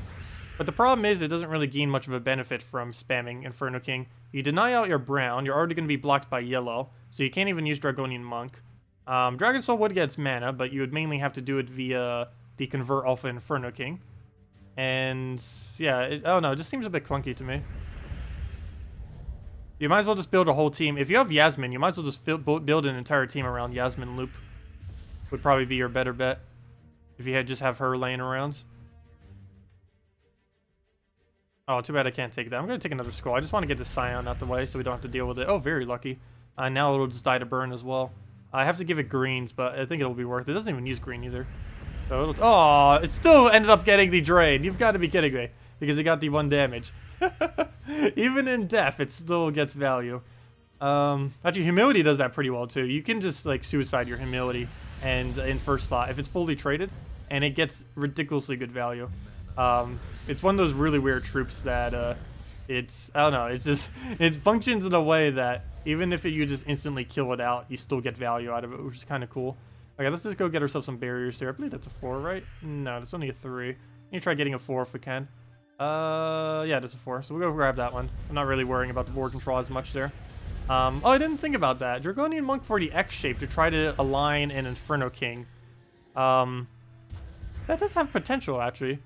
but the problem is it doesn't really gain much of a benefit from spamming Inferno King. You deny out your brown, you're already going to be blocked by yellow, so you can't even use Dragonian Monk. Dragon Soul would get its mana, but you would mainly have to do it via the Convert Alpha Inferno King. And yeah, I don't know, it just seems a bit clunky to me. You might as well just build a whole team. If you have Yasmin, you might as well just build an entire team around Yasmin Loop. Would probably be your better bet. If you had just have her laying around. Oh, too bad I can't take that. I'm going to take another skull. I just want to get the Scion out the way so we don't have to deal with it. Oh, very lucky. Now it'll just die to burn as well. I have to give it greens, but I think it'll be worth it. It doesn't even use green either. So oh, it still ended up getting the drain. You've got to be kidding me. Because it got the 1 damage. Even in death, it still gets value. Actually, Humility does that pretty well too. You can just like suicide your Humility and in first slot if it's fully traded, and it gets ridiculously good value. It's one of those really weird troops that I don't know, it functions in a way that even if you just instantly kill it out, you still get value out of it, which is kind of cool. Okay, let's just go get ourselves some barriers here. I believe that's a 4, right? No, that's only a 3. Let me try getting a 4 if we can. Yeah, that's a 4. So we'll go grab that one. I'm not really worrying about the board control as much there. Oh, I didn't think about that. Dragonian Monk for the X shape to try to align an Inferno King. That does have potential, actually.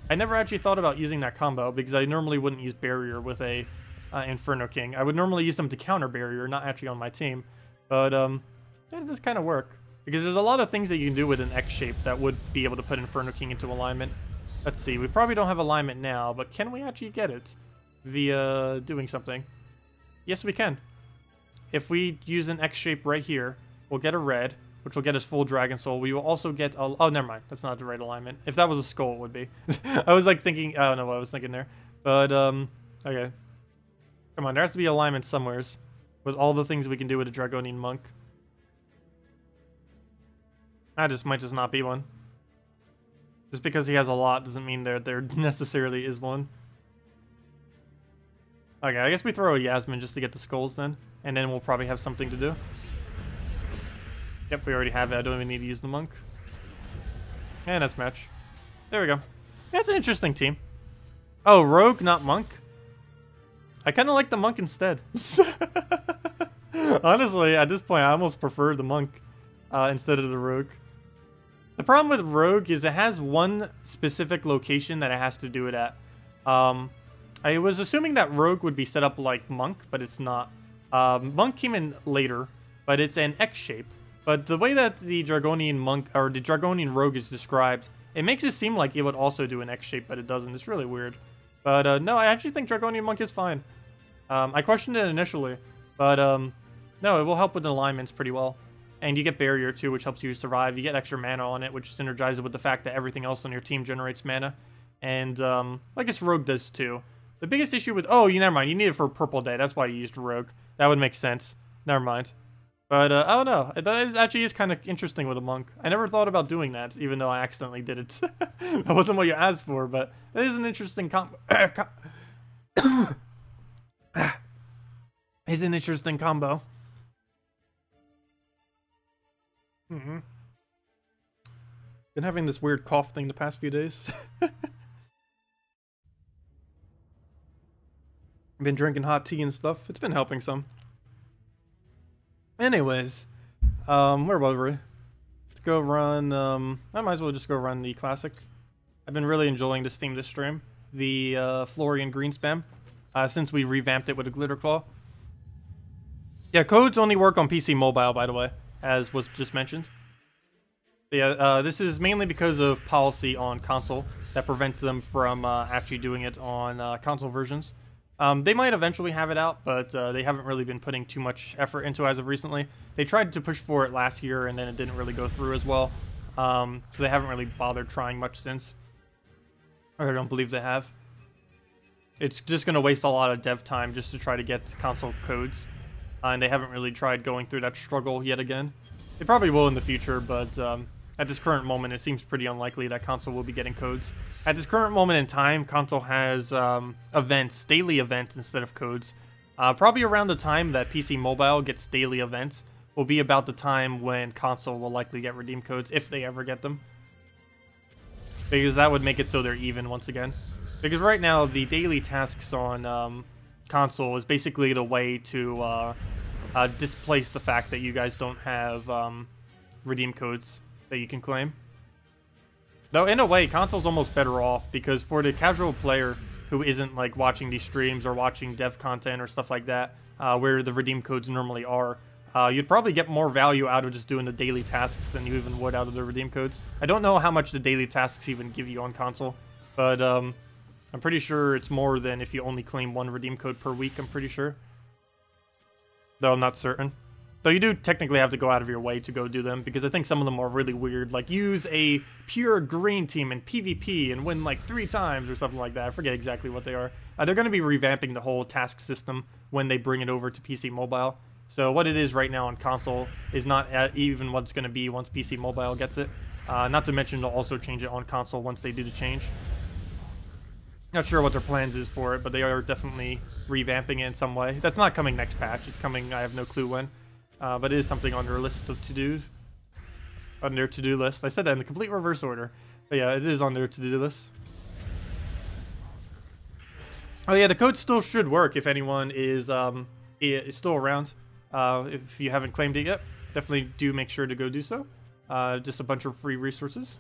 I never actually thought about using that combo because I normally wouldn't use Barrier with a Inferno King. I would normally use them to counter Barrier, not actually on my team. But yeah, it does kind of work because there's a lot of things that you can do with an X shape that would be able to put Inferno King into alignment. Let's see. We probably don't have alignment now, but can we actually get it via doing something? Yes, we can. If we use an X shape right here, we'll get a red, which will get us full Dragon Soul. We will also get a... Oh, never mind. That's not the right alignment. If that was a skull, it would be. I was like thinking... I don't know what I was thinking there. But, okay. Come on, there has to be alignment somewheres with all the things we can do with a Dragonian Monk. That just might just not be one. Just because he has a lot doesn't mean there necessarily is one. Okay, I guess we throw a Yasmin just to get the skulls then. And then we'll probably have something to do. Yep, we already have it. I don't even need to use the monk. And that's match. There we go. That's an interesting team. Oh, rogue, not monk? I kind of like the monk instead. Honestly, at this point, I almost prefer the monk instead of the rogue. The problem with rogue is it has one specific location that it has to do it at. I was assuming that rogue would be set up like monk, but it's not. Monk came in later, but it's an X shape. But the way that the Dragonian Monk, or the Dragonian Rogue is described, it makes it seem like it would also do an X shape, but it doesn't. It's really weird. But no, I actually think Dragonian Monk is fine. I questioned it initially, but no, it will help with alignments pretty well. And you get Barrier too, which helps you survive. You get extra mana on it, which synergizes with the fact that everything else on your team generates mana. And I guess Rogue does too. The biggest issue with... Oh, never mind. You need it for Purple Day. That's why you used Rogue. That would make sense. Never mind. But, I don't know. It actually is kind of interesting with a monk. I never thought about doing that, even though I accidentally did it. That wasn't what you asked for, but it is an interesting combo. It's an interesting combo. Been having this weird cough thing the past few days. Been drinking hot tea and stuff. It's been helping some. Anyways, where were we? Let's go run, I might as well just go run the classic. I've been really enjoying this theme this stream. The Florian Green Spam, since we revamped it with a Glitter Claw. Yeah, codes only work on PC Mobile, by the way, as was just mentioned. But yeah, this is mainly because of policy on console that prevents them from actually doing it on console versions. They might eventually have it out, but they haven't really been putting too much effort into it as of recently. They tried to push for it last year, and then it didn't really go through as well. So they haven't really bothered trying much since. Or I don't believe they have. It's just going to waste a lot of dev time just to try to get console codes. And they haven't really tried going through that struggle yet again. They probably will in the future, but at this current moment, it seems pretty unlikely that console will be getting codes. At this current moment in time, console has events, daily events instead of codes. Probably around the time that PC Mobile gets daily events will be about the time when console will likely get redeem codes, if they ever get them. Because that would make it so they're even once again. Because right now, the daily tasks on console is basically the way to displace the fact that you guys don't have redeem codes that you can claim. Though in a way, console's almost better off, because for the casual player who isn't like watching these streams or watching dev content or stuff like that, where the redeem codes normally are, you'd probably get more value out of just doing the daily tasks than you even would out of the redeem codes. I don't know how much the daily tasks even give you on console, but I'm pretty sure it's more than if you only claim one redeem code per week, I'm pretty sure. Though I'm not certain. Though you do technically have to go out of your way to go do them, because I think some of them are really weird. Like, use a pure green team in PvP and win like 3 times or something like that. I forget exactly what they are. They're going to be revamping the whole task system when they bring it over to PC Mobile. So what it is right now on console is not even what it's going to be once PC Mobile gets it. Not to mention they'll also change it on console once they do the change. Not sure what their plans is for it, but they are definitely revamping it in some way. That's not coming next patch. It's coming, I have no clue when. But it is something on their list of to-dos. On their to-do list. I said that in the complete reverse order. But yeah, it is on their to-do list. Oh yeah, the code still should work if anyone is still around. If you haven't claimed it yet, definitely do make sure to go do so. Just a bunch of free resources.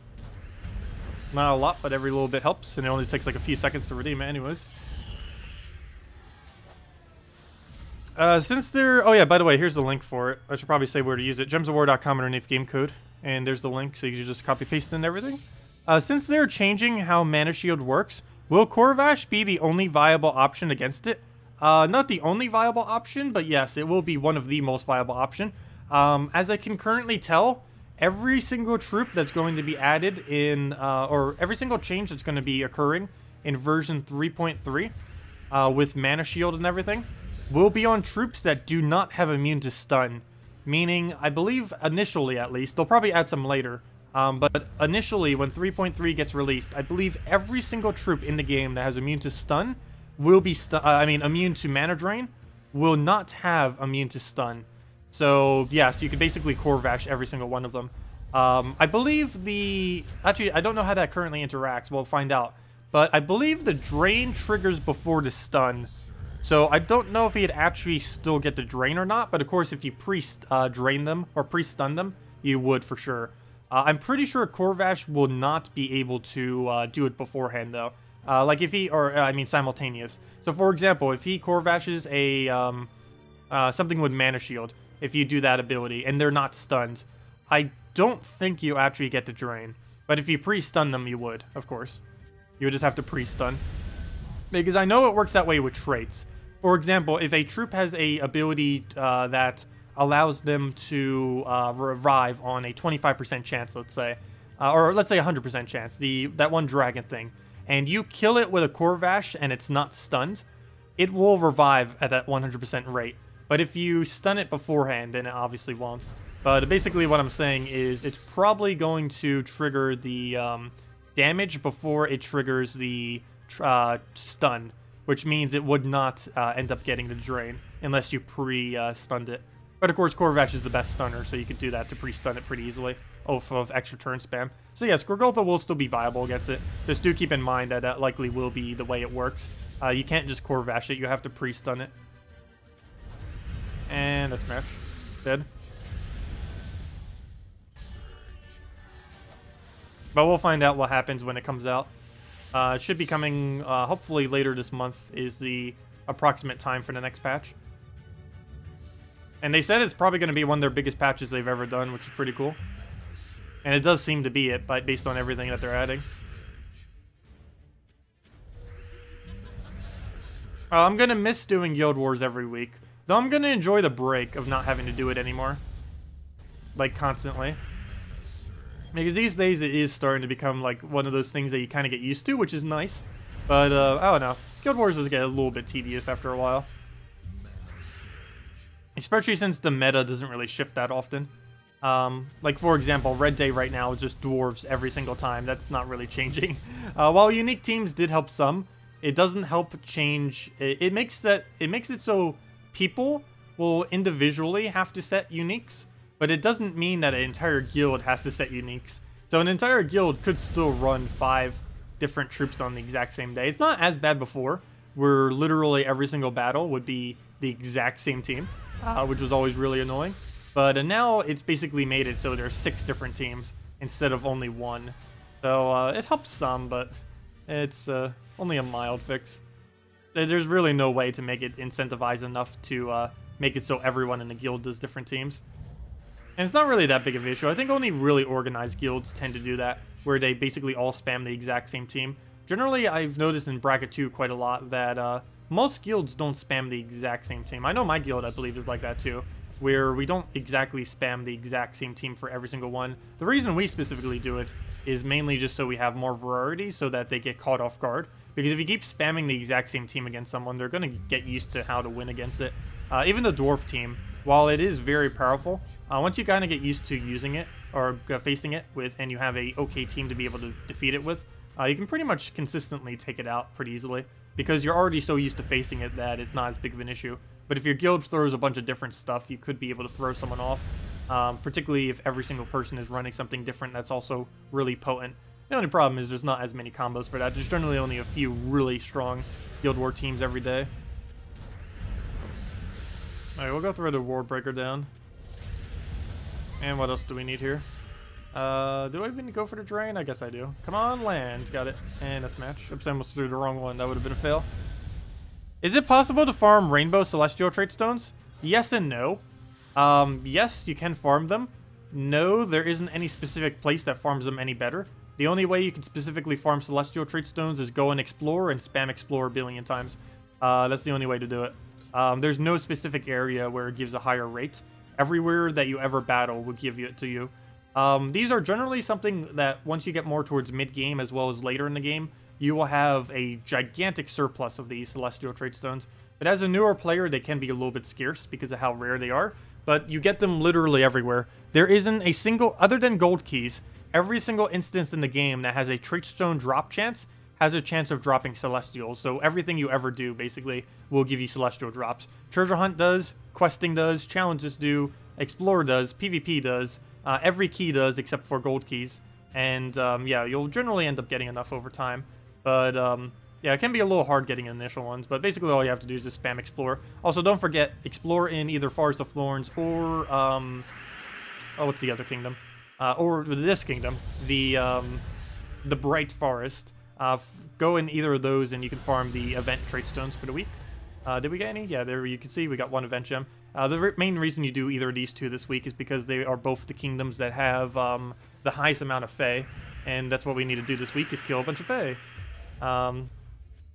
Not a lot, but every little bit helps, and it only takes like a few seconds to redeem it anyways. Since they're... Oh yeah, by the way, here's the link for it. I should probably say where to use it. gemsofwar.com underneath game code. And there's the link, so you can just copy-paste and everything. Since they're changing how Mana Shield works, will Corvash be the only viable option against it? Not the only viable option, but yes, it will be one of the most viable option. As I can currently tell, every single troop that's going to be added in, or every single change that's going to be occurring in version 3.3, with Mana Shield and everything, will be on troops that do not have immune to stun. Meaning, I believe, initially at least, they'll probably add some later, but initially, when 3.3 gets released, I believe every single troop in the game that has immune to stun will be immune to mana drain, will not have immune to stun. So, yeah, so you can basically Corvash every single one of them. I believe actually, I don't know how that currently interacts, we'll find out. But I believe the drain triggers before the stun. So I don't know if he'd actually still get the drain or not, but of course if you drain them or pre-stun them, you would for sure. I'm pretty sure Corvash will not be able to do it beforehand though. Like if he, simultaneous. So for example, if he Corvashes something with Mana Shield, if you do that ability and they're not stunned, I don't think you actually get the drain. But if you pre-stun them, you would, of course. You would just have to pre-stun. Because I know it works that way with traits. For example, if a troop has a ability that allows them to revive on a 25% chance, let's say, or let's say 100% chance, that one dragon thing, and you kill it with a Corvash and it's not stunned, it will revive at that 100% rate. But if you stun it beforehand, then it obviously won't. But basically what I'm saying is it's probably going to trigger the damage before it triggers the stun, which means it would not end up getting the drain unless you pre-stunned it. But of course, Corvash is the best stunner, so you could do that to pre-stun it pretty easily off of extra turn spam. So yes, Gorgulpa will still be viable against it. Just do keep in mind that that likely will be the way it works. You can't just Corvash it, you have to pre-stun it. And that's match. Dead. But we'll find out what happens when it comes out. It should be coming, hopefully later this month is the approximate time for the next patch. And they said it's probably going to be one of their biggest patches they've ever done, which is pretty cool. And it does seem to be it, based on everything that they're adding. I'm going to miss doing Guild Wars every week. Though I'm going to enjoy the break of not having to do it anymore. Like, constantly. Because these days it is starting to become like one of those things that you kind of get used to, which is nice. But, I don't know. Guild Wars does get a little bit tedious after a while. Especially since the meta doesn't really shift that often. Like, for example, Red Day right now is just dwarves every single time. That's not really changing. While unique teams did help some, it doesn't help change... It makes it so people will individually have to set uniques. But it doesn't mean that an entire guild has to set uniques. So an entire guild could still run 5 different troops on the exact same day. It's not as bad before, where literally every single battle would be the exact same team, which was always really annoying. But now it's basically made it so there's 6 different teams instead of only 1. So it helps some, but it's only a mild fix. There's really no way to make it incentivize enough to make it so everyone in the guild does different teams. And it's not really that big of an issue. I think only really organized guilds tend to do that, where they basically all spam the exact same team. Generally, I've noticed in Bracket 2 quite a lot that most guilds don't spam the exact same team. I know my guild, I believe, is like that too, where we don't exactly spam the exact same team for every single one. The reason we specifically do it is mainly just so we have more variety so that they get caught off guard. Because if you keep spamming the exact same team against someone, they're going to get used to how to win against it. Even the dwarf team, while it is very powerful, once you kind of get used to using it, or facing it with, and you have a okay team to be able to defeat it with, you can pretty much consistently take it out pretty easily, because you're already so used to facing it that it's not as big of an issue. But if your guild throws a bunch of different stuff, you could be able to throw someone off, particularly if every single person is running something different that's also really potent. The only problem is there's not as many combos for that. There's generally only a few really strong Guild War teams every day. Alright, we'll go throw the Ward Breaker down. And what else do we need here? Do I even go for the drain? I guess I do. Come on, land. Got it. And a smash. Oops, I almost threw the wrong one. That would have been a fail. Is it possible to farm Rainbow Celestial Trait Stones? Yes and no. Yes, you can farm them. No, there isn't any specific place that farms them any better. The only way you can specifically farm Celestial Trait Stones is go and explore and spam explore a billion times. That's the only way to do it. There's no specific area where it gives a higher rate. Everywhere that you ever battle will give it to you. These are generally something that once you get more towards mid-game as well as later in the game, you will have a gigantic surplus of these Celestial Trait Stones. But as a newer player, they can be a little bit scarce because of how rare they are. But you get them literally everywhere. There isn't a single, other than gold keys, every single instance in the game that has a Trait Stone drop chance has a chance of dropping Celestials. So everything you ever do, basically, will give you Celestial drops. Treasure Hunt does, Questing does, Challenges do, Explore does, PvP does, every key does except for gold keys. And yeah, you'll generally end up getting enough over time. But yeah, it can be a little hard getting initial ones, but basically all you have to do is just spam Explore. Also, don't forget, Explore in either Forest of Thorns or, oh, what's the other kingdom? Or this kingdom, the Bright Forest. Go in either of those and you can farm the event trait stones for the week. Did we get any? Yeah, there you can see we got one event gem. The main reason you do either of these two this week is because they are both the kingdoms that have the highest amount of Fae, and that's what we need to do this week is kill a bunch of Fae.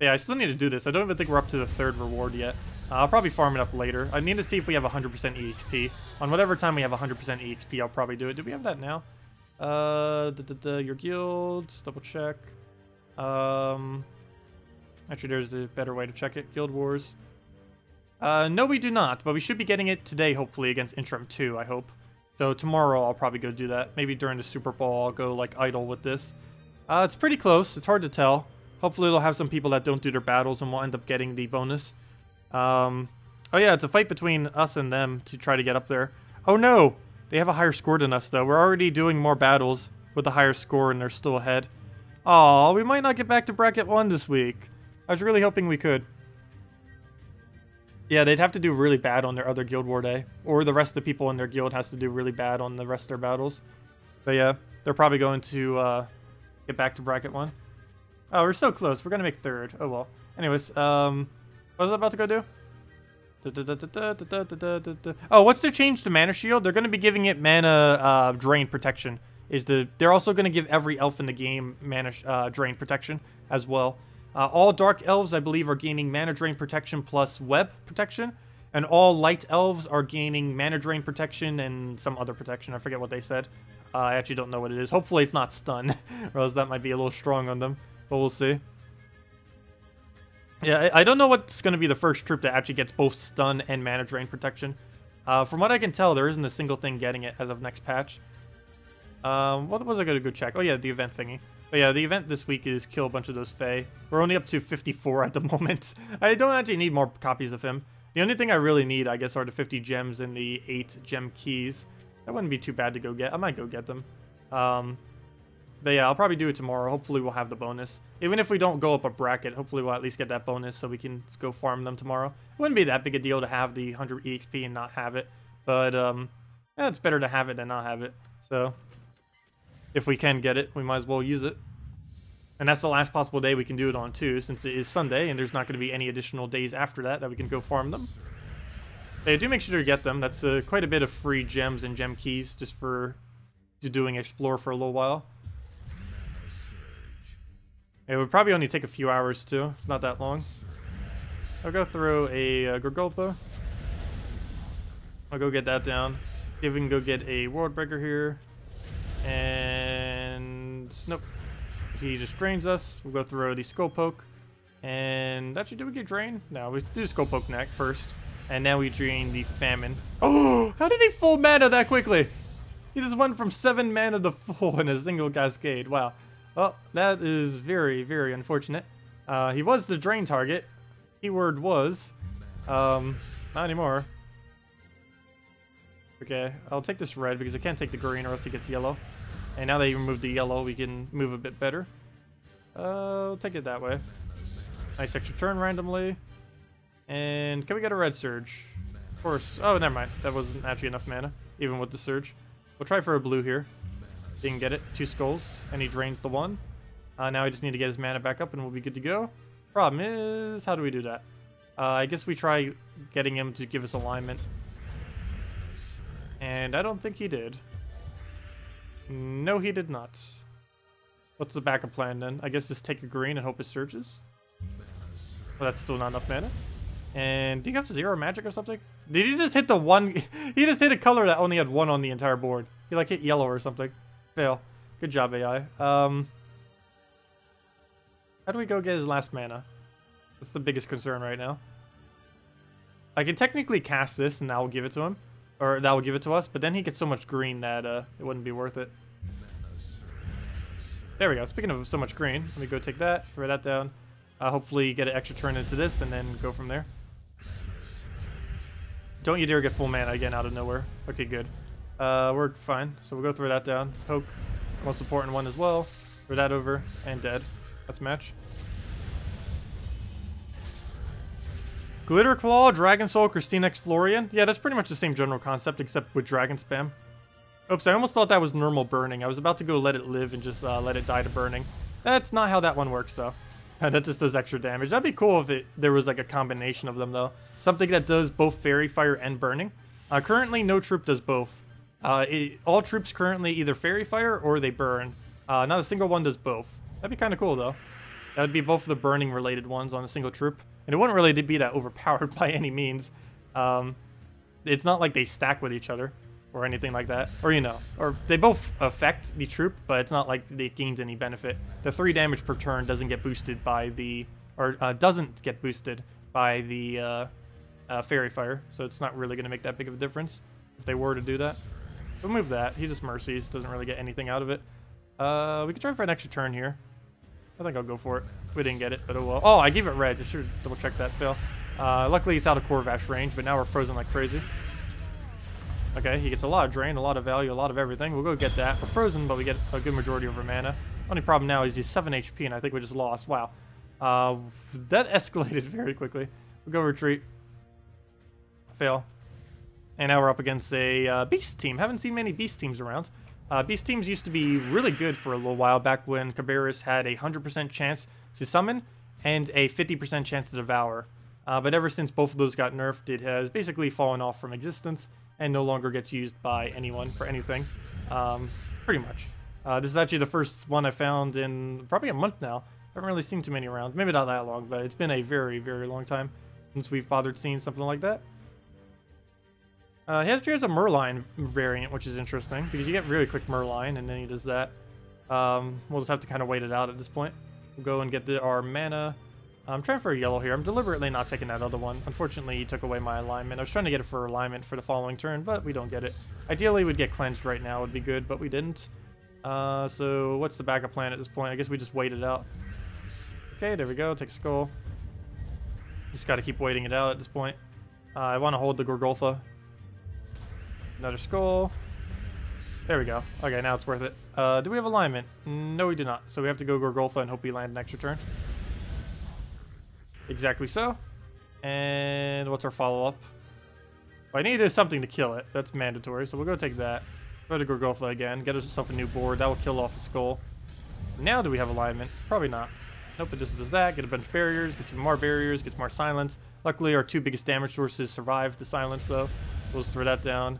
Yeah, I still need to do this. I don't even think we're up to the 3rd reward yet. I'll probably farm it up later. I need to see if we have 100% EXP. On whatever time we have 100% EXP, I'll probably do it. Do we have that now? Your guilds, double check. Actually, there's a better way to check it. Guild Wars. No, we do not, but we should be getting it today, hopefully, against Interim 2, I hope. So tomorrow, I'll probably go do that. Maybe during the Super Bowl, I'll go, like, idle with this. It's pretty close. It's hard to tell. Hopefully, it'll have some people that don't do their battles, and we'll end up getting the bonus. Oh, yeah, it's a fight between us and them to try to get up there. Oh, no! They have a higher score than us, though. We're already doing more battles with a higher score, and they're still ahead. Aw, we might not get back to Bracket 1 this week. I was really hoping we could. Yeah, they'd have to do really bad on their other Guild War day. Or the rest of the people in their guild has to do really bad on the rest of their battles. But yeah, they're probably going to get back to Bracket 1. Oh, we're so close. We're going to make 3rd. Oh, well. Anyways, what was I about to go do? Oh, what's the change to Mana Shield? They're going to be giving it Mana Drain Protection. They're also going to give every elf in the game Mana Drain Protection as well. All Dark Elves, I believe, are gaining Mana Drain Protection plus Web Protection. And all Light Elves are gaining Mana Drain Protection and some other protection. I forget what they said. I actually don't know what it is. Hopefully it's not Stun, or else that might be a little strong on them. But we'll see. Yeah, I don't know what's going to be the first troop that actually gets both Stun and Mana Drain Protection. From what I can tell, there isn't a single thing getting it as of next patch. What was I going to go check? Oh yeah, the event thingy. But yeah, the event this week is kill a bunch of those Fae. We're only up to 54 at the moment. I don't actually need more copies of him. The only thing I really need, I guess, are the 50 gems and the 8 gem keys. That wouldn't be too bad to go get. I might go get them. But yeah, I'll probably do it tomorrow. Hopefully we'll have the bonus. Even if we don't go up a bracket, hopefully we'll at least get that bonus so we can go farm them tomorrow. It wouldn't be that big a deal to have the 100 EXP and not have it. But yeah, it's better to have it than not have it. So if we can get it, we might as well use it. And that's the last possible day we can do it on too, since it is Sunday and there's not going to be any additional days after that we can go farm them. But yeah, do make sure to get them. That's quite a bit of free gems and gem keys just for doing Explore for a little while. It would probably only take a few hours too. It's not that long. I'll go through a Gorgultha. I'll go get that down. See if we can go get a World Breaker here. And nope. He just drains us. We'll go through the Skull Poke. And actually, did we get drained? No, we do Skull Poke neck first. And now we drain the Famine. Oh, how did he full mana that quickly? He just went from 7 mana to full in a single cascade. Wow. Well, that is very, very unfortunate. He was the drain target. Keyword was. Not anymore. Okay, I'll take this red because I can't take the green or else he gets yellow. And now that he removed the yellow, we can move a bit better. I'll take it that way. Nice extra turn randomly. And can we get a red surge? Of course. Oh, never mind. That wasn't actually enough mana, even with the surge. We'll try for a blue here. Didn't get it. 2 skulls, and he drains the 1. Now I just need to get his mana back up, and we'll be good to go. Problem is, how do we do that? I guess we try getting him to give us alignment. And I don't think he did. No, he did not. What's the backup plan then? I guess just take a green and hope it surges. Well, that's still not enough mana. And do you have 0 magic or something? Did he just hit the 1? He just hit a color that only had 1 on the entire board. He like hit yellow or something. Fail. Good job, AI. How do we go get his last mana? That's the biggest concern right now. I can technically cast this and that will give it to him. Or that will give it to us, but then he gets so much green that it wouldn't be worth it. There we go. Speaking of so much green, let me go take that, throw that down. Hopefully get an extra turn into this and then go from there. Don't you dare get full mana again out of nowhere. Okay, good. We're fine. So we'll go throw that down. Poke. Most important one as well. Throw that over. And dead. That's match. Glitter Claw, Dragon Soul, Christine X Florian. Yeah, that's pretty much the same general concept except with Dragon Spam. Oops, I almost thought that was normal burning. I was about to go let it live and just let it die to burning. That's not how that one works though. That just does extra damage. That'd be cool if there was like a combination of them though. Something that does both Fairy, Fire, and Burning. Currently, no troop does both. All troops currently either Fairy, Fire, or they burn. Not a single one does both. That'd be kind of cool though. That would be both of the burning related ones on a single troop. And it wouldn't really be that overpowered by any means. It's not like they stack with each other or anything like that. Or, you know, or they both affect the troop, but it's not like it gains any benefit. The 3 damage per turn doesn't get boosted by the, or doesn't get boosted by the Fairy Fire. So it's not really going to make that big of a difference if they were to do that. We'll move that. He just mercies, doesn't really get anything out of it. We could try for an extra turn here. I think I'll go for it. We didn't get it, but oh well. Oh, I gave it reds. I should double check that, fail. Luckily, it's out of Corvash range, but now we're frozen like crazy. Okay, he gets a lot of drain, a lot of value, a lot of everything. We'll go get that. We're frozen, but we get a good majority of our mana. Only problem now is he's 7 HP, and I think we just lost. Wow. That escalated very quickly. We'll go retreat. Fail. And now we're up against a Beast team. Haven't seen many Beast teams around. Beast teams used to be really good for a little while back when Cabarrus had a 100% chance to summon and a 50% chance to devour. But ever since both of those got nerfed, it has basically fallen off from existence and no longer gets used by anyone for anything. Pretty much. This is actually the first one I found in probably a month now. I haven't really seen too many around. Maybe not that long, but it's been a very, very long time since we've bothered seeing something like that. He actually has a Merline variant, which is interesting, because you get really quick Merline, and then he does that. We'll just have to kind of wait it out at this point. We'll go and get our mana. I'm trying for a yellow here. I'm deliberately not taking that other one. Unfortunately, he took away my alignment. I was trying to get it for alignment for the following turn, but we don't get it. Ideally, we'd get cleansed right now. Would be good, but we didn't. So what's the backup plan at this point? I guess we just wait it out. Okay, there we go. Take a skull. Just got to keep waiting it out at this point. I want to hold the Gorgolfa. Another skull. There we go. Okay, now it's worth it. Do we have alignment? No, we do not. So we have to go Gorgolfa and hope we land an extra turn. Exactly so. And what's our follow-up? Well, I need something to kill it. That's mandatory, so we'll go take that. Go to Gorgolfa again. Get ourselves a new board. That will kill off a skull. Now do we have alignment? Probably not. Nope, it just does that. Get a bunch of barriers. Gets even more barriers. Gets more silence. Luckily, our 2 biggest damage sources survived the silence, though. We'll just throw that down.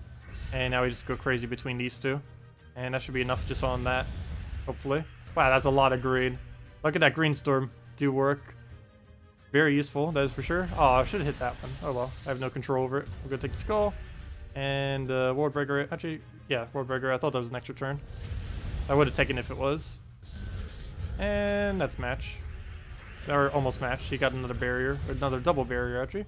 And now we just go crazy between these 2. And that should be enough just on that, hopefully. Wow, that's a lot of green. Look at that green storm do work. Very useful, that is for sure. Oh, I should have hit that one. Oh well, I have no control over it. We'll go take the skull. And World Breaker. Actually, yeah, World Breaker. I thought that was an extra turn. I would have taken it if it was. And that's match. Or almost match. He got another barrier. Or another double barrier, actually.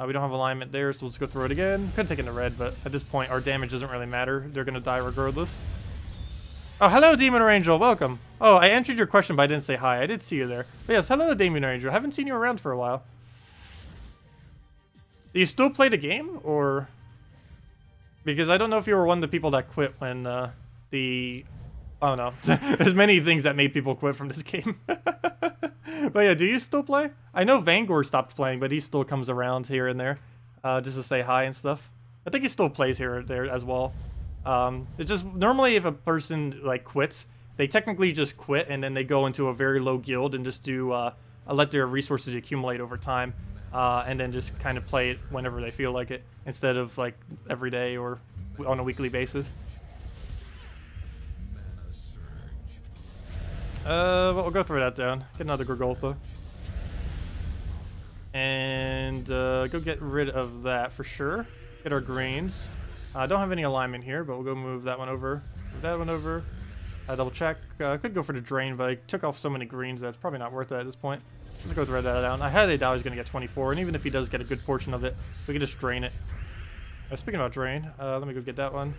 We don't have alignment there, so let's go throw it again. Could have taken the red, but at this point, our damage doesn't really matter. They're going to die regardless. Oh, hello, Demon Angel. Welcome. Oh, I answered your question, but I didn't say hi. I did see you there. But yes, hello, Demon Angel. I haven't seen you around for a while. Do you still play the game, or... Because I don't know if you were one of the people that quit when the... I don't know. There's many things that made people quit from this game. But yeah, do you still play? I know Vangor stopped playing, but he still comes around here and there. just to say hi and stuff. I think he still plays here or there as well. It's just normally if a person like quits, they technically just quit and then they go into a very low guild and just do let their resources accumulate over time, and then just kind of play it whenever they feel like it instead of like every day or on a weekly basis. But we'll go throw that down. Get another Gorgolfa. And go get rid of that for sure. Get our greens. I don't have any alignment here, but we'll go move that one over. Move that one over. Double check. Could go for the drain, but I took off so many greens that it's probably not worth it at this point. Let's go throw that down. I had a doubt he's going to get 24, and even if he does get a good portion of it, we can just drain it. Speaking about drain, let me go get that one.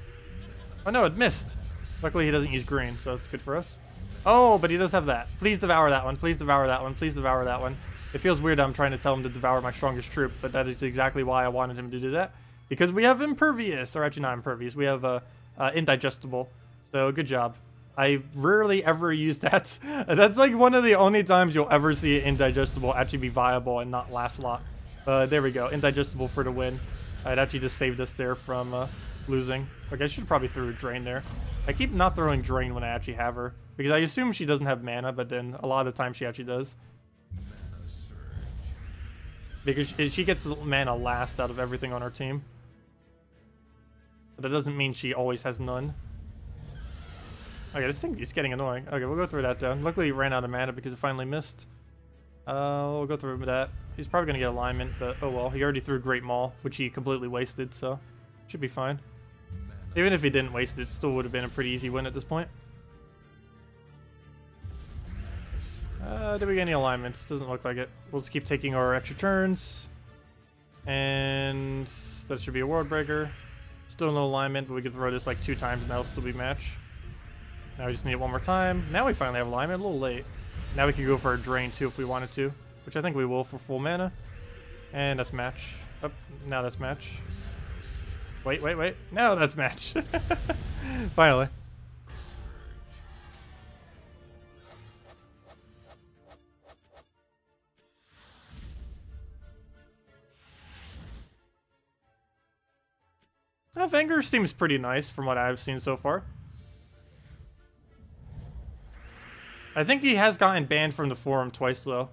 Oh no, it missed. Luckily he doesn't use green, so it's good for us. Oh, but he does have that. Please devour that one. Please devour that one. Please devour that one. It feels weird that I'm trying to tell him to devour my strongest troop, but that is exactly why I wanted him to do that. Because we have impervious, or actually not impervious, we have indigestible. So good job. I rarely ever use that. That's like one of the only times you'll ever see indigestible actually be viable and not last lot. There we go. Indigestible for the win. It actually just saved us there from losing. Okay, I should probably throw a drain there. I keep not throwing drain when I actually have her, because I assume she doesn't have mana, but then a lot of the time she actually does. Because she gets mana last out of everything on our team. But that doesn't mean she always has none. Okay, this thing is getting annoying. Okay, we'll go through that down. Luckily he ran out of mana because it finally missed. We'll go through that. He's probably going to get alignment, but oh well. He already threw Great Maul, which he completely wasted, so should be fine. Even if he didn't waste it, it still would have been a pretty easy win at this point. Did we get any alignments? Doesn't look like it. We'll just keep taking our extra turns. And that should be a world breaker. Still no alignment, but we could throw this like 2 times and that'll still be match. Now we just need it one more time. Now we finally have alignment, a little late. Now we can go for a drain too if we wanted to, which I think we will for full mana. And that's match. Oh, now that's match. Wait. Now that's match. Finally. Vanger seems pretty nice from what I've seen so far. I think he has gotten banned from the forum twice, though.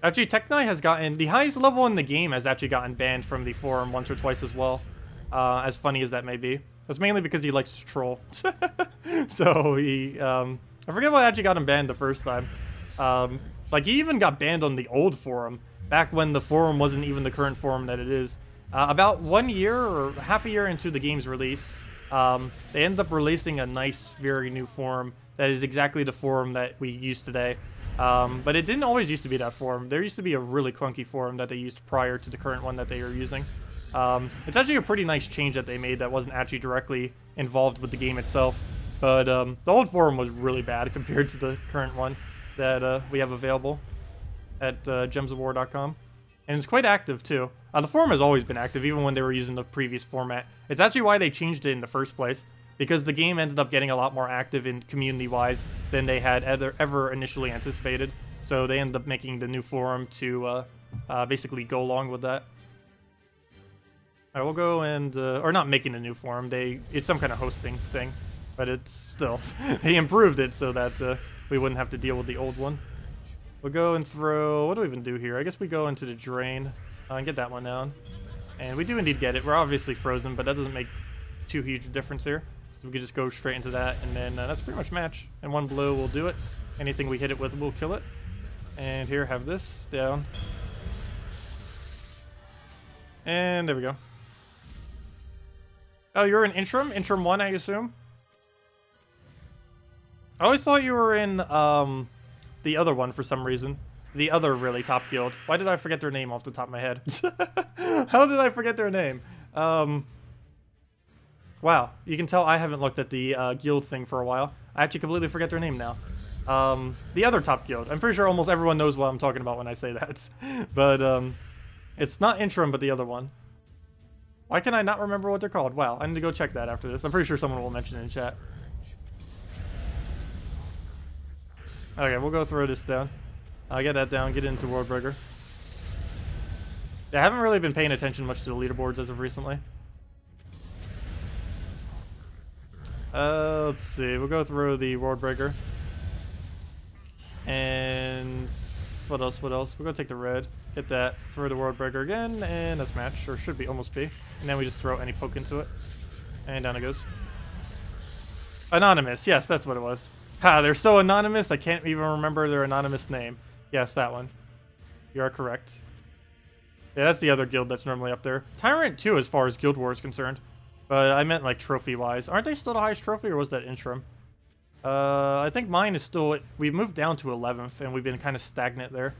Actually, Tech9 has gotten... The highest level in the game has actually gotten banned from the forum once or twice as well. As funny as that may be. That's mainly because he likes to troll. So, he... I forget what actually got him banned the first time. Like, he even got banned on the old forum. Back when the forum wasn't even the current forum that it is. About 1 year or half a year into the game's release, they ended up releasing a nice, very new forum that is exactly the forum that we use today. But it didn't always used to be that forum. There used to be a really clunky forum that they used prior to the current one that they are using. It's actually a pretty nice change that they made that wasn't actually directly involved with the game itself. But the old forum was really bad compared to the current one that we have available at gemsofwar.com. And it's quite active, too. The forum has always been active, even when they were using the previous format. It's actually why they changed it in the first place, because the game ended up getting a lot more active in community-wise than they had ever initially anticipated. So they ended up making the new forum to basically go along with that. All right, we'll go and... or not making a new forum. It's some kind of hosting thing, but it's still... they improved it so that we wouldn't have to deal with the old one. We'll go and throw... What do we even do here? I guess we go into the drain and get that one down. And we do indeed get it. We're obviously frozen, but that doesn't make too huge a difference here. So we can just go straight into that, and then that's pretty much match. And one blow will do it. Anything we hit it with will kill it. And here, have this down. And there we go. Oh, you're in Interim? Interim 1, I assume? I always thought you were in the other one for some reason. The other really top guild. Why did I forget their name off the top of my head? How did I forget their name? Wow, you can tell I haven't looked at the guild thing for a while. I actually completely forget their name now. The other top guild. I'm pretty sure almost everyone knows what I'm talking about when I say that. But it's not Interim, but the other one. Why can I not remember what they're called? Wow, I need to go check that after this. I'm pretty sure someone will mention it in chat. Okay, we'll go throw this down. Get that down, get into World Breaker. I haven't really been paying attention much to the leaderboards as of recently. Let's see. We'll go through the World Breaker. And what else? What else? We're gonna take the red. Get that. Throw the World Breaker again, and that's match, or should be almost be. And then we just throw any poke into it, and down it goes. Anonymous. Yes, that's what it was. Ha! They're so anonymous. I can't even remember their anonymous name. Yes, that one. You are correct. Yeah, that's the other guild that's normally up there. Tyrant too, as far as Guild War is concerned. But I meant like trophy-wise. Aren't they still the highest trophy, or was that interim? I think mine is still... We moved down to 11th, and we've been kind of stagnant there.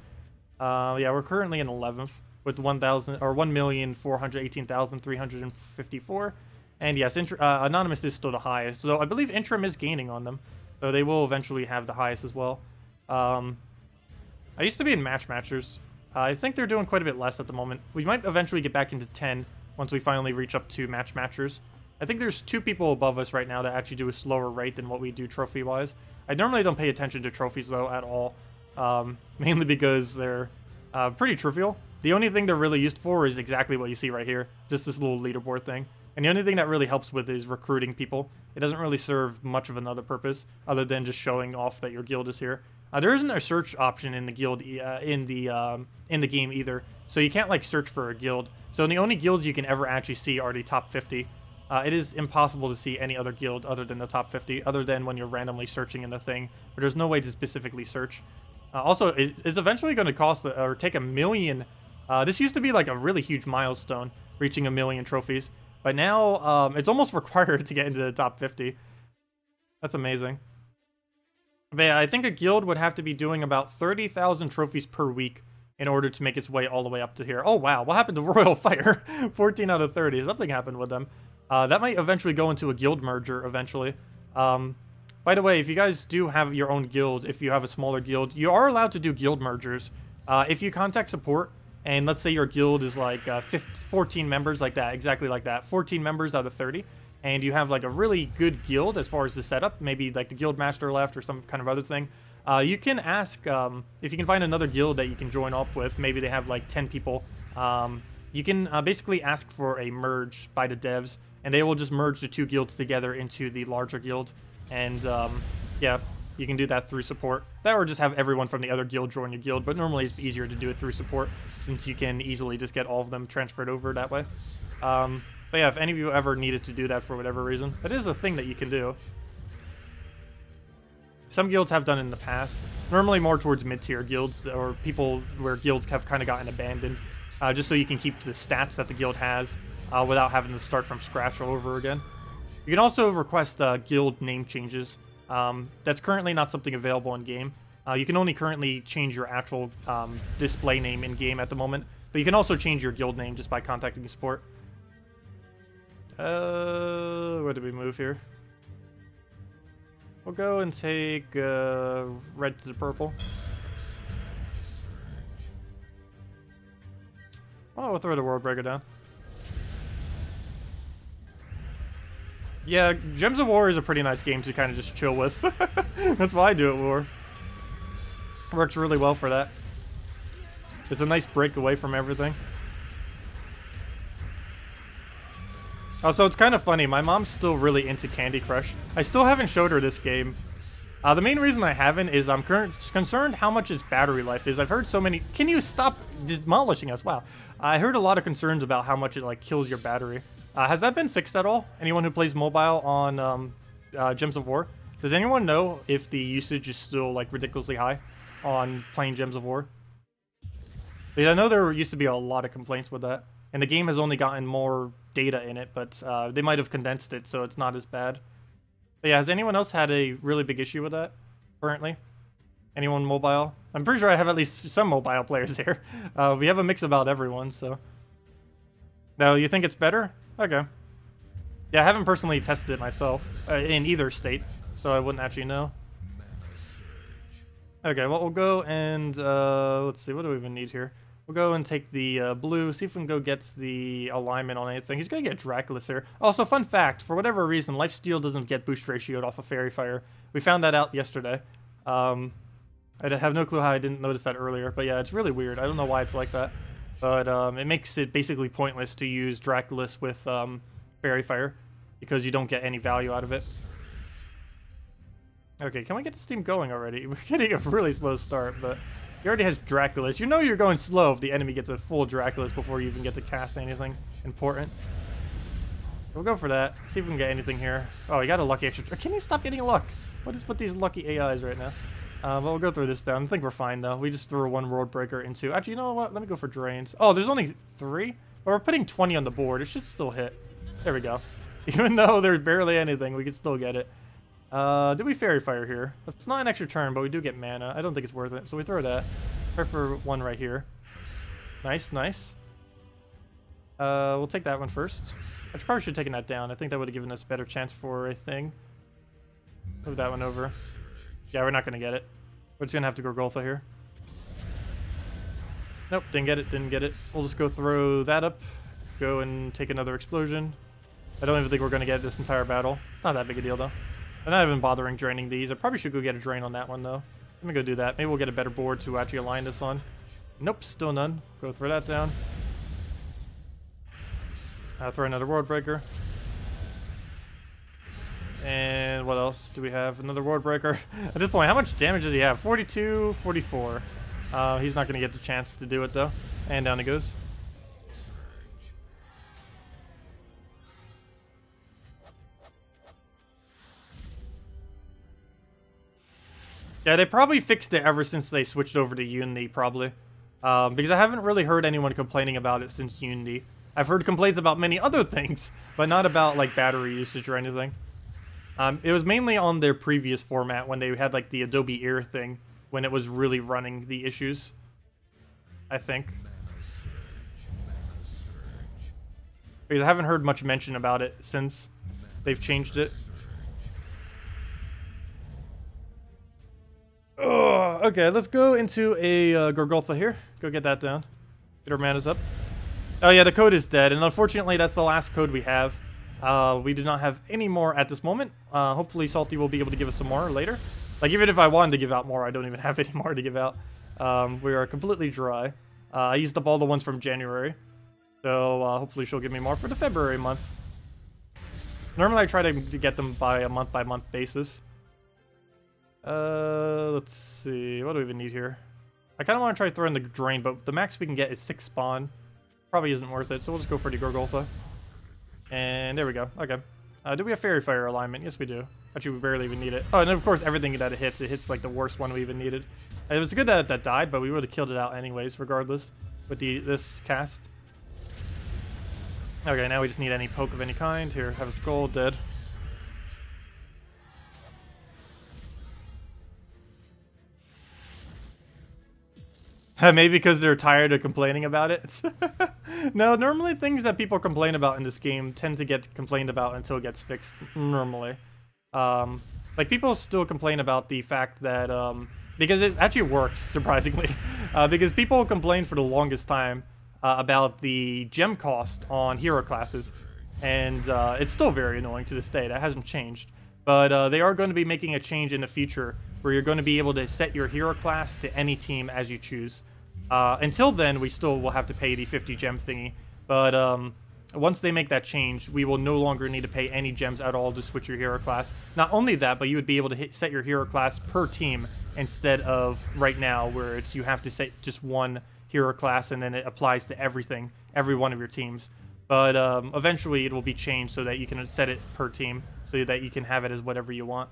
Yeah, we're currently in 11th with 1,418,354. And yes, Anonymous is still the highest. So I believe interim is gaining on them. So they will eventually have the highest as well. I used to be in matchers. I think they're doing quite a bit less at the moment. We might eventually get back into 10 once we finally reach up to matchers. I think there's 2 people above us right now that actually do a slower rate than what we do trophy-wise. I normally don't pay attention to trophies, though, at all. Mainly because they're pretty trivial. The only thing they're really used for is exactly what you see right here. Just this little leaderboard thing. And the only thing that really helps with is recruiting people. It doesn't really serve much of another purpose other than just showing off that your guild is here. There isn't a search option in the guild in the game either, so you can't like search for a guild. So the only guilds you can ever actually see are the top 50. It is impossible to see any other guild other than the top 50, other than when you're randomly searching in the thing. But there's no way to specifically search. Also, it's eventually going to cost or take 1 million. This used to be like a really huge milestone, reaching 1 million trophies. But now it's almost required to get into the top 50. That's amazing. But yeah, I think a guild would have to be doing about 30,000 trophies per week in order to make its way all the way up to here. Oh, wow. What happened to Royal Fire? 14 out of 30. Something happened with them. That might eventually go into a guild merger eventually. By the way, if you guys do have your own guild, if you have a smaller guild, you are allowed to do guild mergers. If you contact support, and let's say your guild is like 14 members, like that, exactly like that, 14 members out of 30, and you have like a really good guild as far as the setup, maybe like the guild master left or some kind of other thing, you can ask if you can find another guild that you can join up with. Maybe they have like 10 people. You can basically ask for a merge by the devs, and they will just merge the 2 guilds together into the larger guild. And yeah, you can do that through support. That or just have everyone from the other guild join your guild, but normally it's easier to do it through support since you can easily just get all of them transferred over that way. But yeah, if any of you ever needed to do that for whatever reason, that is a thing that you can do. Some guilds have done it in the past. Normally more towards mid-tier guilds or people where guilds have kind of gotten abandoned. Just so you can keep the stats that the guild has without having to start from scratch all over again. You can also request guild name changes. That's currently not something available in-game. You can only currently change your actual display name in-game at the moment. But you can also change your guild name just by contacting support. Where did we move here? We'll go and take red to the purple. Oh, we'll throw the World Breaker down. Yeah, Gems of War is a pretty nice game to kind of just chill with. That's why I do it, War. Works really well for that. It's a nice break away from everything. Also, it's kind of funny. My mom's still really into Candy Crush. I still haven't showed her this game. The main reason I haven't is I'm concerned how much its battery life is. I've heard so many... Can you stop demolishing us? Wow. I heard a lot of concerns about how much it like kills your battery. Has that been fixed at all? Anyone who plays mobile on Gems of War? Does anyone know if the usage is still like ridiculously high on playing Gems of War? Because I know there used to be a lot of complaints with that. And the game has only gotten more data in it, but they might have condensed it so it's not as bad. But yeah, has anyone else had a really big issue with that currently? Anyone mobile? I'm pretty sure I have at least some mobile players here. We have a mix about everyone, so... No, you think it's better? Okay. Yeah, I haven't personally tested it myself in either state, so I wouldn't actually know. Okay, well, we'll go and... let's see, what do we even need here? We'll go and take the blue, see if we can go get the alignment on anything. He's going to get Dracula's here. Also, fun fact, for whatever reason, Lifesteal doesn't get boost ratioed off of Faerie Fire. We found that out yesterday. I have no clue how I didn't notice that earlier, but yeah, it's really weird. I don't know why it's like that. But it makes it basically pointless to use Draculus with Faerie Fire because you don't get any value out of it. Okay, can we get this team going already? We're getting a really slow start, but he already has Draculus. You know you're going slow if the enemy gets a full Draculus before you even get to cast anything important. We'll go for that. See if we can get anything here. Oh, he got a lucky extra. Can you stop getting luck? What is with these lucky AIs right now? But we'll go through this down. I think we're fine, though. We just threw one World Breaker into... Actually, you know what? Let me go for Drains. Oh, there's only 3? But we're putting 20 on the board. It should still hit. There we go. Even though there's barely anything, we can still get it. Do we Faerie Fire here? That's not an extra turn, but we do get mana. I don't think it's worth it, so we throw that. Try for one right here. Nice, nice. We'll take that one first. I probably should have taken that down. I think that would have given us a better chance for a thing. Move that one over. Yeah, we're not going to get it. We're just going to have to go Golfa here. Nope, didn't get it, didn't get it. We'll just go throw that up. Go and take another explosion. I don't even think we're going to get this entire battle. It's not that big a deal, though. I'm not even bothering draining these. I probably should go get a drain on that one, though. Let me go do that. Maybe we'll get a better board to actually align this on. Nope, still none. Go throw that down. Throw another World Breaker. And what else do we have? Another World Breaker. At this point, how much damage does he have? 42, 44. He's not going to get the chance to do it, though. And down he goes. Yeah, they probably fixed it ever since they switched over to Unity, probably. Because I haven't really heard anyone complaining about it since Unity. I've heard complaints about many other things, but not about, like, battery usage or anything. It was mainly on their previous format when they had, like, the Adobe Ear thing, when it was really running the issues, I think. Because I haven't heard much mention about it since they've changed it. Okay, let's go into a Gorgolfa here. Go get that down. Get our manas up. Oh yeah, the code is dead, and unfortunately that's the last code we have. We do not have any more at this moment. Hopefully Salty will be able to give us some more later. Like, even if I wanted to give out more, I don't even have any more to give out. We are completely dry. I used up all the ones from January. So hopefully she'll give me more for the February month. Normally I try to get them by a month-by-month basis. Let's see. What do we even need here? I kind of want to try throwing the drain, but the max we can get is 6 spawn. Probably isn't worth it, so we'll just go for the Gorgolfa. And there we go. Okay. Do we have Faerie Fire alignment? Yes, we do. Actually, we barely even need it. Oh, and of course, everything that it hits like the worst one we even needed. It was good that that died, but we would have killed it out anyways, regardless, with this cast. Okay, now we just need any poke of any kind. Here, have a skull, dead. Maybe because they're tired of complaining about it. No, normally things that people complain about in this game tend to get complained about until it gets fixed, normally. Like, people still complain about the fact that, because it actually works, surprisingly. Because people complained for the longest time about the gem cost on hero classes. And it's still very annoying to this day. That hasn't changed. But they are going to be making a change in the future where you're going to be able to set your hero class to any team as you choose. Until then, we still will have to pay the 50 gem thingy. But once they make that change, we will no longer need to pay any gems at all to switch your hero class. Not only that, but you would be able to set your hero class per team instead of right now where it's you have to set just one hero class and then it applies to everything, every one of your teams. But eventually it will be changed so that you can set it per team so that you can have it as whatever you want,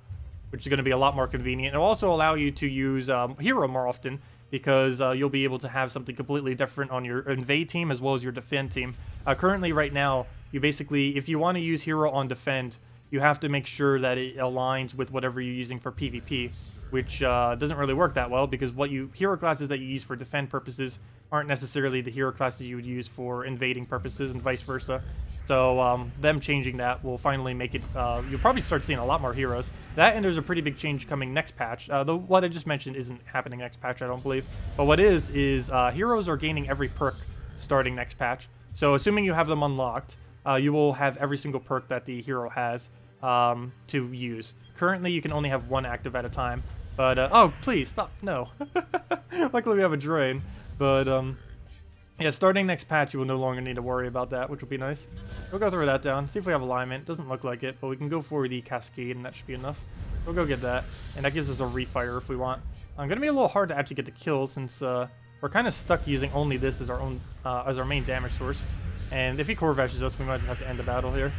which is going to be a lot more convenient. It'll also allow you to use hero more often because you'll be able to have something completely different on your invade team as well as your defend team. Currently, right now, you basically, if you want to use hero on defend, you have to make sure that it aligns with whatever you're using for PvP, which doesn't really work that well because hero classes that you use for defend purposes aren't necessarily the hero classes you would use for invading purposes and vice versa. So them changing that will finally make it, you'll probably start seeing a lot more heroes. That and there's a pretty big change coming next patch. Though what I just mentioned isn't happening next patch, I don't believe. But what is heroes are gaining every perk starting next patch. So assuming you have them unlocked, you will have every single perk that the hero has to use. Currently, you can only have one active at a time. But, oh, please, stop, no. Luckily we have a drain. But, Yeah, starting next patch, you will no longer need to worry about that, which will be nice. We'll go throw that down, see if we have alignment. Doesn't look like it, but we can go for the Cascade, and that should be enough. We'll go get that, and that gives us a refire if we want. Going to be a little hard to actually get the kill since we're kind of stuck using only this as our main damage source. And if he core vashes us, we might just have to end the battle here.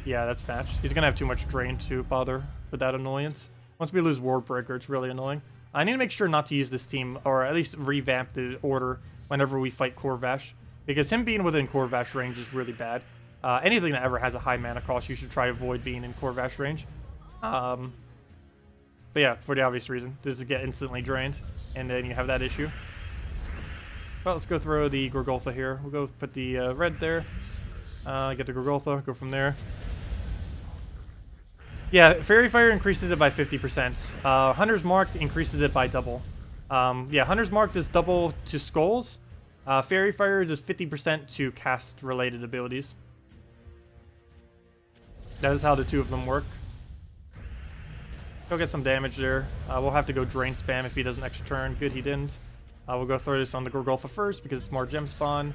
Yeah, that's matched. He's going to have too much drain to bother with that annoyance. Once we lose Ward Breaker, it's really annoying. I need to make sure not to use this team, or at least revamp the order whenever we fight Corvash, because him being within Corvash range is really bad. Anything that ever has a high mana cost, you should try to avoid being in Corvash range. But yeah, for the obvious reason, just to get instantly drained, and then you have that issue. Well, let's go throw the Gorgolfa here. We'll go put the red there, get the Gorgolfa, go from there. Yeah, Faerie Fire increases it by 50%. Hunter's Mark increases it by double. Yeah, Hunter's Mark does double to skulls. Faerie Fire does 50% to cast-related abilities. That is how the two of them work. Go get some damage there. We'll have to go drain spam if he does an extra turn. Good, he didn't. We'll go throw this on the Gorgolfa first because it's more gem spawn.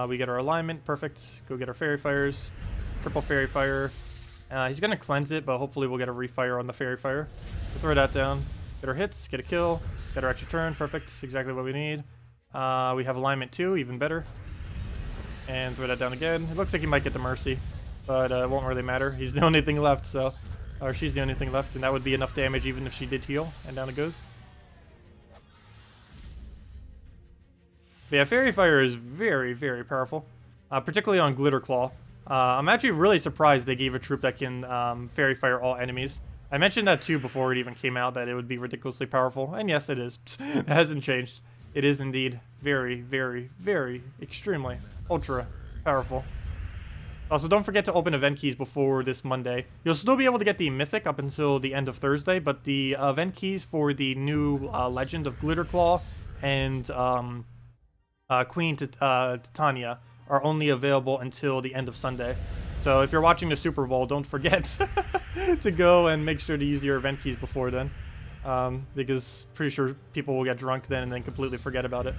We get our alignment. Perfect. Go get our Faerie Fires. Triple Faerie Fire. He's going to cleanse it, but hopefully we'll get a refire on the Faerie Fire. We'll throw that down. Get our hits, get a kill, get our extra turn. Perfect. Exactly what we need. We have alignment too, even better. And throw that down again. It looks like he might get the Mercy, but it won't really matter. He's the only thing left, so... Or she's the only thing left, and that would be enough damage even if she did heal. And down it goes. But yeah, Faerie Fire is very, very powerful. Particularly on Glitter Claw. I'm actually really surprised they gave a troop that can Faerie Fire all enemies. I mentioned that too before it even came out, that it would be ridiculously powerful. And yes, it is. It hasn't changed. It is indeed very, very, very, extremely, ultra powerful. Also, don't forget to open event keys before this Monday. You'll still be able to get the Mythic up until the end of Thursday, but the event keys for the new Legend of Glitterclaw and Queen Titania are only available until the end of Sunday. So if you're watching the Super Bowl, don't forget to go and make sure to use your event keys before then. Because pretty sure people will get drunk then and then completely forget about it.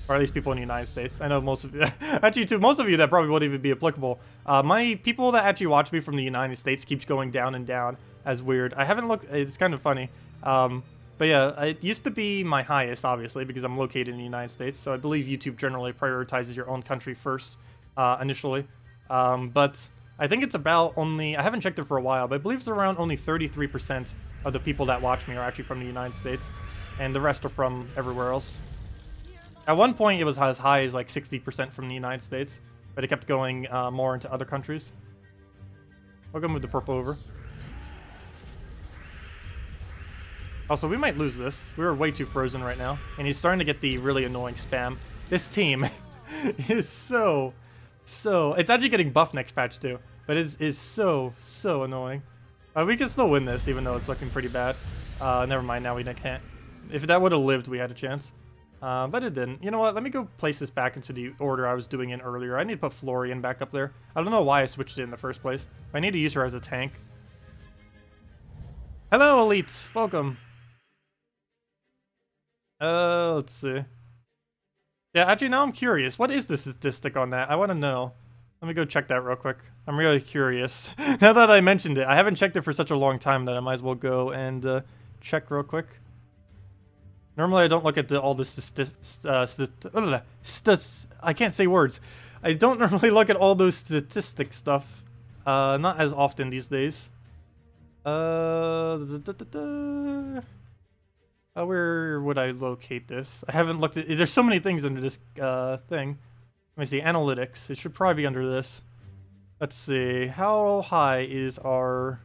Or at least people in the United States. I know most of you, actually to most of you that probably won't even be applicable. My people that actually watch me from the United States keeps going down and down as weird. I haven't looked, it's kind of funny. But yeah, it used to be my highest, obviously, because I'm located in the United States. So I believe YouTube generally prioritizes your own country first, initially. But I think it's about only, I haven't checked it for a while, but I believe it's around only 33% of the people that watch me are actually from the United States. And the rest are from everywhere else. At one point, it was as high as like 60% from the United States, but it kept going more into other countries. We'll go move the purple over. Also, we might lose this. We're way too frozen right now, and he's starting to get the really annoying spam. This team is so... It's actually getting buffed next patch too, but it is so annoying. We can still win this, even though it's looking pretty bad. Never mind, now we can't. If that would have lived, we had a chance. But it didn't. You know what? Let me go place this back into the order I was doing in earlier. I need to put Florian back up there. I don't know why I switched it in the first place. I need to use her as a tank. Hello, elites. Welcome. Let's see. Yeah, actually, now I'm curious. What is the statistic on that? I want to know. Let me go check that real quick. I'm really curious. Now that I mentioned it, I haven't checked it for such a long time that I might as well go and check real quick. Normally, I don't look at all the I can't say words. I don't normally look at all those statistic stuff. Not as often these days. Where would I locate this? I haven't looked at... There's so many things under this thing. Let me see. Analytics. It should probably be under this. Let's see. How high is our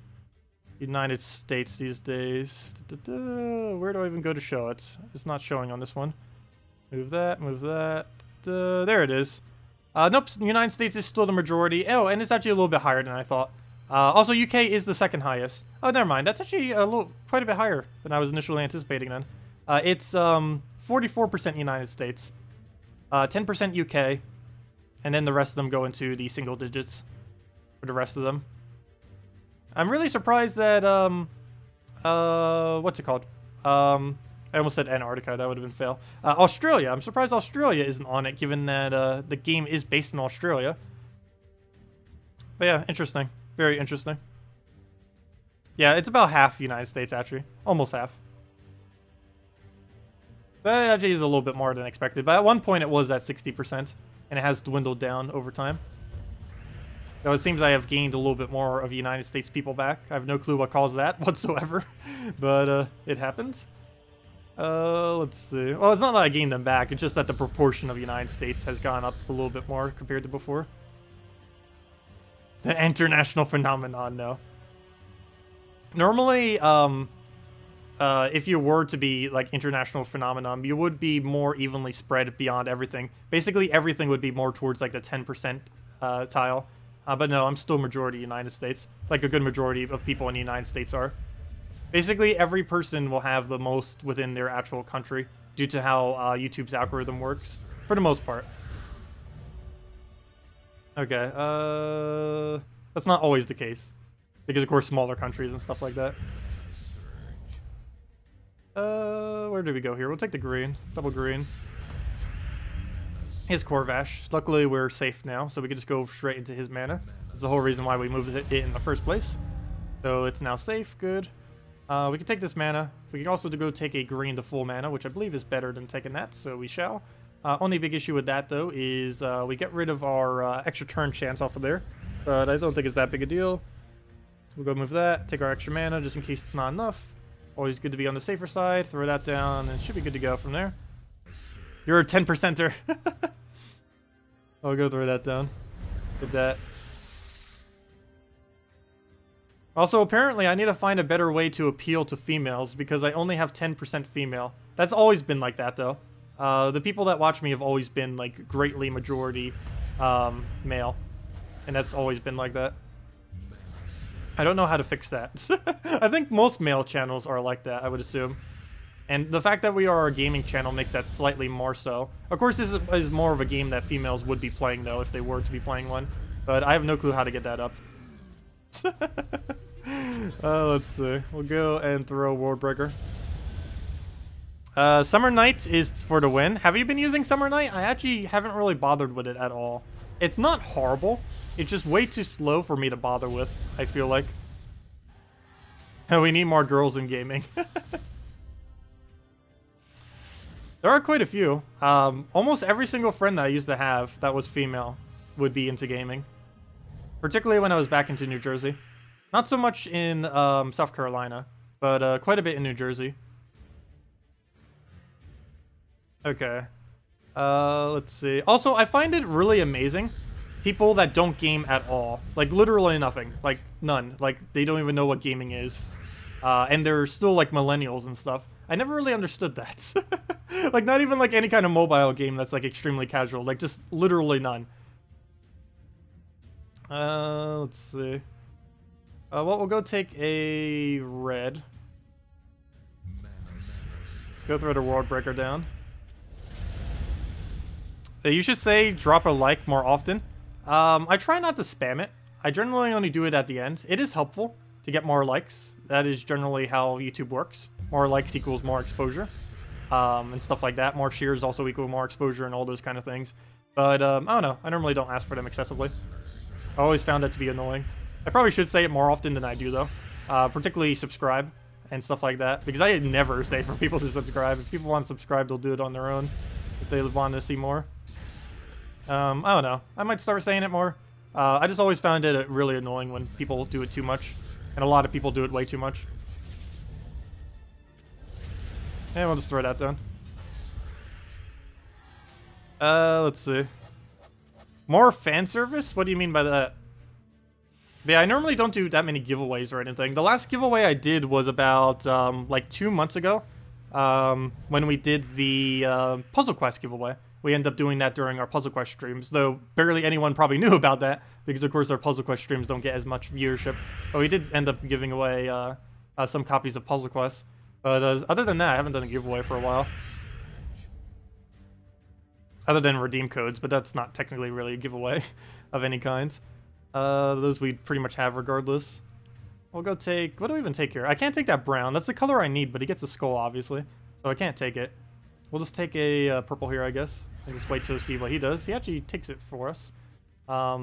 United States these days? Where do I even go to show it? It's not showing on this one. Move that. Move that. There it is. Nope. United States is still the majority. Oh, and it's actually a little bit higher than I thought. Also, UK is the second highest. Oh, never mind. That's actually quite a bit higher than I was initially anticipating then. It's 44% United States, 10% UK, and then the rest of them go into the single digits for the rest of them. I'm really surprised that, what's it called? I almost said Antarctica. That would have been fail. Australia. I'm surprised Australia isn't on it, given that the game is based in Australia. But yeah, interesting. Very interesting. Yeah, it's about half United States, actually. Almost half. But it actually is a little bit more than expected. But at one point, it was at 60%, and it has dwindled down over time. Though it seems I have gained a little bit more of United States people back. I have no clue what caused that whatsoever, but it happens. Let's see. Well, it's not that I gained them back. It's just that the proportion of United States has gone up a little bit more compared to before. The international phenomenon, no. Normally, if you were to be like international phenomenon, you would be more evenly spread beyond everything. Basically, everything would be more towards like the 10% tile. But no, I'm still majority United States. Like a good majority of people in the United States are. Basically, every person will have the most within their actual country due to how YouTube's algorithm works, for the most part. Okay, that's not always the case. Because, of course, smaller countries and stuff like that. Where do we go here? We'll take the green. Double green. His Corvash. Luckily, we're safe now, so we can just go straight into his mana. That's the whole reason why we moved it in the first place. So it's now safe. Good. We can take this mana. We can also go take a green to full mana, which I believe is better than taking that, so we shall. Only big issue with that, though, is we get rid of our extra turn chance off of there. But I don't think it's that big a deal. We'll go move that, take our extra mana just in case it's not enough. Always good to be on the safer side. Throw that down, and it should be good to go from there. You're a 10%er. I'll go throw that down. Did that. Also, apparently, I need to find a better way to appeal to females because I only have 10% female. That's always been like that, though. The people that watch me have always been, like, greatly majority male. And that's always been like that. I don't know how to fix that. I think most male channels are like that, I would assume. And the fact that we are a gaming channel makes that slightly more so. Of course, this is more of a game that females would be playing, though, if they were to be playing one. But I have no clue how to get that up. Let's see. We'll go and throw World Breaker. Summer Night is for the win. Have you been using Summer Night? I actually haven't really bothered with it at all. It's not horrible. It's just way too slow for me to bother with, I feel like. We need more girls in gaming. There are quite a few. Almost every single friend that I used to have that was female would be into gaming. Particularly when I was back into New Jersey. Not so much in South Carolina, but quite a bit in New Jersey. Okay. Let's see. Also, I find it really amazing. People that don't game at all. Like, literally nothing. Like, none. Like, they don't even know what gaming is. And they're still, like, millennials and stuff. I never really understood that. Like, not even, like, any kind of mobile game that's, like, extremely casual. Like, just literally none. Let's see. Well, we'll go take a red. Go throw the World Breaker down. You should say drop a like more often. I try not to spam it. I generally only do it at the end. It is helpful to get more likes. That is generally how YouTube works. More likes equals more exposure. And stuff like that. More shares also equal more exposure and all those kind of things. But, I don't know. I normally don't ask for them excessively. I always found that to be annoying. I probably should say it more often than I do, though. Particularly subscribe and stuff like that. Because I never say for people to subscribe. If people want to subscribe, they'll do it on their own. If they want to see more. I don't know. I might start saying it more. I just always found it really annoying when people do it too much. And a lot of people do it way too much. And we'll just throw that down. Let's see. More fan service? What do you mean by that? But yeah, I normally don't do that many giveaways or anything. The last giveaway I did was about, like 2 months ago. When we did the Puzzle Quest giveaway. We ended up doing that during our Puzzle Quest streams, though barely anyone probably knew about that, because of course our Puzzle Quest streams don't get as much viewership. But we did end up giving away some copies of Puzzle Quest. But other than that, I haven't done a giveaway for a while. Other than redeem codes, but that's not technically really a giveaway of any kind. Those we pretty much have regardless. We'll go take... What do we even take here? I can't take that brown. That's the color I need, but he gets a skull, obviously. So I can't take it. We'll just take a purple here, I guess. And just wait to see what he does. He actually takes it for us. How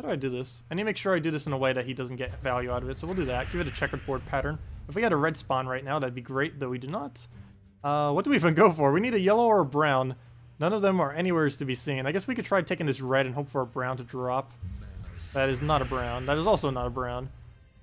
do I do this? I need to make sure I do this in a way that he doesn't get value out of it. So we'll do that. Give it a checkerboard pattern. If we had a red spawn right now, that'd be great, though we do not. What do we even go for? We need a yellow or a brown. None of them are anywhere to be seen. I guess we could try taking this red and hope for a brown to drop. That is not a brown. That is also not a brown.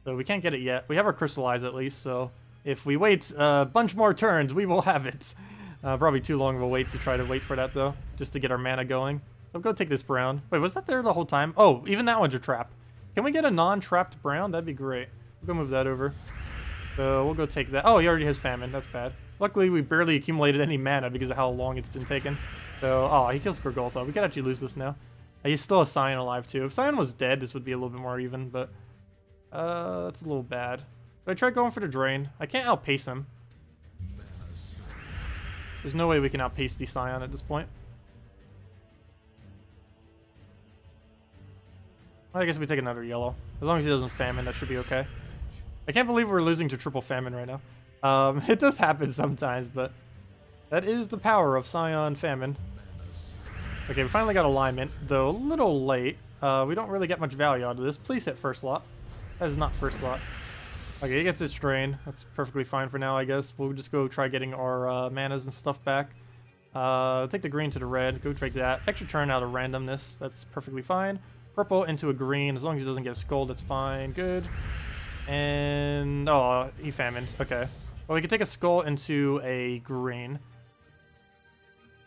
So we can't get it yet. We have our crystallize at least, so if we wait a bunch more turns, we will have it. Probably too long of a wait to try to wait for that, though, just to get our mana going. So go take this brown. Wait, was that there the whole time? Oh, even that one's a trap. Can we get a non-trapped brown? That'd be great. We'll go move that over. So we'll go take that. Oh, he already has famine. That's bad. Luckily, we barely accumulated any mana because of how long it's been taken. So, oh, he kills Gorgoltha. We could actually lose this now. He's still a Scion alive, too. If Scion was dead, this would be a little bit more even, but... that's a little bad. So I tried going for the drain. I can't outpace him. There's no way we can outpace the Scion at this point. Well, I guess we take another yellow. As long as he doesn't famine, that should be okay. I can't believe we're losing to triple famine right now. It does happen sometimes, but that is the power of Scion famine. Okay, we finally got alignment, though a little late. We don't really get much value out of this. Please hit first slot. That is not first slot. Okay, he gets its drain. That's perfectly fine for now, I guess. We'll just go try getting our manas and stuff back. Take the green to the red. Go take that. Extra turn out of randomness. That's perfectly fine. Purple into a green. As long as he doesn't get a skull, that's fine. Good. And... oh, he famined. Okay. Well, we can take a skull into a green.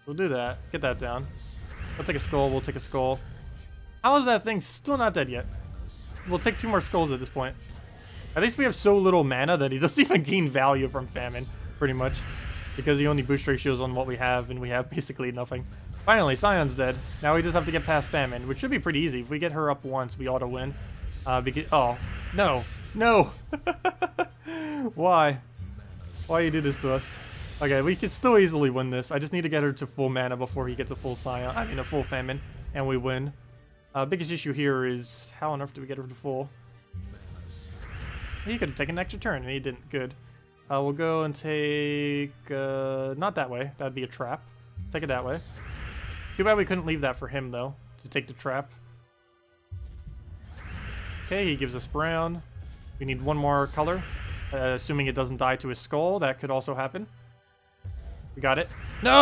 We'll do that. Get that down. We'll take a skull. We'll take a skull. How is that thing still not dead yet? We'll take 2 more skulls at this point. At least we have so little mana that he doesn't even gain value from famine, pretty much. Because he only boost ratios on what we have, and we have basically nothing. Finally, Scion's dead. Now we just have to get past famine, which should be pretty easy. If we get her up once, we ought to win. Oh, no. No! Why? Why you do this to us? Okay, we can still easily win this. I just need to get her to full mana before he gets a full Scion. I mean, a full famine, and we win. Biggest issue here is how on earth do we get her to full? He could have taken an extra turn, and he didn't. Good. We'll go and take... not that way. That'd be a trap. Take it that way. Too bad we couldn't leave that for him, though, to take the trap. Okay, he gives us brown. We need 1 more color. Assuming it doesn't die to his skull. That could also happen. We got it. No!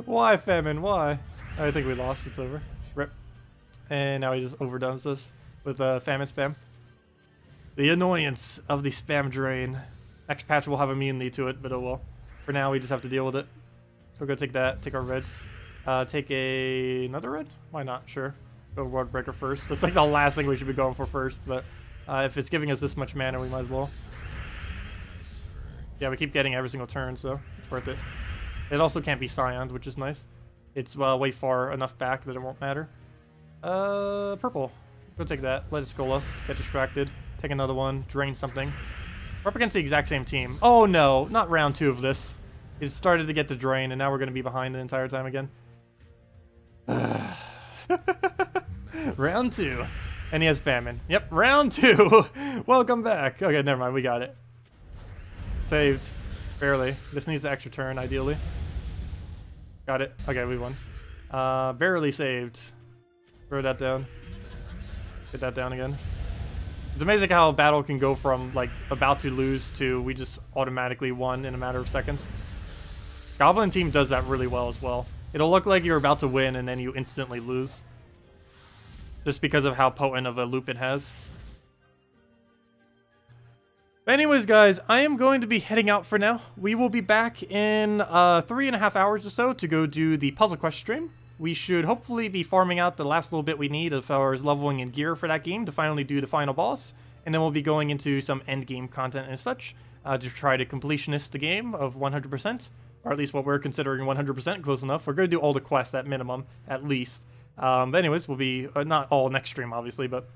Why, famine? Why? I think we lost. It's over. Rip. And now he just overdoes us with famine spam. The annoyance of the spam drain. Next patch will have immunity to it, but oh well. For now, we just have to deal with it. We'll go take that. Take our reds. Take another red? Why not? Sure. Go World Breaker first. That's like the last thing we should be going for first, but if it's giving us this much mana, we might as well. Yeah, we keep getting every single turn, so it's worth it. It also can't be Scioned, which is nice. It's way far enough back that it won't matter. Purple. Go take that. Let it skull us. Get distracted. Take another one. Drain something. We're up against the exact same team. Oh no, not round 2 of this. He's started to get the drain, and now we're going to be behind the entire time again. Round 2. And he has famine. Yep, round 2. Welcome back. Okay, never mind. We got it. Saved. Barely. This needs the extra turn, ideally. Got it. Okay, we won. Barely saved. Throw that down. Get that down again. It's amazing how a battle can go from, like, about to lose to we just automatically won in a matter of seconds. Goblin team does that really well as well. It'll look like you're about to win and then you instantly lose. Just because of how potent of a loop it has. But anyways, guys, I am going to be heading out for now. We will be back in 3.5 hours or so to go do the Puzzle Quest stream. We should hopefully be farming out the last little bit we need as far as leveling and gear for that game to finally do the final boss. And then we'll be going into some end game content and such to try to completionist the game of 100%. Or at least what we're considering 100% close enough. We're going to do all the quests at minimum, at least. But anyways, we'll be, not all next stream obviously, but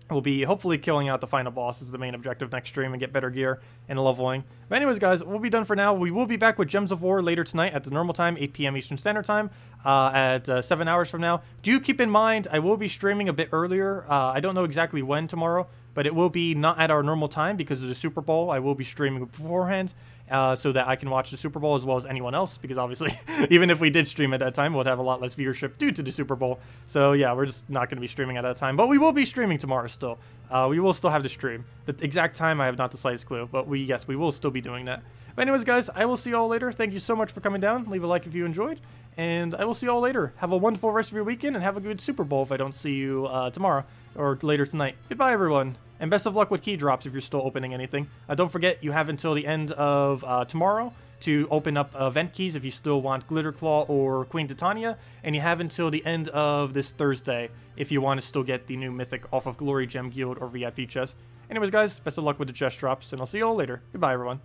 we'll be hopefully killing out the final boss is the main objective next stream and get better gear and leveling. But anyways, guys, we'll be done for now. We will be back with Gems of War later tonight at the normal time, 8 p.m. Eastern Standard Time, at 7 hours from now. Do keep in mind, I will be streaming a bit earlier. I don't know exactly when tomorrow, but it will be not at our normal time because of the Super Bowl. I will be streaming beforehand so that I can watch the Super Bowl as well as anyone else, because obviously even if we did stream at that time, we'd have a lot less viewership due to the Super Bowl. So yeah, we're just not going to be streaming at that time, but we will be streaming tomorrow still. We will still have the stream. The exact time I have not the slightest clue, but yes, we will still be doing that. But anyways, guys, I will see you all later. Thank you so much for coming down. Leave a like if you enjoyed, and I will see you all later. Have a wonderful rest of your weekend, and have a good Super Bowl if I don't see you tomorrow or later tonight. Goodbye, everyone, and best of luck with key drops if you're still opening anything. Don't forget, you have until the end of tomorrow to open up event keys if you still want Glitterclaw or Queen Titania, and you have until the end of this Thursday if you want to still get the new Mythic off of Glory Gem Guild or VIP chest. Anyways, guys, best of luck with the chest drops, and I'll see you all later. Goodbye, everyone.